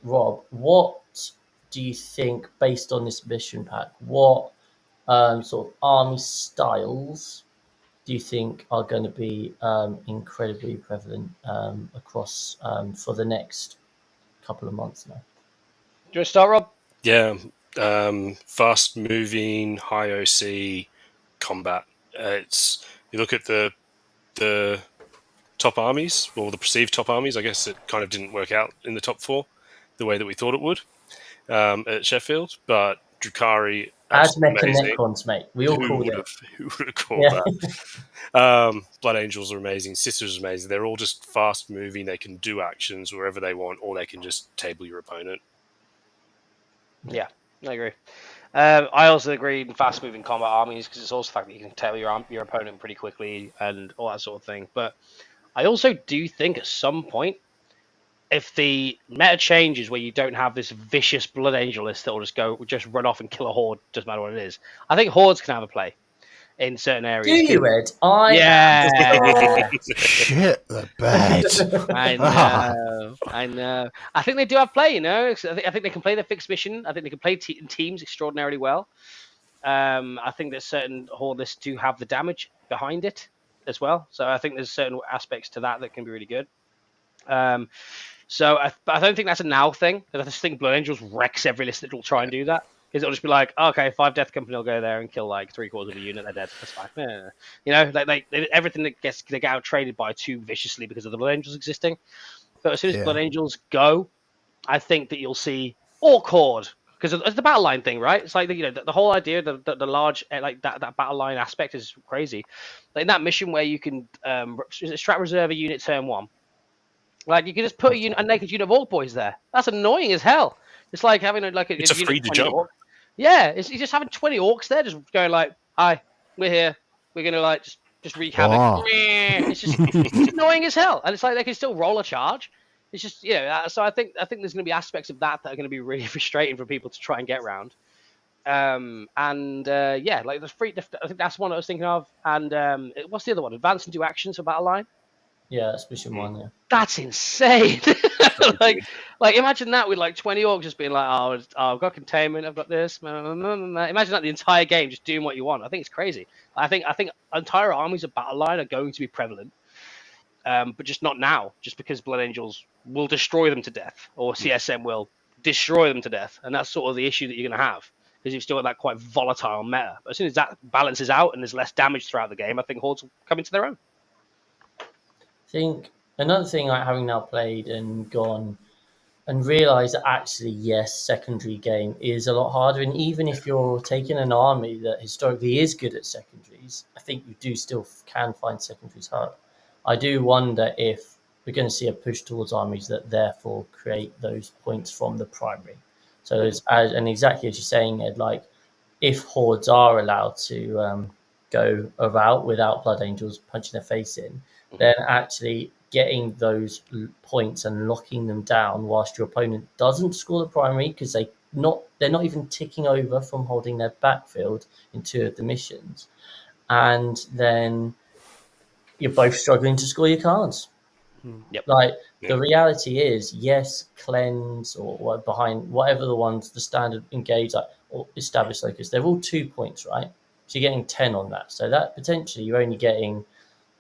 A: Rob, what do you think, based on this mission pack, what sort of army styles do you think are going to be incredibly prevalent across for the next couple of months now?
B: Do you want to start, Rob?
C: Yeah, fast moving, high OC combat. You look at the top armies, or the perceived top armies. I guess it kind of didn't work out in the top 4 the way that we thought it would at Sheffield, but Drukhari,
A: As Necrons, mate. We all called it.
C: Who would have called that? Blood Angels are amazing. Sisters are amazing. They're all just fast moving. They can do actions wherever they want, or they can just table your opponent.
B: Yeah, I agree. I also agree in fast-moving combat armies because it's also the fact that you can table your opponent pretty quickly and all that sort of thing. But I also do think at some point, if the meta changes where you don't have this vicious Blood Angel list that will just run off and kill a horde, doesn't matter what it is, I think hordes can have a play in certain areas.
A: Do you, Ed?
D: Shit the bed.
B: I know. I think they do have play, you know. I think they can play the fixed mission. I think they can play in teams extraordinarily well. I think that certain horde lists do have the damage behind it as well. So I think there's certain aspects to that can be really good. So I don't think that's a now thing. I just think Blood Angels wrecks every list that will try and do that. Because it'll just be like, okay, 5 Death Company will go there and kill like 3/4 of a unit, they're dead. That's fine. Yeah. You know, like everything that they get out traded by too viciously because of the Blood Angels existing. But as soon as Blood Angels go, I think that you'll see Orc Horde. Because it's the battle line thing, right? It's like the whole idea, the large like that battle line aspect is crazy. Like in that mission where you can strat reserve a unit turn 1. Like you can just put a naked unit of Orc Boys there. That's annoying as hell. It's like having
C: it's a free to jump.
B: Orc. Yeah, it's just having 20 orcs there, just going like, "Hi, we're here. We're gonna like just wreak havoc." It's just it's annoying as hell, and it's like they can still roll a charge. It's just So I think there's gonna be aspects of that are gonna be really frustrating for people to try and get around. Like the free. I think that's one I was thinking of. And what's the other one? Advance and do actions for battle line.
A: Yeah, that's mission 1. Yeah,
B: that's insane. like imagine that with like 20 orcs just being like, oh, I've got containment, I've got this. Imagine that the entire game just doing what you want. I think it's crazy. I think entire armies of battle line are going to be prevalent, but just not now. Just because Blood Angels will destroy them to death, or CSM will destroy them to death, and that's sort of the issue that you're going to have because you've still got that quite volatile meta. But as soon as that balances out and there's less damage throughout the game, I think hordes will come into their own.
A: I think another thing, like having now played and gone and realised that actually, yes, secondary game is a lot harder. And even if you're taking an army that historically is good at secondaries, I think you do still can find secondaries hard. I do wonder if we're going to see a push towards armies that therefore create those points from the primary. So and exactly as you're saying, Ed, like if hordes are allowed to go a route without Blood Angels punching their face in, then actually getting those points and locking them down whilst your opponent doesn't score the primary because they're not even ticking over from holding their backfield in 2 of the missions, and then you're both struggling to score your cards.
B: Yep.
A: The reality is, yes, cleanse or behind whatever the standard engage or established locus, they're all 2 points, right? So you're getting 10 on that. So that potentially you're only getting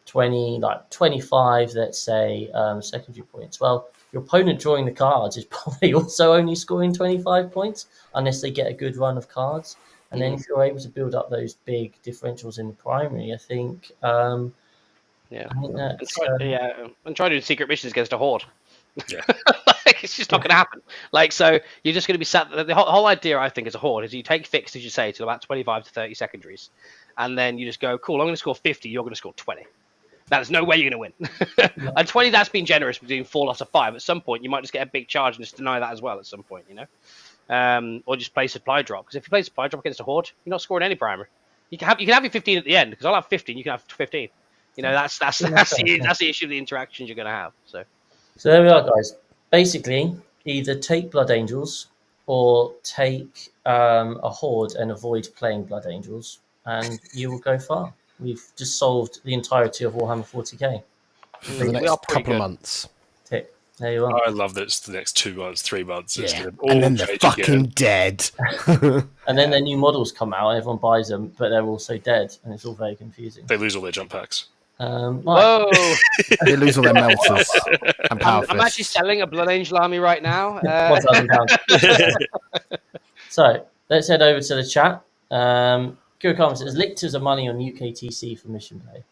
A: 20, like 25, let's say, secondary points. Well, your opponent drawing the cards is probably also only scoring 25 points unless they get a good run of cards. And then if you're able to build up those big differentials in the primary, I think that's,
B: and try to do secret missions against a horde.
C: Yeah.
B: Like, it's just not going to happen. Like, so you're just going to be sat. The whole idea, I think, as a horde is you take fixed, as you say, to about 25 to 30 secondaries, and then you just go, cool, I'm going to score 50. You're going to score 20. There's no way you're going to win. And 20, that's been generous with doing 4 lots of 5. At some point, you might just get a big charge and just deny that as well. At some point, or just play supply drop. Because if you play supply drop against a horde, you're not scoring any primary. You can have your 15 at the end because I'll have 15. You can have 15. That's the issue of the interactions you're going to have.
A: So there we are, guys. Basically, either take Blood Angels or take a Horde and avoid playing Blood Angels, and you will go far. We've just solved the entirety of Warhammer 40k.
D: For the next couple of months.
A: Tick. There you are.
C: I love that it's the next 2 months, 3 months. It's
D: Yeah.
C: gonna all
D: And then they're
C: change
D: fucking
C: again.
D: dead.
A: And then their new models come out and everyone buys them, but they're also dead, and it's all very confusing.
C: They lose all their jump packs.
B: Whoa!
D: They lose all their melters and power
B: I'm actually
D: fists.
B: selling a Blood Angel army right now.
A: £1,000. So let's head over to the chat. Kira Khan says lictors are money on UKTC for mission play.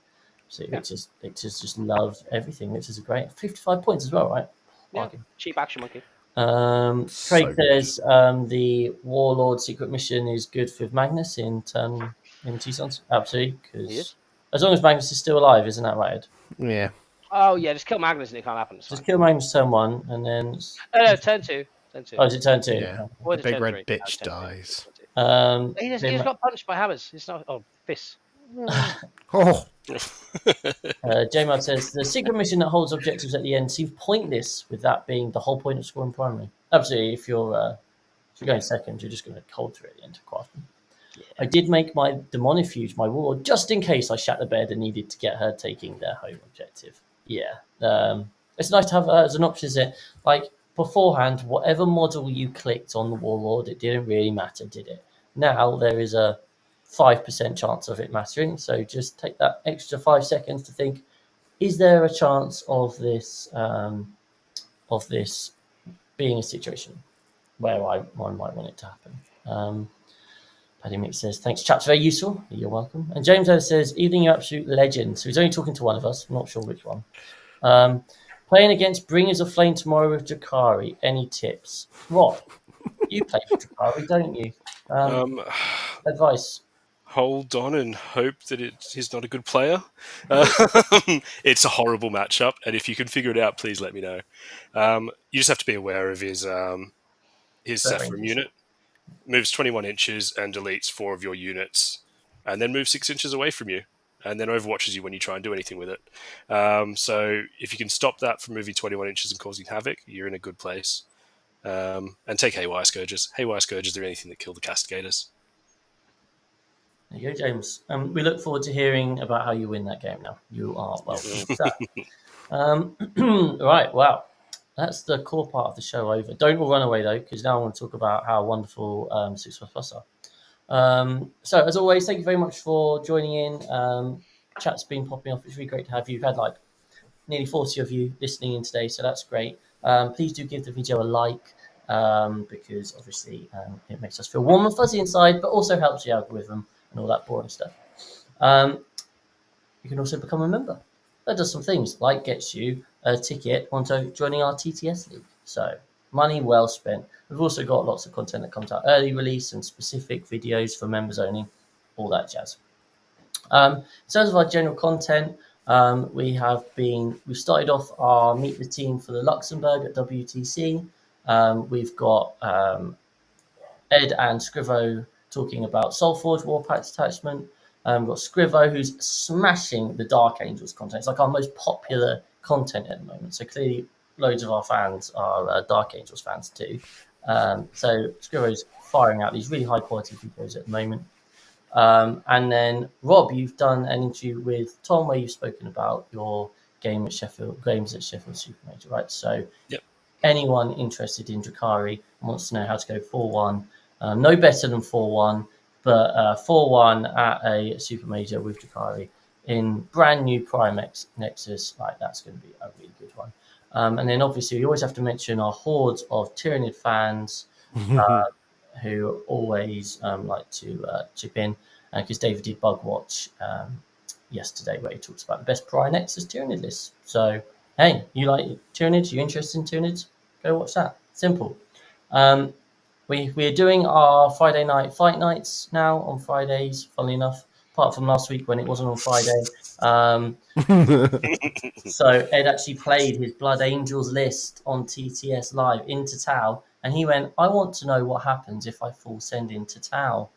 A: So lictors just love everything. Lictors are great. 55 points as well, right?
B: Yeah, cheap action monkey.
A: Craig says the Warlord secret mission is good for Magnus in T-Sons. Absolutely, because as long as Magnus is still alive, isn't that right, Ed?
D: Yeah.
B: Oh yeah, just kill Magnus and it can't happen.
A: Just kill Magnus turn 1 and then.
B: No, turn 2.
A: Oh, is it turn 2?
D: Yeah.
B: Or
D: The big
B: turn
D: red
B: 3.
D: bitch dies.
B: He just got punched by hammers. It's not fists.
D: Oh.
A: J-Mud says the secret mission that holds objectives at the end seems pointless, with that being the whole point of scoring primary. Absolutely, if you're going second, you're just going to cold through at the end quite often. Yeah. I did make my Demonifuge my warlord just in case I shat the bed and needed to get her taking their home objective. Yeah, it's nice to have her as an option. Is it like beforehand, whatever model you clicked on the warlord, it didn't really matter, did it? Now there is a 5% chance of it mattering, so just take that extra 5 seconds to think: is there a chance of this being a situation where I might want it to happen? Paddy Mick says, thanks, chat's very useful. You're welcome. And James Ellis says, evening, you absolute legend. So he's only talking to one of us. I'm not sure which one. Playing against Bringers of Flame tomorrow with Drakari. Any tips? Rob, you play with Drakari, don't you? Advice.
C: Hold on and hope that he's not a good player. It's a horrible matchup, and if you can figure it out, please let me know. You just have to be aware of his Zephyrim unit. Moves 21 inches and deletes 4 of your units, and then moves 6 inches away from you, and then overwatches you when you try and do anything with it. So if you can stop that from moving 21 inches and causing havoc, you're in a good place. And take Haywire Scourges. Haywire Scourges are anything that kill the Castigators.
A: There you go, James. We look forward to hearing about how you win that game now. You are welcome to that. Right, wow. That's the core part of the show over. Don't all run away, though, because now I want to talk about how wonderful 6++ are. So, as always, thank you very much for joining in. Chat's been popping off. It's really great to have you. We've had like nearly 40 of you listening in today, so that's great. Please do give the video a like, because obviously it makes us feel warm and fuzzy inside, but also helps the algorithm and all that boring stuff. You can also become a member. That does some things, like gets you a ticket onto joining our TTS league. So money well spent. We've also got lots of content that comes out early release and specific videos for members only, all that jazz. In terms of our general content, we've started off our Meet the Team for the Luxembourg at WTC. We've got Ed and Scrivo talking about Soulforge Warpath attachment. We've got Scrivo, who's smashing the Dark Angels content. It's like our most popular content at the moment. So clearly loads of our fans are Dark Angels fans too. So Scrivo's firing out these really high quality videos at the moment. And then Rob, you've done an interview with Tom where you've spoken about your games at Sheffield Super Major, right? So anyone interested in Drakari wants to know how to go 4-1, no better than 4-1, but 4-1 at a Super Major with Drakari in brand new Pariah Nexus. Like, that's going to be a really good one. And then obviously we always have to mention our hordes of Tyranid fans who always like to chip in, because David did Bug Watch yesterday where he talks about the best Pariah Nexus Tyranid list. So hey, you like Tyranids? You interested in Tyranids? Go watch that. Simple. We're doing our Friday night fight nights now on Fridays, funnily enough, apart from last week when it wasn't on Friday. So Ed actually played his Blood Angels list on TTS Live into Tau, and he went, I want to know what happens if I full send into Tau.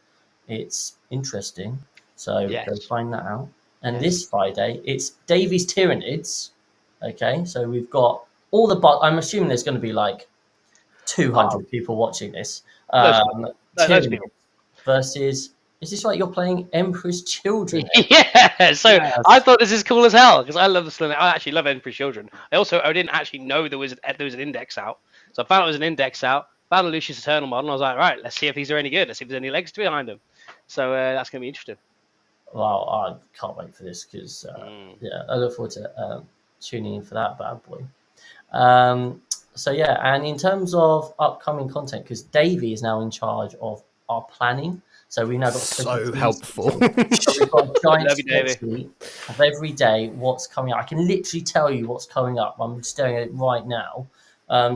A: It's interesting. So go find that out. And this Friday, it's Davies Tyranids. Okay, so we've got all the I'm assuming there's going to be like 200 people watching this. Tyranid versus, is this right? You're playing Emperor's Children.
B: Yeah, so I thought this is cool as hell because I love the Slender. I actually love Emperor's Children. I didn't actually know there was an index out, so I found it was an index out. Found a Lucius Eternal model. And I was like, right, let's see if these are any good. Let's see if there's any legs behind them. So that's going to be interesting.
A: Well, I can't wait for this because I look forward to tuning in for that bad boy. So yeah, and in terms of upcoming content, because Davey is now in charge of our planning, so we've now got
D: so helpful.
A: So we've got a giant spreadsheet of every day what's coming up. I can literally tell you what's coming up. I'm staring at it right now.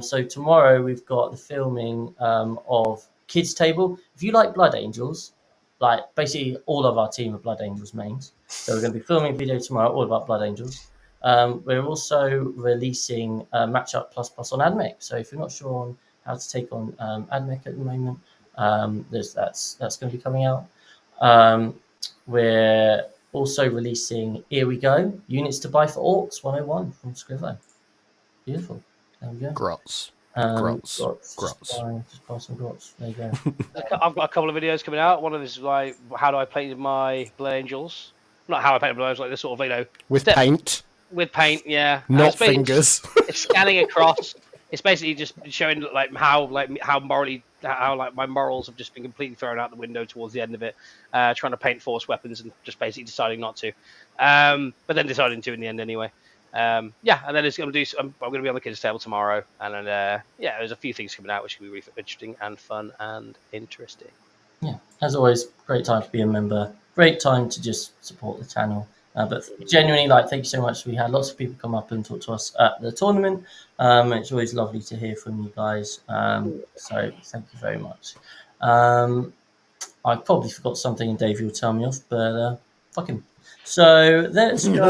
A: So tomorrow we've got the filming of Kids Table. If you like Blood Angels, like basically all of our team are Blood Angels mains. So we're going to be filming a video tomorrow all about Blood Angels. We're also releasing Matchup Plus on AdMech. So if you're not sure on how to take on AdMech at the moment, that's going to be coming out. We're also releasing Here We Go, Units to Buy for Orcs 101 from Scrivo. Beautiful. There we go.
D: Grots.
A: Just buy some grots. There you go.
B: I've got a couple of videos coming out. One of them is like how do I paint my Blood Angels? Not how I paint Blood Angels, like this sort of
D: with paint.
B: With paint, yeah.
D: Not fingers.
B: It's scanning across. It's basically just showing how my morals have just been completely thrown out the window towards the end of it. Trying to paint force weapons and just basically deciding not to, but then deciding to in the end anyway. And then it's going to do. I'm going to be on the kids' table tomorrow, and then there's a few things coming out which will be really interesting and fun and interesting.
A: Yeah, as always, great time to be a member. Great time to just support the channel. But genuinely, thank you so much. We had lots of people come up and talk to us at the tournament. It's always lovely to hear from you guys. So thank you very much. I probably forgot something and Dave will tell me off, but fuck him. So let's go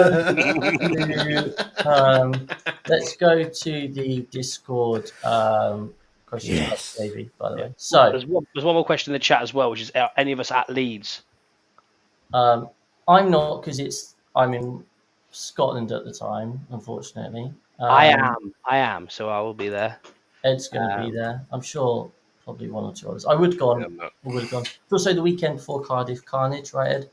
A: to the Discord questions, Davey, by the way. So
B: there's one more question in the chat as well, which is, are any of us at Leeds?
A: I'm not, because I'm in Scotland at the time, unfortunately.
B: I am, so I will be there.
A: Ed's going to be there. I'm sure probably one or two others. I would have gone. It's also the weekend before Cardiff Carnage, right, Ed?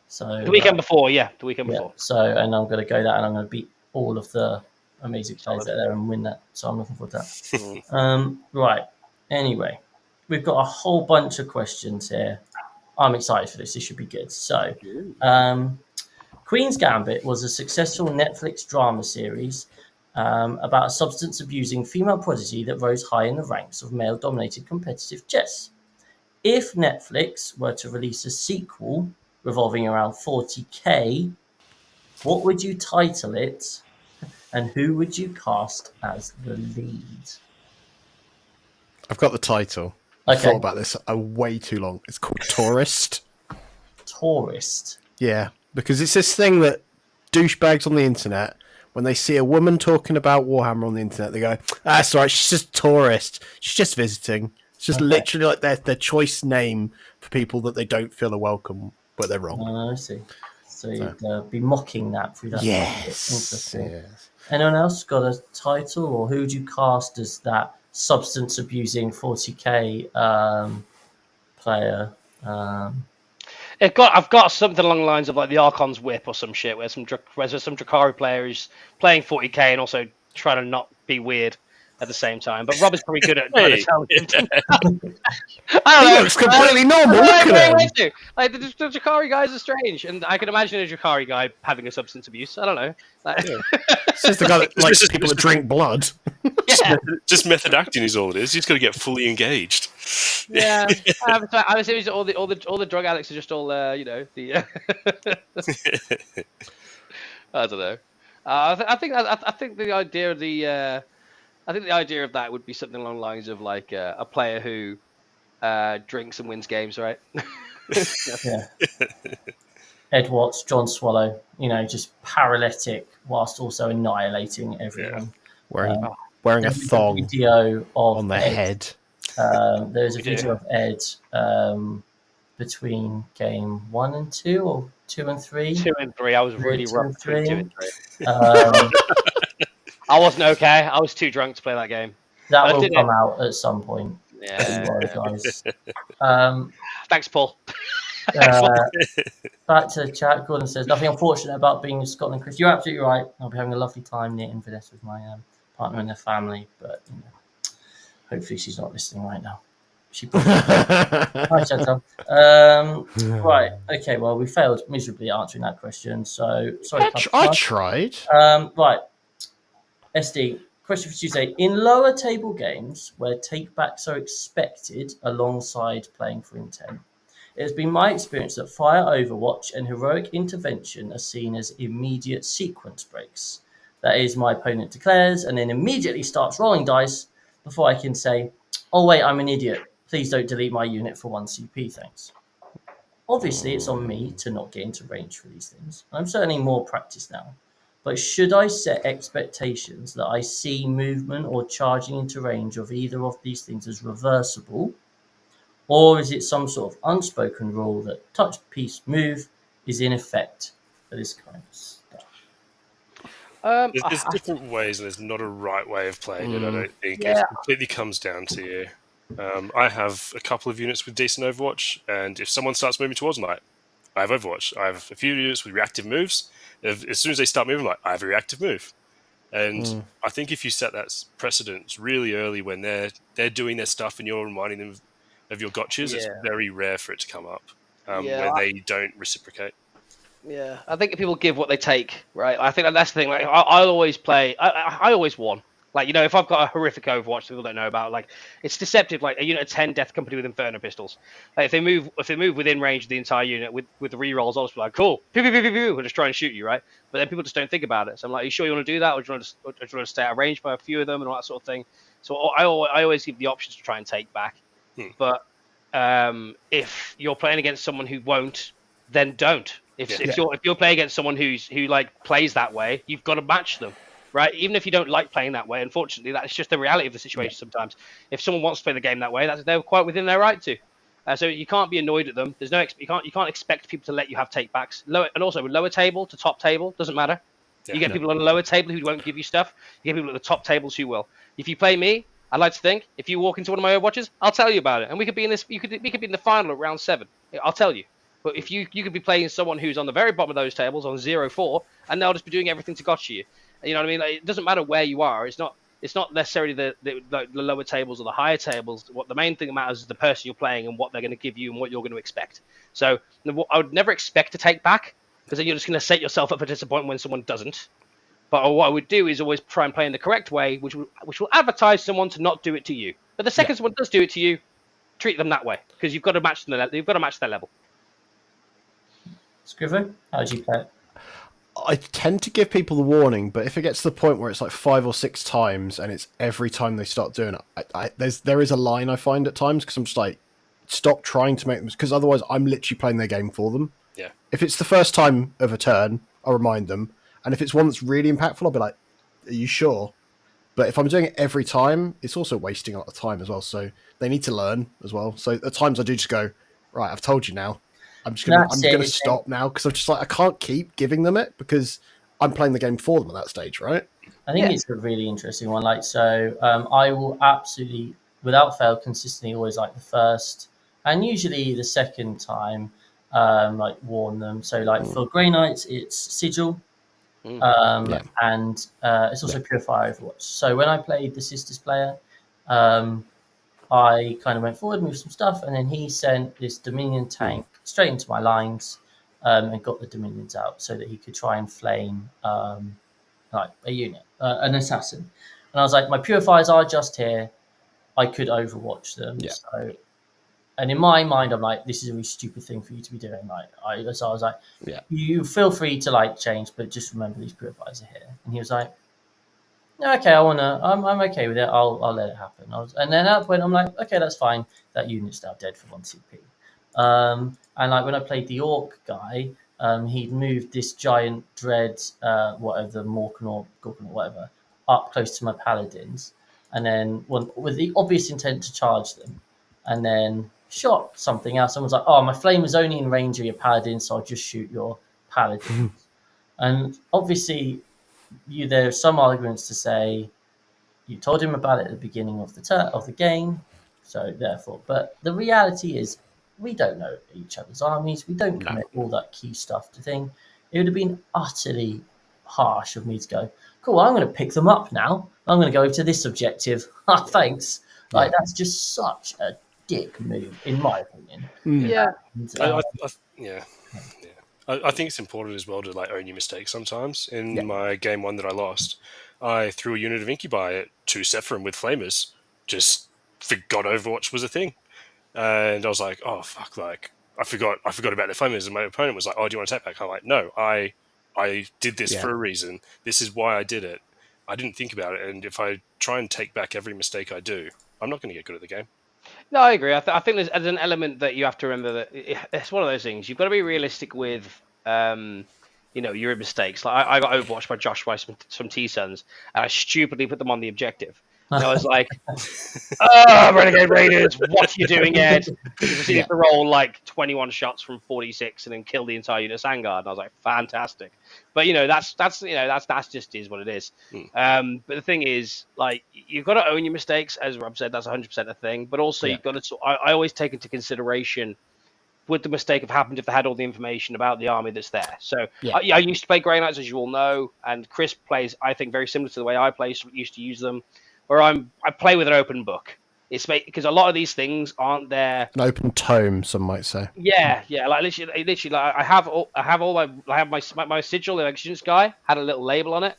A: So
B: the weekend before, the weekend before.
A: So, and I'm going to go that, and I'm going to beat all of the amazing players out there and win that. So I'm looking forward to that. Right. Anyway, we've got a whole bunch of questions here. I'm excited for this. This should be good. So, Queen's Gambit was a successful Netflix drama series about a substance-abusing female prodigy that rose high in the ranks of male-dominated competitive chess. If Netflix were to release a sequel revolving around 40k, what would you title it, and who would you cast as the lead?
D: I've got the title. I thought about this way too long. It's called Tourist.
A: Tourist?
D: Yeah, because it's this thing that douchebags on the internet, when they see a woman talking about Warhammer on the internet, they go, that's right, she's just a tourist. She's just visiting. It's just literally like their choice name for people that they don't feel are welcome, but they're wrong.
A: Oh, I see. So you'd be mocking that through that.
D: Yes.
A: Anyone else got a title, or who would you cast as that substance-abusing 40k player?
B: I've got something along the lines of like the Archon's Whip or some shit, where some Drakari player is playing 40k and also trying to not be weird. at the same time. But Rob is probably good at trying to
C: Hey.
B: tell him.
D: He looks completely normal. Look at him.
B: Like the Drakari guys are strange, and I can imagine a Drakari guy having a substance abuse. I don't know. Like,
D: This is the guy that likes people that drink blood.
B: yeah,
C: Just method acting is all it is. You just got to get fully engaged.
B: yeah. I was assuming all the drug addicts are just all the. I don't know. I think the idea of that would be something along the lines of like a player who drinks and wins games, right?
A: Yeah. Ed Watts, John Swallow, just paralytic whilst also annihilating everyone.
D: Wearing a
A: There's
D: thong
A: video of
D: on their
A: Ed.
D: head.
A: There's a video of Ed between game 1 and 2 or 2 and 3.
B: 2 and 3. I was really rough between 2 and 3. I wasn't okay. I was too drunk to play that game.
A: That will come out at some point.
B: Yeah.
A: Guys.
B: Thanks, Paul.
A: Back to the chat. Gordon says, nothing unfortunate about being in Scotland, Chris. You're absolutely right. I'll be having a lovely time near Inverness with my partner and their family, but hopefully she's not listening right now. She probably Hi, Chantal. Right. Okay. Well, we failed miserably answering that question. So sorry.
D: I tried.
A: Right. SD. Question for Tuesday. In lower table games where takebacks are expected alongside playing for intent, it has been my experience that fire, overwatch, and heroic intervention are seen as immediate sequence breaks. That is, my opponent declares and then immediately starts rolling dice before I can say, oh wait, I'm an idiot. Please don't delete my unit for 1 CP, thanks. Obviously, it's on me to not get into range for these things. I'm certainly more practiced now. But should I set expectations that I see movement or charging into range of either of these things as reversible? Or is it some sort of unspoken rule that touch, piece, move is in effect for this kind of stuff?
C: There's different ways, and there's not a right way of playing it. I don't think it completely comes down to you. I have a couple of units with decent Overwatch, and if someone starts moving towards them, I have Overwatch. I have a few units with reactive moves. As soon as they start moving, I have a reactive move. And I think if you set that precedent really early when they're doing their stuff and you're reminding them of your gotchas, it's very rare for it to come up where they don't reciprocate.
B: Yeah, I think people give what they take, right? I think that's the thing. Like, I always play. I always won. Like, if I've got a horrific Overwatch people don't know about, like, it's deceptive. Like a unit of 10 Death Company with Inferno pistols. Like, if they move within range of the entire unit with the rerolls, I'll just be like, cool, pew, pew, pew, pew, pew, we'll just try and shoot you, right? But then people just don't think about it. So I'm like, are you sure you want to do that, or do you want to stay out of range by a few of them and all that sort of thing? So I always give the options to try and take back. But if you're playing against someone who won't, then don't. If you're playing against someone who plays that way, you've got to match them. Right, even if you don't like playing that way, unfortunately, that's just the reality of the situation. Sometimes, if someone wants to play the game that way, they're quite within their right to. So you can't be annoyed at them. There's you can't expect people to let you have takebacks. And also, lower table to top table doesn't matter. You get people on the lower table who won't give you stuff. You get people at the top tables who will. If you play me, I'd like to think if you walk into one of my Overwatches, I'll tell you about it, and we could be in this. We could be in the final at round 7. I'll tell you. But if you could be playing someone who's on the very bottom of those tables on 0-4, and they'll just be doing everything to gotcha you. You know what I mean? Like, it doesn't matter where you are. It's not necessarily the lower tables or the higher tables. What the main thing that matters is the person you're playing and what they're going to give you and what you're going to expect. So I would never expect to take back, because then you're just going to set yourself up for disappointment when someone doesn't. But what I would do is always try and play in the correct way, which will advertise someone to not do it to you. But the second someone does do it to you, treat them that way, because you've got to match them. You've got to match their level.
A: Scrivo, how do you play it?
D: I tend to give people the warning, but if it gets to the point where it's like 5 or 6 times and it's every time they start doing it, there is a line I find at times, because I'm just like, stop trying to make them, because otherwise I'm literally playing their game for them.
C: Yeah.
D: If it's the first time of a turn, I'll remind them, and if it's one that's really impactful, I'll be like, are you sure? But if I'm doing it every time, it's also wasting a lot of time as well, so they need to learn as well. So at times I do just go, right, I've told you now. I'm going to stop now, because I'm just like, I can't keep giving them it, because I'm playing the game for them at that stage, right?
A: I think it's a really interesting one. Like, so I will absolutely, without fail, consistently always like the first and usually the second time, like warn them. So like for Grey Knights, it's Sigil. and it's also Purifier Overwatch. So when I played the Sisters player, I kind of went forward, moved some stuff, and then he sent this Dominion tank straight into my lines and got the Dominions out so that he could try and flame like a unit, an assassin. And I was like, my Purifiers are just here. I could Overwatch them.
D: Yeah.
A: So, and in my mind, I'm like, this is a really stupid thing for you to be doing. So I was like, you feel free to like change, but just remember these Purifiers are here. And he was like, okay, I'm okay with it. I'll let it happen. And then at that point, I'm like, okay, that's fine. That unit's now dead for 1 CP. And like when I played the Orc guy, he'd moved this giant dread, whatever, the Morkan or Gorkan or whatever, up close to my paladins, and then with the obvious intent to charge them, and then shot something else. Someone's like, oh, my flame is only in range of your paladins, so I'll just shoot your paladins. And obviously, there are some arguments to say you told him about it at the beginning of the game, so therefore. But the reality is, we don't know each other's armies. We don't commit all that key stuff to thing. It would have been utterly harsh of me to go, cool, I'm going to pick them up now. I'm going to go over to this objective. Thanks. Like, that's just such a dick move, in my opinion.
B: Yeah.
C: I think it's important as well to like own your mistakes sometimes. In my game one that I lost, I threw a unit of Incubi at 2 Sephirim with Flamers. Just forgot Overwatch was a thing. And I was like, oh, fuck, like, I forgot about the Flamers. And my opponent was like, oh, do you want to take back? I'm like, no, I did this for a reason. This is why I did it. I didn't think about it. And if I try and take back every mistake I do, I'm not going to get good at the game.
B: No, I agree. I think there's an element that you have to remember that it's one of those things. You've got to be realistic with, your mistakes. Like I got overwatched by Josh by some T-Sons, and I stupidly put them on the objective. And I was like, oh, Renegade Raiders, what are you doing, Ed? Because you have to roll like 21 shots from 46 and then kill the entire unit of Sangard. And I was like, fantastic. But, that's just is what it is. But the thing is, like, you've got to own your mistakes. As Rob said, that's 100% a thing. But also, you've got to, I always take into consideration, would the mistake have happened if they had all the information about the army that's there? So I used to play Grey Knights, as you all know, and Chris plays, I think, very similar to the way I used to use them. Where I play with an open book. It's because a lot of these things aren't there.
D: An open tome, some might say.
B: Yeah. Like literally, like I have my sigil, the Exigence guy had a little label on it.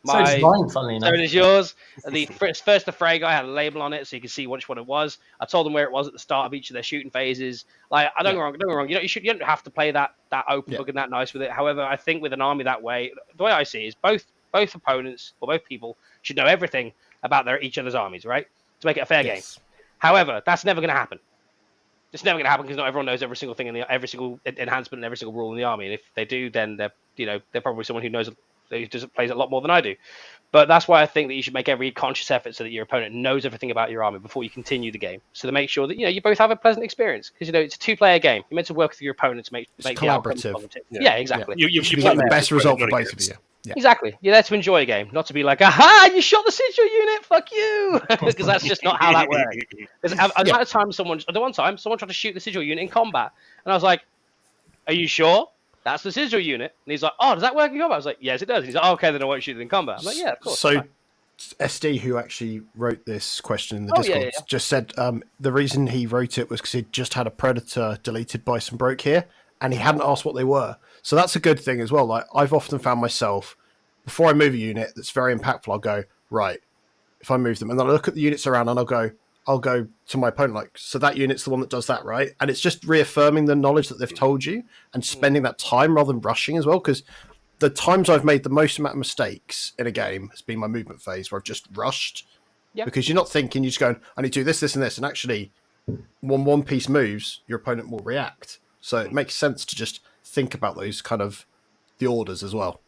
A: So does mine, funnily enough.
B: So does yours. The first the Frey guy had a label on it, so you can see which one it was. I told them where it was at the start of each of their shooting phases. Like, don't get me wrong. You don't have to play that open book and that nice with it. However, I think with an army that way, the way I see it is both opponents or both people should know everything about each other's armies, right? To make it a fair game. However, that's never going to happen. It's never going to happen because not everyone knows every single thing in every single enhancement and every single rule in the army. And if they do, then they're probably someone who plays a lot more than I do. But that's why I think that you should make every conscious effort so that your opponent knows everything about your army before you continue the game. So to make sure that you both have a pleasant experience, because it's a 2-player game. You're meant to work with your opponent to make the outcome positive. Yeah, exactly.
D: You should get the best result for both of you.
B: Yeah. Exactly. You're there to enjoy a game, not to be like, aha, you shot the sigil unit, fuck you. Because that's just not how that works. One time, someone tried to shoot the sigil unit in combat. And I was like, are you sure? That's the sigil unit. And he's like, oh, does that work in combat? I was like, yes, it does. And he's like, oh, okay, then I won't shoot it in combat. I'm like, yeah, of course.
D: So SD, who actually wrote this question in the Discord, just said the reason he wrote it was because he'd just had a Predator deleted by some broke here, and he hadn't asked what they were. So that's a good thing as well. Like, I've often found myself, before I move a unit that's very impactful, I'll go, right, if I move them, and then I look at the units around and I'll go to my opponent, like, so that unit's the one that does that, right? And it's just reaffirming the knowledge that they've told you and spending that time rather than rushing as well. Because the times I've made the most amount of mistakes in a game has been my movement phase, where I've just rushed. Yeah. Because you're not thinking, you're just going, I need to do this, this, and this. And actually, when one piece moves, your opponent will react. So it makes sense to just think about those kind of the orders as well.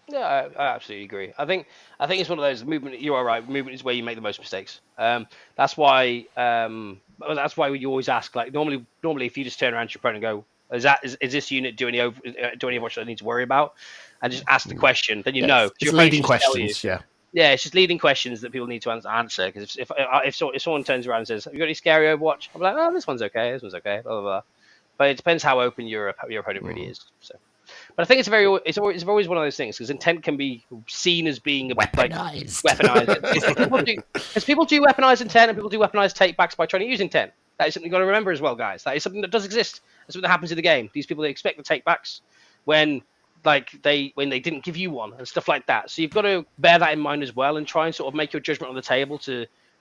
B: Yeah, I absolutely agree. I think it's one of those movement. You are right. Movement is where you make the most mistakes. That's why you always ask. Like normally, if you just turn around to your opponent and go, "Is this unit do any of what I need to worry about?" and just ask the question, then you know.
D: It's leading questions. Yeah.
B: Yeah, it's just leading questions that people need to answer. Because if someone turns around and says, "Have you got any scary Overwatch?" I'm like, "Oh, this one's okay. This one's okay." Blah blah blah. But it depends how open your opponent really is. So. But I think it's always one of those things because intent can be seen as being
D: Weaponized.
B: Because people do weaponize intent and people do weaponize takebacks by trying to use intent. That is something you've got to remember as well, guys. That is something that does exist. That's something that happens in the game. These people, they expect the takebacks when they didn't give you one and stuff like that. So you've got to bear that in mind as well and try and sort of make your judgment on the table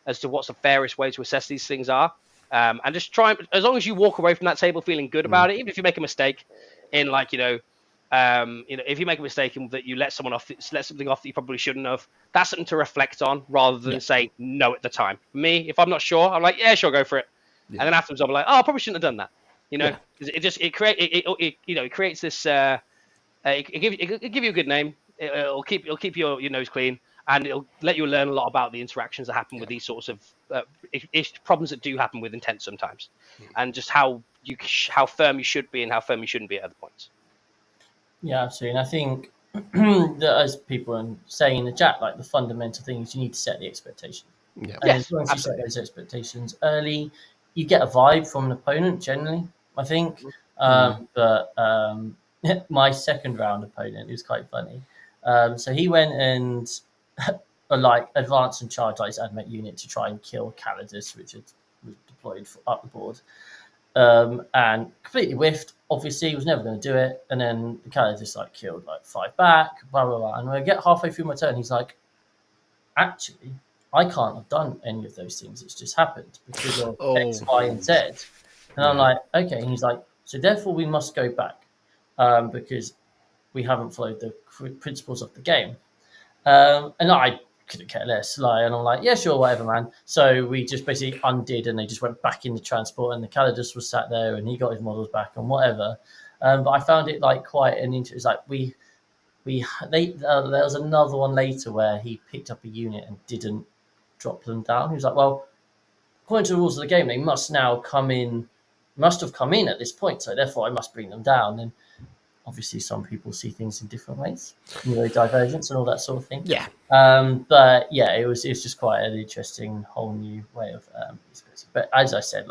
B: as to what's the fairest way to assess these things are. And just try, as long as you walk away from that table feeling good about it, even if you make a mistake in if you make a mistake in that you let something off that you probably shouldn't have, that's something to reflect on rather than say no at the time. Me, if I'm not sure, I'm like, yeah, sure, go for it. And then afterwards I'll be like, oh, I probably shouldn't have done that. It creates this, it'll give you a good name. It'll keep your nose clean, and it'll let you learn a lot about the interactions that happen with these sorts of problems that do happen with intent sometimes, and just how firm you should be and how firm you shouldn't be at other points.
A: Yeah, absolutely. And I think that as people are saying in the chat, like the fundamental thing is you need to set the expectation.
D: Yeah.
A: And as long as you set those expectations early, you get a vibe from an opponent generally, I think. But my second round opponent, it was quite funny. So he went and advanced and charged his admech unit to try and kill Calidus, which was deployed up the board. And completely whiffed. Obviously, he was never going to do it. And then the Calidus killed 5 back, blah, blah, blah. And when I get halfway through my turn, he's like, actually, I can't have done any of those things. It's just happened because of X, Y, and Z. And I'm like, okay. And he's like, so therefore we must go back because we haven't followed the principles of the game. And I couldn't care less. And I'm like, yeah, sure, whatever, man. So we just basically undid, and they just went back in the transport, and the Calidus was sat there, and he got his models back and whatever. But I found it quite an interesting. There was another one later where he picked up a unit and didn't drop them down. He was like, well, according to the rules of the game, they must have come in at this point, so therefore I must bring them down. And obviously some people see things in different ways, divergence and all that sort of thing.
D: Yeah.
A: But yeah, it was just quite an interesting whole new way of expressing. But as I said,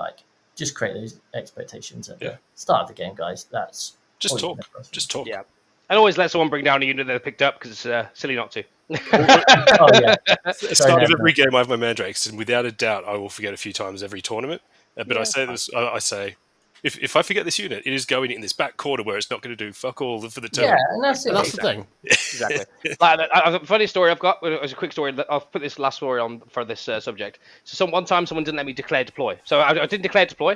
A: just create those expectations at the start of the game, guys. That's
C: just talk.
B: Yeah. And always let someone bring down a unit they've picked up because it's silly not to.
A: Oh yeah.
C: At the start of every game I have my mandrakes, and without a doubt I will forget a few times every tournament. But I say if I forget this unit, it is going in this back corner where it's not going to do fuck all for the turn.
A: Yeah, and that's it.
D: That's the thing.
B: Exactly. A funny story I've got. It was a quick story. I'll put this last story on for this subject. So one time someone didn't let me declare deploy. So I didn't declare deploy,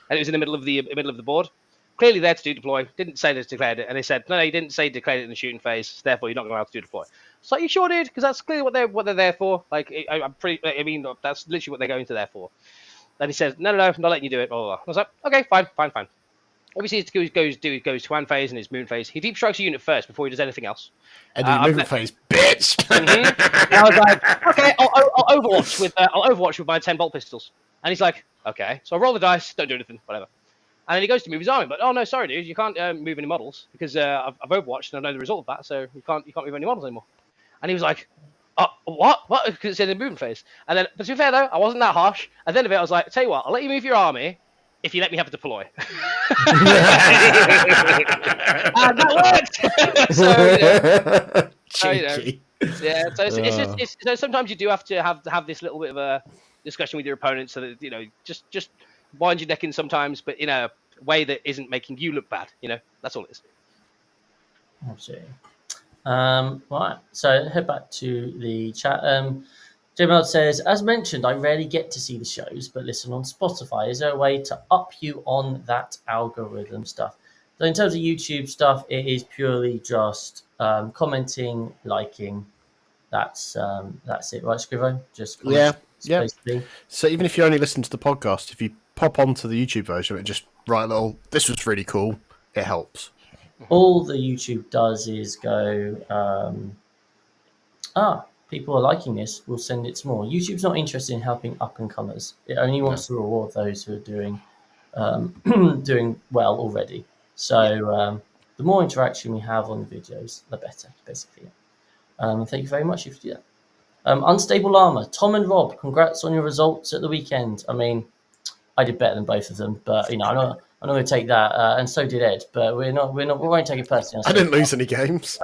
B: and it was in the middle of the board. Clearly there to do deploy. Didn't say they declared it, and they said no, you didn't say declared it in the shooting phase. So therefore, you're not allowed to do deploy. It's like, you sure did, because that's clearly what they're there for. I'm pretty. I mean, that's literally what they're going to there for. Then he says, no, I'm not letting you do it. Blah, blah, blah. I was like, okay, fine. Obviously, he goes to Wan phase and his moon phase. He deep strikes a unit first before he does anything else.
D: And the movement phase, bitch.
B: Mm-hmm. And I was like, okay, I'll Overwatch with my 10 bolt pistols. And he's like, okay. So I roll the dice, don't do anything, whatever. And then he goes to move his army, but oh no, sorry, dude, you can't move any models because I've Overwatched and I know the result of that, so you can't move any models anymore. And he was like, what? Because it's in the movement phase. And then, but to be fair though, I wasn't that harsh. At the end of it, I was like, tell you what, I'll let you move your army if you let me have a deploy. And that worked.
D: Cheeky.
B: Yeah. So it's so sometimes you do have to have this little bit of a discussion with your opponent, so that just wind your neck in sometimes, but in a way that isn't making you look bad. That's all it is.
A: Absolutely. Right, so head back to the chat. J-Meld says, as mentioned, I rarely get to see the shows, but listen on Spotify. Is there a way to up you on that algorithm stuff? So in terms of YouTube stuff, it is purely just commenting, liking. That's it, right, Scrivo? Just
D: yeah.
A: Basically.
D: So even if you only listen to the podcast, if you pop onto the YouTube version of it, just write a little, this was really cool, it helps.
A: All the YouTube does is go, people are liking this, we'll send it some more. YouTube's not interested in helping up-and-comers. It only wants to reward those who are doing well already. So the more interaction we have on the videos, the better, basically. Thank you very much if you do that. Unstable Armour. Tom and Rob, congrats on your results at the weekend. I mean, I did better than both of them, but I'm I'm not going to take that, and so did Ed. But we won't take it personally.
D: I didn't lose any games.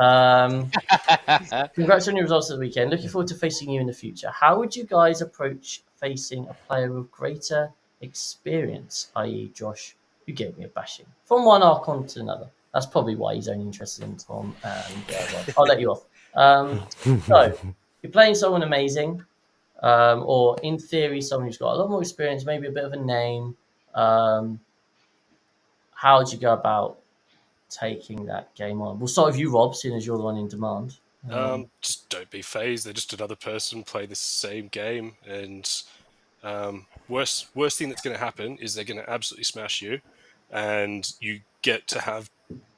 A: Congrats on your results of the weekend. Looking forward to facing you in the future. How would you guys approach facing a player with greater experience, i.e., Josh, who gave me a bashing from one Archon to another? That's probably why he's only interested in Tom. And well, I'll let you off. So you're playing someone amazing, or in theory, someone who's got a lot more experience, maybe a bit of a name. How would you go about taking that game on? We'll start with you, Rob, seeing as you're the one in demand.
C: Just don't be phased. They're just another person playing the same game, and worst thing that's going to happen is they're going to absolutely smash you, and you get to have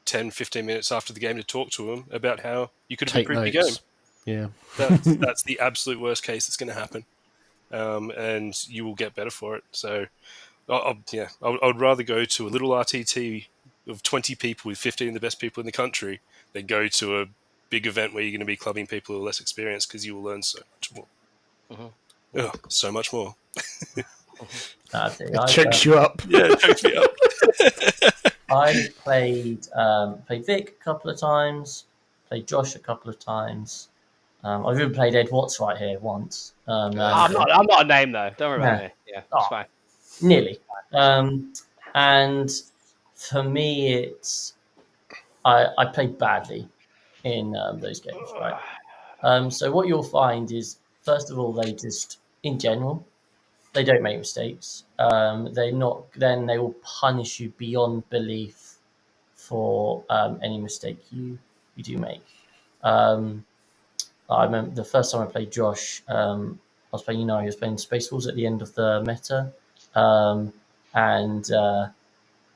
C: 10, 15 minutes after the game to talk to them about how you could have
D: Take
C: improved your game.
D: notes. Yeah,
C: That's the absolute worst case that's going to happen, and you will get better for it. So, I would rather go to a little RTT of 20 people with 15 of the best people in the country than go to a big event where you're going to be clubbing people who are less experienced, because you will learn so much more. So much more.
D: it chokes you up.
C: Yeah, it chokes me up.
A: I played Vic a couple of times, played Josh a couple of times. I've even played Ed Watts right here once.
B: I'm not a name though. Don't worry about me. Yeah, it's fine.
A: Nearly. And for me, it's I played badly in those games, right? So what you'll find is, first of all, they just, in general, they don't make mistakes. They will punish you beyond belief for any mistake you do make. I remember the first time I played Josh, I was playing, he was playing Space Wars at the end of the meta, and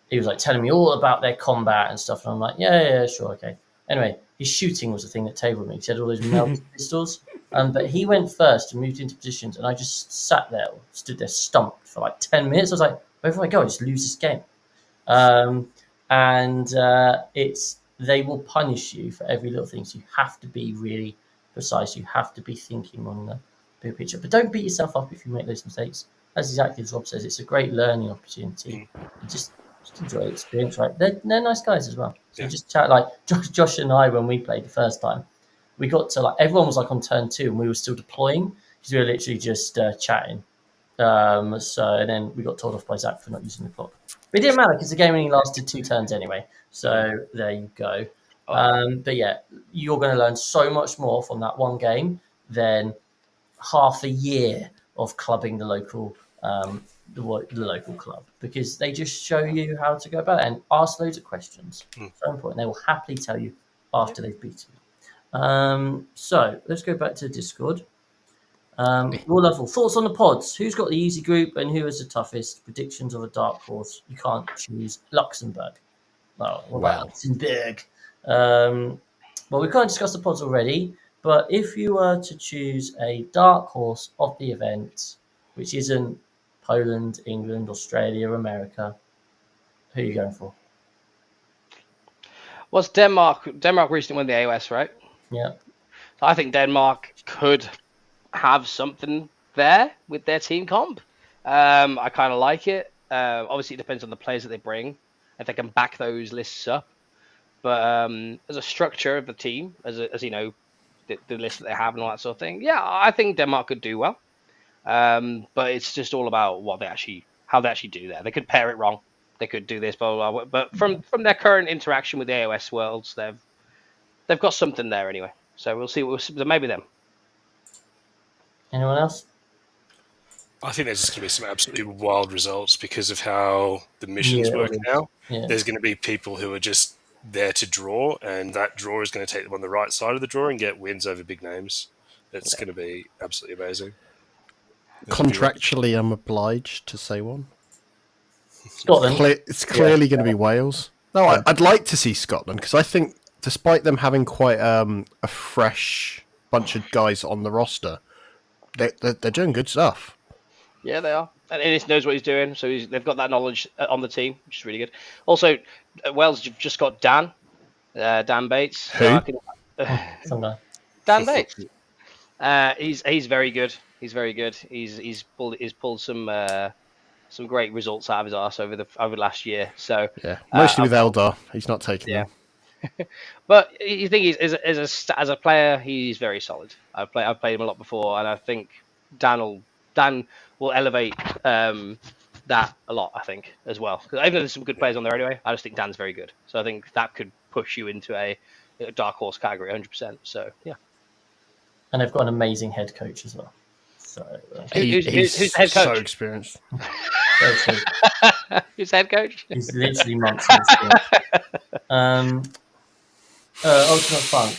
A: he was like telling me all about their combat and stuff, and I'm like, yeah, sure, okay. Anyway, his shooting was the thing that tabled me. He had all those melted pistols, but he went first and moved into positions, and I just stood there stumped for like 10 minutes. I was like, wherever I go, I just lose this game. They will punish you for every little thing, so you have to be really precise. You have to be thinking on the big picture, but don't beat yourself up if you make those mistakes. That's exactly as Rob says. It's a great learning opportunity. Just enjoy the experience, right? They're nice guys as well. So just chat. Like Josh and I, when we played the first time, we got to everyone was like on turn 2, and we were still deploying because we were literally just chatting. And then we got told off by Zach for not using the clock. But it didn't matter because the game only lasted 2 turns anyway. So there you go. But yeah, you're going to learn so much more from that one game than half a year of clubbing the local local club, because they just show you how to go about it and ask loads of questions. So important. They will happily tell you after they've beaten you. So let's go back to Discord. Raw level thoughts on the pods. Who's got the easy group and who is the toughest? Predictions of a dark horse. You can't choose Luxembourg. Well, what about Luxembourg? Well, we can't discuss the pods already, but if you were to choose a dark horse of the event, which isn't Poland, England, Australia, America, who are you going for?
B: Was Denmark recently won the AOS, right?
A: Yeah.
B: I think Denmark could have something there with their team comp. I kind of like it. Obviously, it depends on the players that they bring, if they can back those lists up. But as a structure of the team, as the list that they have and all that sort of thing, yeah, I think Denmark could do well. But it's just all about how they actually do that. They could pair it wrong. They could do this, blah, blah, blah. But from their current interaction with the AOS worlds, they've got something there anyway. So we'll see. Maybe them.
A: Anyone else?
C: I think there's just going to be some absolutely wild results because of how the missions work now.
A: Yeah.
C: There's going to be people who are just there to draw, and that draw is going to take them on the right side of the draw and get wins over big names. It's going to be absolutely amazing.
D: Contractually, I'm obliged to say one.
A: Scotland.
D: It's clearly going to be Wales. No, I'd like to see Scotland, because I think despite them having quite a fresh bunch of guys on the roster, they're doing good stuff.
B: Yeah, they are. And Ennis knows what he's doing, so they've got that knowledge on the team, which is really good. Also, Wales have just got Dan Bates.
D: Who?
B: Dan Bates. He's very good. He's very good. He's pulled some some great results out of his arse over last year. So
D: Yeah, mostly with Eldar. He's not taking
B: yeah.
D: them.
B: But you think he's as a player, he's very solid. I've played him a lot before, and I think Dan will elevate that a lot. I think as well, because even though there's some good players on there anyway, I just think Dan's very good. So I think that could push you into a dark horse category, 100%. So yeah.
A: And they've got an amazing head coach as well. So
B: Who's the head
D: so
B: coach?
D: experienced.
B: Who's the head coach?
A: He's literally months in the Ultimate Funk.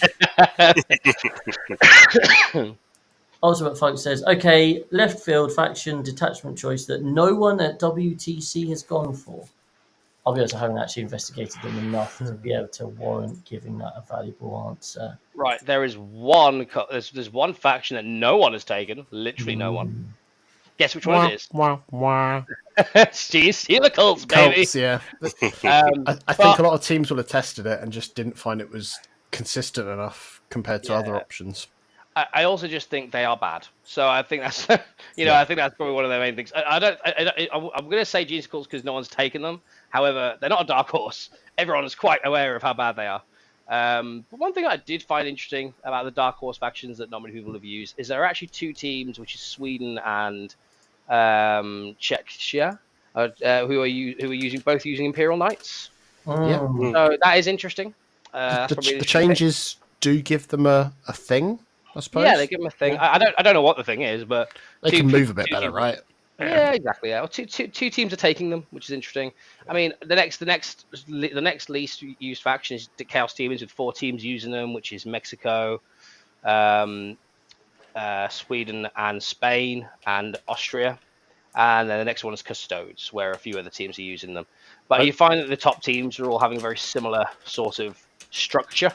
A: Ultimate Funk says, okay, left field faction detachment choice that no one at WTC has gone for. I'll be honest, I haven't actually investigated them enough to be able to warrant giving that a valuable answer.
B: Right, there's one faction that no one has taken, literally no one. Guess which one it is? Steeler Cults, baby.
D: Cults, yeah. I think a lot of teams will have tested it and just didn't find it was consistent enough compared to other options.
B: I also just think they are bad. So I think that's I think that's probably one of the main things. I'm going to say Genius Cults because no one's taken them. However, they're not a dark horse. Everyone is quite aware of how bad they are. But one thing I did find interesting about the dark horse factions that not many people have used is there are actually two teams, which is Sweden and Czechia, who are using Imperial Knights.
D: Yeah,
B: so that is interesting.
D: The changes do give them a thing, I suppose.
B: Yeah, they give them a thing. Yeah. I don't know what the thing is, but
D: they can move a bit better, right?
B: Yeah, exactly. Yeah, two teams are taking them, which is interesting. I mean, the next least used faction is the Chaos Demons with 4 teams using them, which is Mexico, Sweden, and Spain, and Austria. And then the next one is Custodes, where a few other teams are using them. But you find that the top teams are all having a very similar sort of structure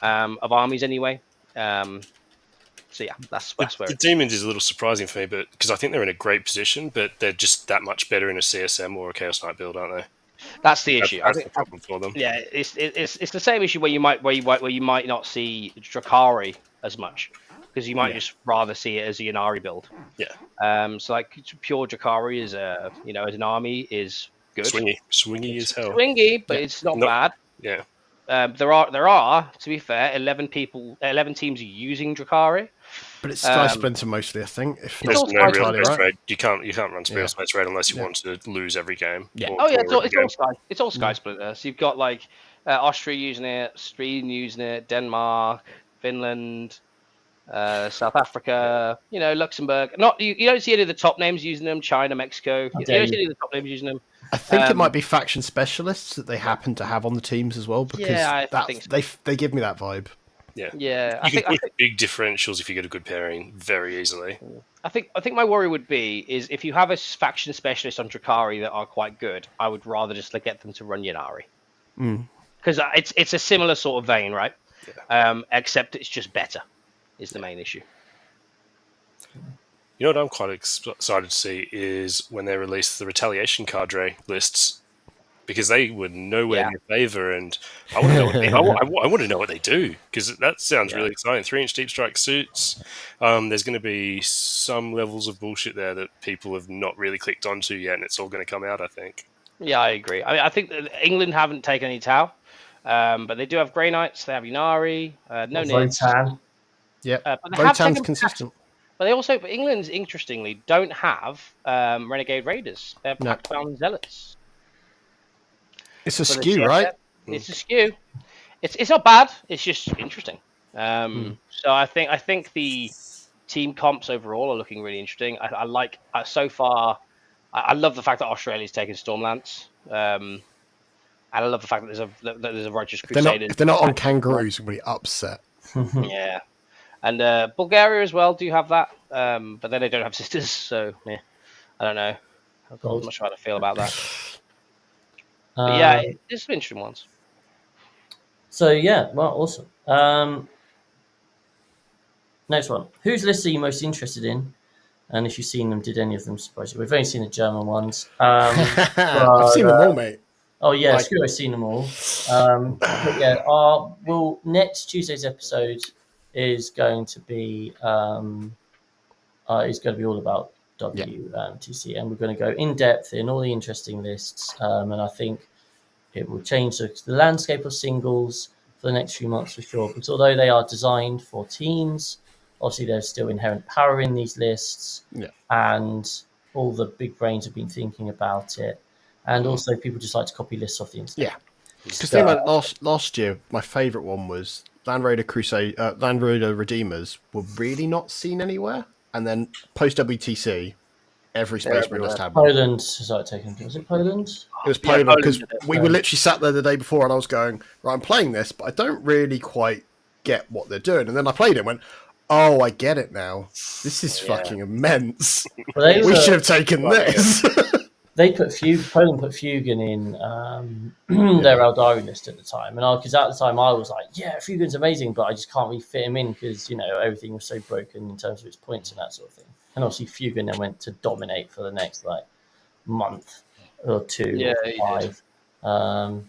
B: of armies anyway. So yeah, that's where
C: the Demons is a little surprising for me, but because I think they're in a great position, but they're just that much better in a CSM or a Chaos Knight build, aren't they?
B: That's the issue.
C: That's the problem for them.
B: Yeah, it's the same issue where you might not see Drakari as much because you might just rather see it as a Yanari build.
C: Yeah.
B: So like pure Drakari is as an army is good.
C: Swingy as hell.
B: Swingy, but it's not bad.
C: Yeah.
B: There are, to be fair, 11 teams using Drakari.
D: But it's Sky Splinter mostly, I think. If
C: there's
D: not
C: no real
D: right?
C: raid. You can't run Space Raid unless you want to lose every game.
D: Yeah.
B: It's all Sky Splinter. So you've got like Austria using it, Sweden using it, Denmark, Finland, South Africa, Luxembourg. You don't see any of the top names using them. China, Mexico. You don't see any of the top names using them.
D: I think it might be faction specialists that they happen to have on the teams as well, because
B: I think so.
D: they give me that vibe.
C: Yeah. You can push big differentials if you get a good pairing very easily.
B: I think my worry would be is if you have a faction specialist on Drakari that are quite good, I would rather just get them to run Yanari. Because it's a similar sort of vein, right? Yeah. Except it's just better is the main issue.
C: You know what I'm quite excited to see is when they release the Retaliation cadre lists, because they were nowhere near favour, and I want to know I want to know what they do, because that sounds really exciting. 3-inch deep strike suits. There's going to be some levels of bullshit there that people have not really clicked onto yet, and it's all going to come out, I think.
B: Yeah, I agree. I mean, I think that England haven't taken any Tau, but they do have Grey Knights. They have Inari. No Nids.
D: Yeah, Votan's consistent.
B: But England, interestingly, don't have Renegade Raiders. They have Pact-bound Zealots.
D: It's a skew, right?
B: It's a skew. It's not bad. It's just interesting. So I think the team comps overall are looking really interesting. I like so far. I love the fact that Australia's taken Stormlance. And I love the fact that there's a Righteous Crusade.
D: If they're not on Kangaroos, we'll be upset.
B: Yeah. And Bulgaria as well do have that, but then they don't have sisters, so yeah, I don't know. I'm not sure how to feel about that. But yeah, there's some interesting ones.
A: So yeah, well, awesome. Next one. Whose list are you most interested in? And if you've seen them, did any of them surprise you? We've only seen the German ones.
D: I've seen them all, mate.
A: Oh yeah, screw, I've seen them all. But yeah, next Tuesday's episode is going to be all about WTC, and we're going to go in depth in all the interesting lists, and I think it will change the landscape of singles for the next few months for sure, because although they are designed for teams, obviously there's still inherent power in these lists, and all the big brains have been thinking about it, and also people just like to copy lists off the internet.
D: Yeah, because think about last year, my favourite one was Land Raider Redeemers were really not seen anywhere, and then post WTC, every Space Marine list had one.
A: Poland started taking. Was it Poland?
D: It was Poland, because we were literally sat there the day before, and I was going, right, I'm playing this, but I don't really quite get what they're doing. And then I played it and went, oh, I get it now. This is fucking immense. Well, we should have taken this.
A: They put Poland put Fugan in their Eldari list at the time, and because at the time I was like, yeah, Fugan's amazing, but I just can't really fit him in because everything was so broken in terms of its points and that sort of thing. And obviously Fugan then went to dominate for the next month or two or 5.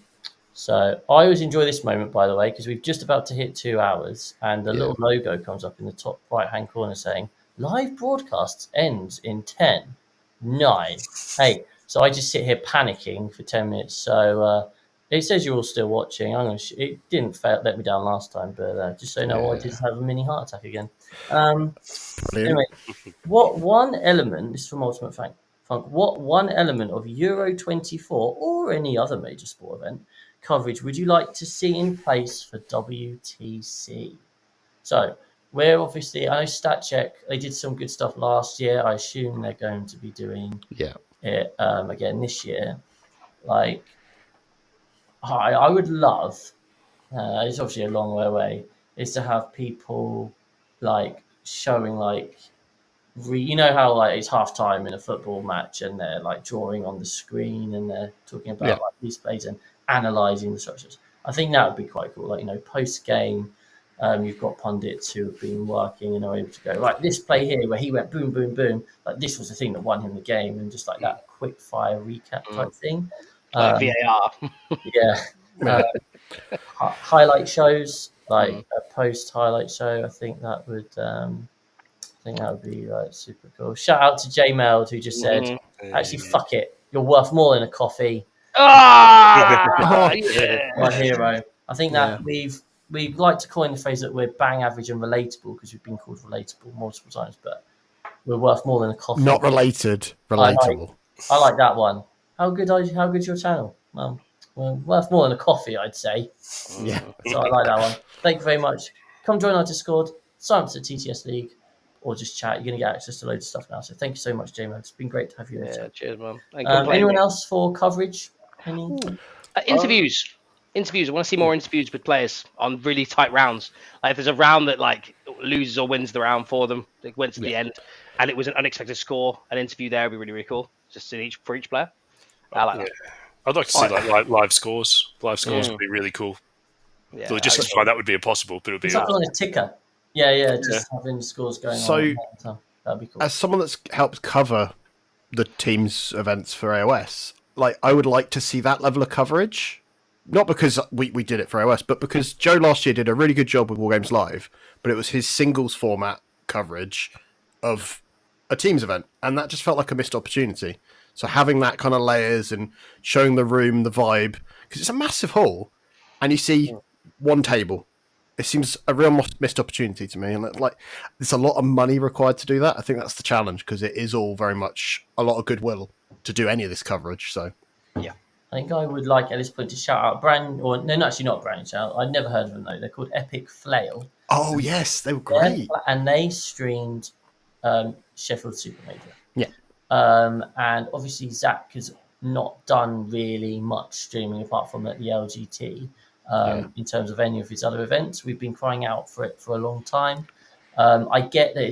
A: So I always enjoy this moment, by the way, because we're just about to hit 2 hours, and the little logo comes up in the top right-hand corner saying, live broadcasts ends in 10, 9, 8. So I just sit here panicking for 10 minutes. So it says you're all still watching. It didn't let me down last time, but just so you know, I did have a mini heart attack again. Anyway, what one element, this is from Ultimate Funk, what one element of Euro 24 or any other major sport event coverage would you like to see in place for WTC? So we're obviously, I know StatCheck, they did some good stuff last year. I assume they're going to be doing it again this year. I would love, it's obviously a long way away, is to have people showing how it's half time in a football match and they're drawing on the screen and they're talking about these plays and analysing the structures. I think that would be quite cool. Post game, you've got pundits who have been working and are able to go, right, this play here where he went boom, boom, boom, this was the thing that won him the game, and just that quick fire recap type thing.
B: VAR.
A: Highlight shows, a post highlight show. I think that would be super cool. Shout out to J Meld, who just said, actually, fuck it, you're worth more than a coffee. My hero. I think that we like to coin the phrase that we're bang average and relatable, because we've been called relatable multiple times, but we're worth more than a coffee.
D: Not related, relatable.
A: I like that one. How good's your channel? Well, we're worth more than a coffee, I'd say.
D: Yeah.
A: So I like that one. Thank you very much. Come join our Discord, sign up to the TTS League, or just chat. You're going to get access to loads of stuff now. So thank you so much, J-Man. It's been great to have you.
B: Cheers, man.
A: Anyone else for coverage?
B: Interviews. I want to see more interviews with players on really tight rounds. If there's a round that loses or wins the round for them, they went to the end, and it was an unexpected score, an interview there would be really, really cool. Just for each player. I like that.
C: I'd like to see live scores. Live scores would be really cool. Yeah, logistically, that would be impossible, but it would be
A: on a ticker. Just having scores going on. So that'd be cool.
D: As someone that's helped cover the team's events for AOS, I would like to see that level of coverage. Not because we did it for AOS, but because Joe last year did a really good job with Wargames Live, but it was his singles format coverage of a team's event, and that just felt like a missed opportunity. So having that kind of layers and showing the room, the vibe, because it's a massive hall, and you see one table. It seems a real missed opportunity to me, and there's a lot of money required to do that. I think that's the challenge, because it is all very much a lot of goodwill to do any of this coverage. So
A: I think I would like at this point to shout out not brand shout. I'd never heard of them though. They're called Epic Flail.
D: Oh yes, they were great,
A: and they streamed Sheffield Super Major.
D: Yeah.
A: And obviously Zach has not done really much streaming apart from at the LGT in terms of any of his other events. We've been crying out for it for a long time. I get that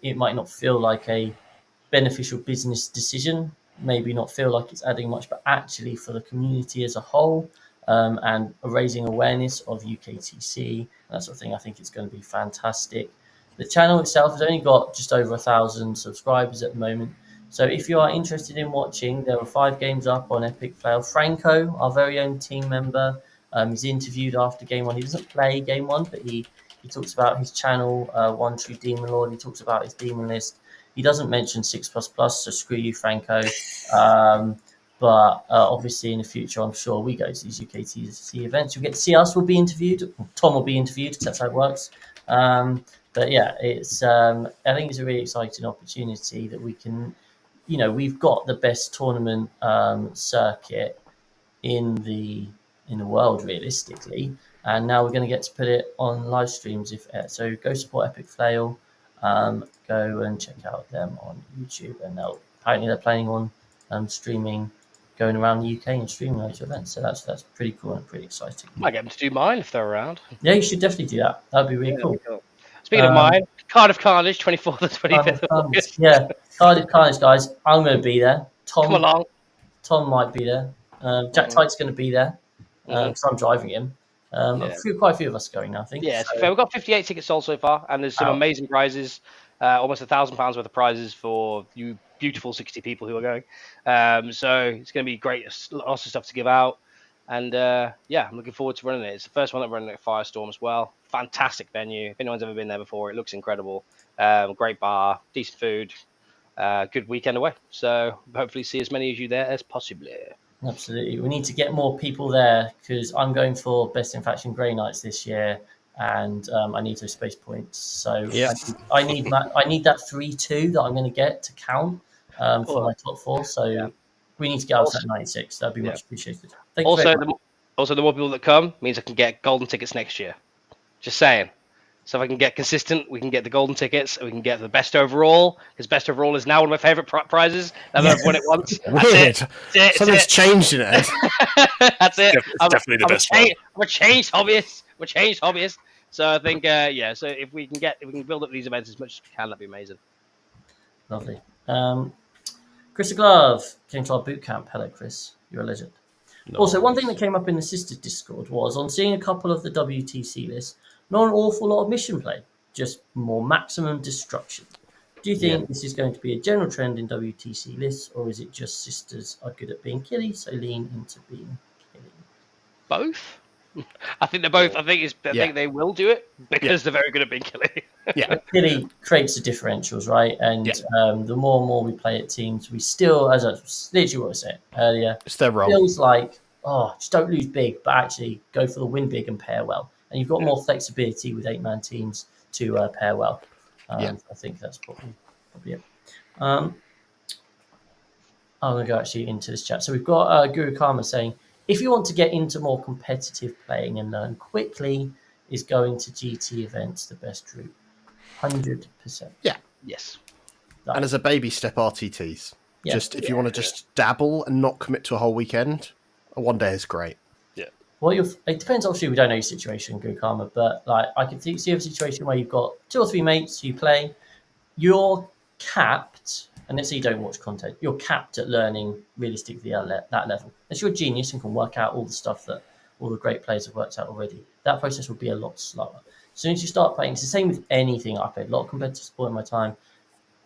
A: it might not feel like a beneficial business decision, maybe not feel like it's adding much, but actually for the community as a whole and raising awareness of UKTC, that sort of thing, I think it's going to be fantastic. The channel itself has only got just over 1,000 subscribers at the moment. So if you are interested in watching, there are 5 games up on Epic Flail. Franco, our very own team member, is interviewed after Game 1. He doesn't play Game 1, but he talks about his channel, One True Demon Lord. He talks about his demon list. He doesn't mention 6++, so screw you, Franco. But obviously in the future, I'm sure we go to these UKTC events. You'll get to see us. We'll be interviewed. Tom will be interviewed because that's how it works. But yeah, it's I think it's a really exciting opportunity that we can, we've got the best tournament circuit in the world realistically, and now we're going to get to put it on live streams. So go support Epic Flail, go and check out them on YouTube, and apparently they're planning on streaming, going around the UK and streaming those events. So that's pretty cool and pretty exciting.
B: Might get them to do mine if they're around.
A: Yeah, you should definitely do that. That'd be really cool.
B: Speaking of mine, Cardiff Carnage, 24th and 25th of August.
A: Yeah, Cardiff Carnage, guys. I'm going to be there.
B: Come along.
A: Tom might be there. Jack Tight's going to be there because I'm driving him. Quite a few of us are going now, I think.
B: Yeah, so. We've got 58 tickets sold so far, and there's some amazing prizes. Almost £1,000 worth of prizes for you beautiful 60 people who are going. So it's going to be great. Lots of stuff to give out. And I'm looking forward to running it. It's the first one that I'm running at Firestorm as well. Fantastic venue. If anyone's ever been there before, it looks incredible. Great bar, decent food, good weekend away. So hopefully see as many of you there as possible.
A: Absolutely. We need to get more people there because I'm going for Best in Faction Grey Knights this year, and I need those space points. So I need that 3-2 that I'm going to get to count for my top 4. So we need to get up to that 96. That'd be much appreciated.
B: Also, the more people that come means I can get golden tickets next year. Just saying. So if I can get consistent, we can get the golden tickets, and we can get the best overall, because best overall is now one of my favourite prizes. I've won it once.
D: Weird. Something's changed in it.
B: That's it.
C: It's definitely the best one.
B: We're changed hobbyists. We're changed hobbyists. So I think, so if we can build up these events as much as we can, that'd be amazing.
A: Lovely. Chris Glove came to our boot camp. Hello, Chris. You're a legend. Nice. Also, one thing that came up in the Sisters Discord was on seeing a couple of the WTC lists, not an awful lot of mission play, just more maximum destruction. Do you think this is going to be a general trend in WTC lists, or is it just Sisters are good at being killy, so lean into being killy?
B: Both. I think they're both. I think they will do it because they're very good at being killy.
A: Killy creates the differentials, right? And the more and more we play at teams, we still, as I literally what I said earlier,
D: it's their role.
A: Feels like just don't lose big, but actually go for the win big and pair well. And you've got more flexibility with 8-man teams to pair well. I think that's probably it. I'm going to go actually into this chat. So we've got Guru Karma saying, if you want to get into more competitive playing and learn quickly, is going to GT events the best route? 100%.
D: Yeah.
B: Yes.
D: And as a baby step, RTTs. Yeah. Just if you want to just dabble and not commit to a whole weekend, one day is great.
C: Yeah.
A: Well, it depends. Obviously, we don't know your situation, Good Karma, but like I can see a situation where you've got 2 or 3 mates you play. You're capped, and let's say you don't watch content. You're capped at learning realistically at that level. Unless you're a genius and can work out all the stuff that all the great players have worked out already, that process will be a lot slower. As soon as you start playing, it's the same with anything. I've played a lot of competitive sport in my time.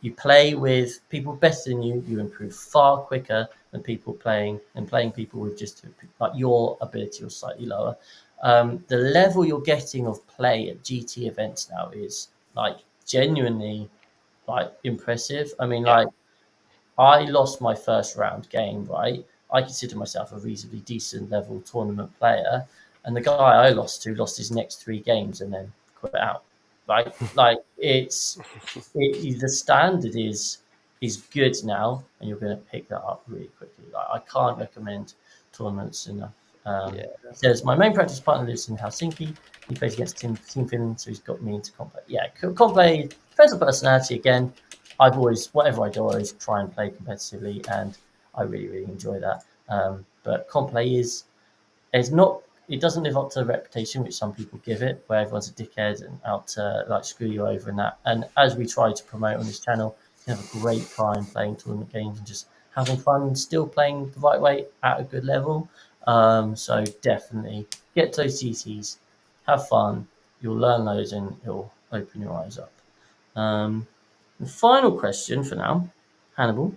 A: You play with people better than you, you improve far quicker than playing people with just like your ability or slightly lower. The level you're getting of play at GT events now is like genuinely like impressive. I mean, like I lost my first round game, right? I consider myself a reasonably decent level tournament player, and the guy I lost to lost his next 3 games and then quit out. Right? Like the standard is good now, and you're going to pick that up really quickly. Like, I can't recommend tournaments enough. It says my main practice partner lives in Helsinki. He plays against Team Finland, so he's got me into comp play. Yeah, comp play depends on personality. Again, I've always, whatever I do, I always try and play competitively, and I really, really enjoy that. But comp play it doesn't live up to the reputation which some people give it, where everyone's a dickhead and out to like screw you over and that. And as we try to promote on this channel, you can have a great time playing tournament games and just having fun and still playing the right way at a good level. So definitely get to those GTs, have fun, you'll learn those and it'll open your eyes up. The final question for now, Hannibal.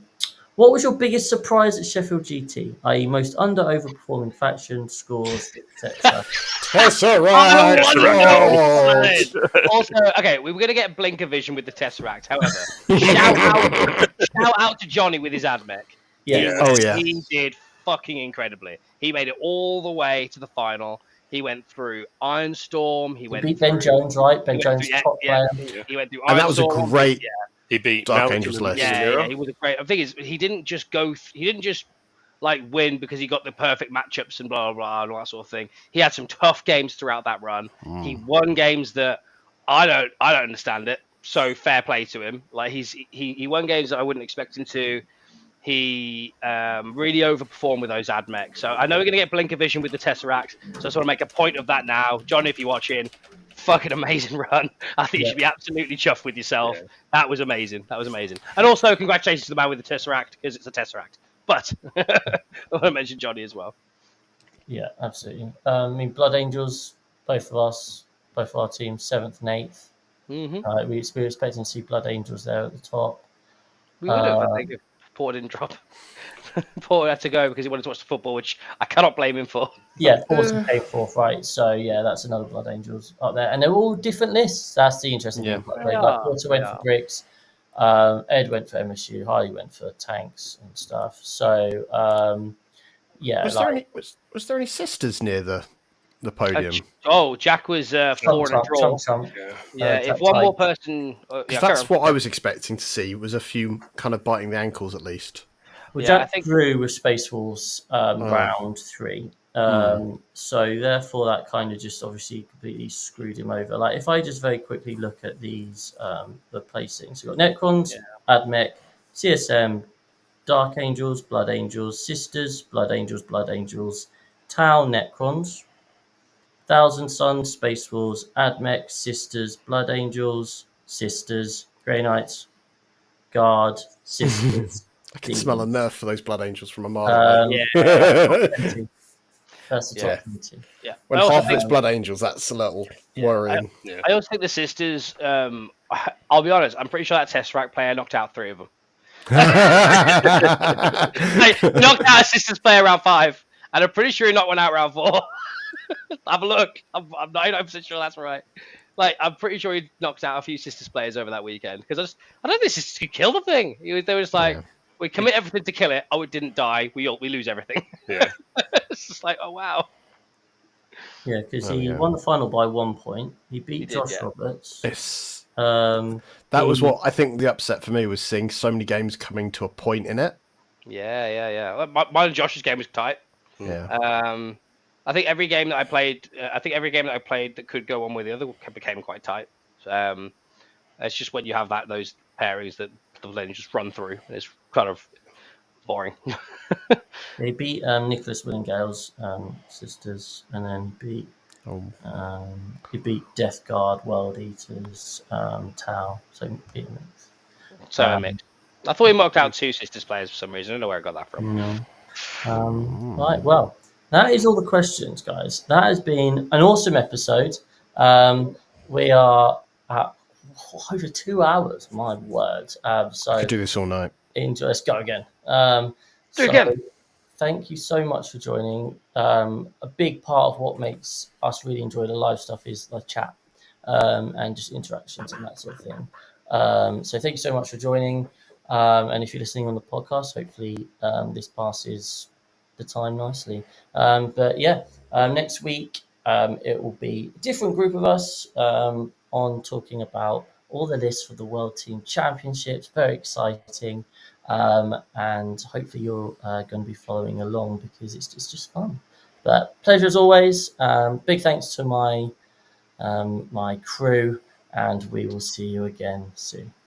A: What was your biggest surprise at Sheffield GT, i.e. most overperforming faction, scores, etc.?
D: Tesseract!
B: Also, okay, we were going to get Blinker Vision with the Tesseract. However, shout out to Johnny with his AdMech.
A: Yeah.
D: Oh, yeah.
B: He did fucking incredibly. He made it all the way to the final. He went through Ironstorm. He went
A: beat
B: through
A: Ben Jones, right? Ben
B: he went
A: Jones,
B: through-
A: top player.
B: He went through
D: And that was a
B: Ironstorm.
D: great
C: He beat
D: Dark
C: Malcolm
D: Angels
C: in
D: list.
C: the
B: Yeah,
C: mirror.
B: he was a great. The thing is, he didn't just go. He didn't just like win because he got the perfect matchups and blah blah blah and all that sort of thing. He had some tough games throughout that run. He won games that I don't understand it. So fair play to him. Like he won games that I wouldn't expect him to. He really overperformed with those AdMechs. So I know we're going to get Blinker Vision with the Tesseract. So I just want to make a point of that now. John, if you're watching, fucking amazing run. I think you should be absolutely chuffed with yourself.
C: Yeah.
B: That was amazing. That was amazing. And also, congratulations to the man with the Tesseract, because it's a Tesseract. But I want to mention Johnny as well.
A: Yeah, absolutely. I mean, Blood Angels, both of our teams, 7th and 8th.
B: Mm-hmm.
A: We were expecting to see Blood Angels there at the top.
B: We would have, I think, if Paul didn't drop. Paul had to go because he wanted to watch the football, which I cannot blame him for.
A: Yeah, 4th came 4th, right? So yeah, that's another Blood Angels up there, and they're all different lists. That's the interesting thing. Like Porter went for bricks, Ed went for MSU, Harley went for tanks and stuff. So yeah,
D: was there any sisters near the podium?
B: Jack was 4 and a draw. Yeah, if one more person,
D: that's what I was expecting to see. Was a few kind of biting the ankles at least.
A: Well, Jack drew with Space Wolves round 3. So therefore that kind of just obviously completely screwed him over. Like if I just very quickly look at these the placings. We've got Necrons, AdMech, CSM, Dark Angels, Blood Angels, Sisters, Blood Angels, Tau, Necrons, Thousand Suns, Space Wolves, AdMech, Sisters, Blood Angels, Sisters, Grey Knights, Guard, Sisters.
D: I can smell a nerf for those Blood Angels from a mile away.
A: That's the top 20.
B: Yeah.
D: When half of it's Blood Angels, that's a little worrying.
B: I also think the Sisters, I'll be honest, I'm pretty sure that Tesseract player knocked out 3 of them. Knocked out a Sisters player round 5, and I'm pretty sure he knocked one out round 4. Have a look. I'm 99% sure that's right. Like, I'm pretty sure he knocked out a few Sisters players over that weekend, because I don't think Sisters could kill the thing. They were just like, we commit everything to kill it. Oh, it didn't die. We lose everything.
C: Yeah.
B: It's just like, oh wow.
A: Yeah, because he won the final by 1 point. He beat Josh Roberts.
D: That was what I think the upset for me was, seeing so many games coming to a point in it.
B: Yeah. Mine and Josh's game was tight.
D: Yeah.
B: I think every game that I played, that could go one way or the other became quite tight. It's just when you have those pairings that the lane just run through. It's kind of boring.
A: They beat Nicholas Willingale's Sisters, and then he beat Death Guard, World Eaters, Tau. So beat him.
B: So mixed. I thought he marked out 2 Sisters players for some reason. I don't know where I got that from.
A: Right, well, that is all the questions, guys. That has been an awesome episode. We are at over 2 hours. My word! So
D: I could do this all night.
A: Enjoy. Let's go again.
B: Do it again.
A: Thank you so much for joining. A big part of what makes us really enjoy the live stuff is the chat and just interactions and that sort of thing. So thank you so much for joining. And if you're listening on the podcast, hopefully this passes the time nicely. But yeah, next week it will be a different group of us on talking about all the lists for the World Team Championships. Very exciting. And hopefully you're going to be following along, because it's just fun. But pleasure as always. Big thanks to my crew, and we will see you again soon.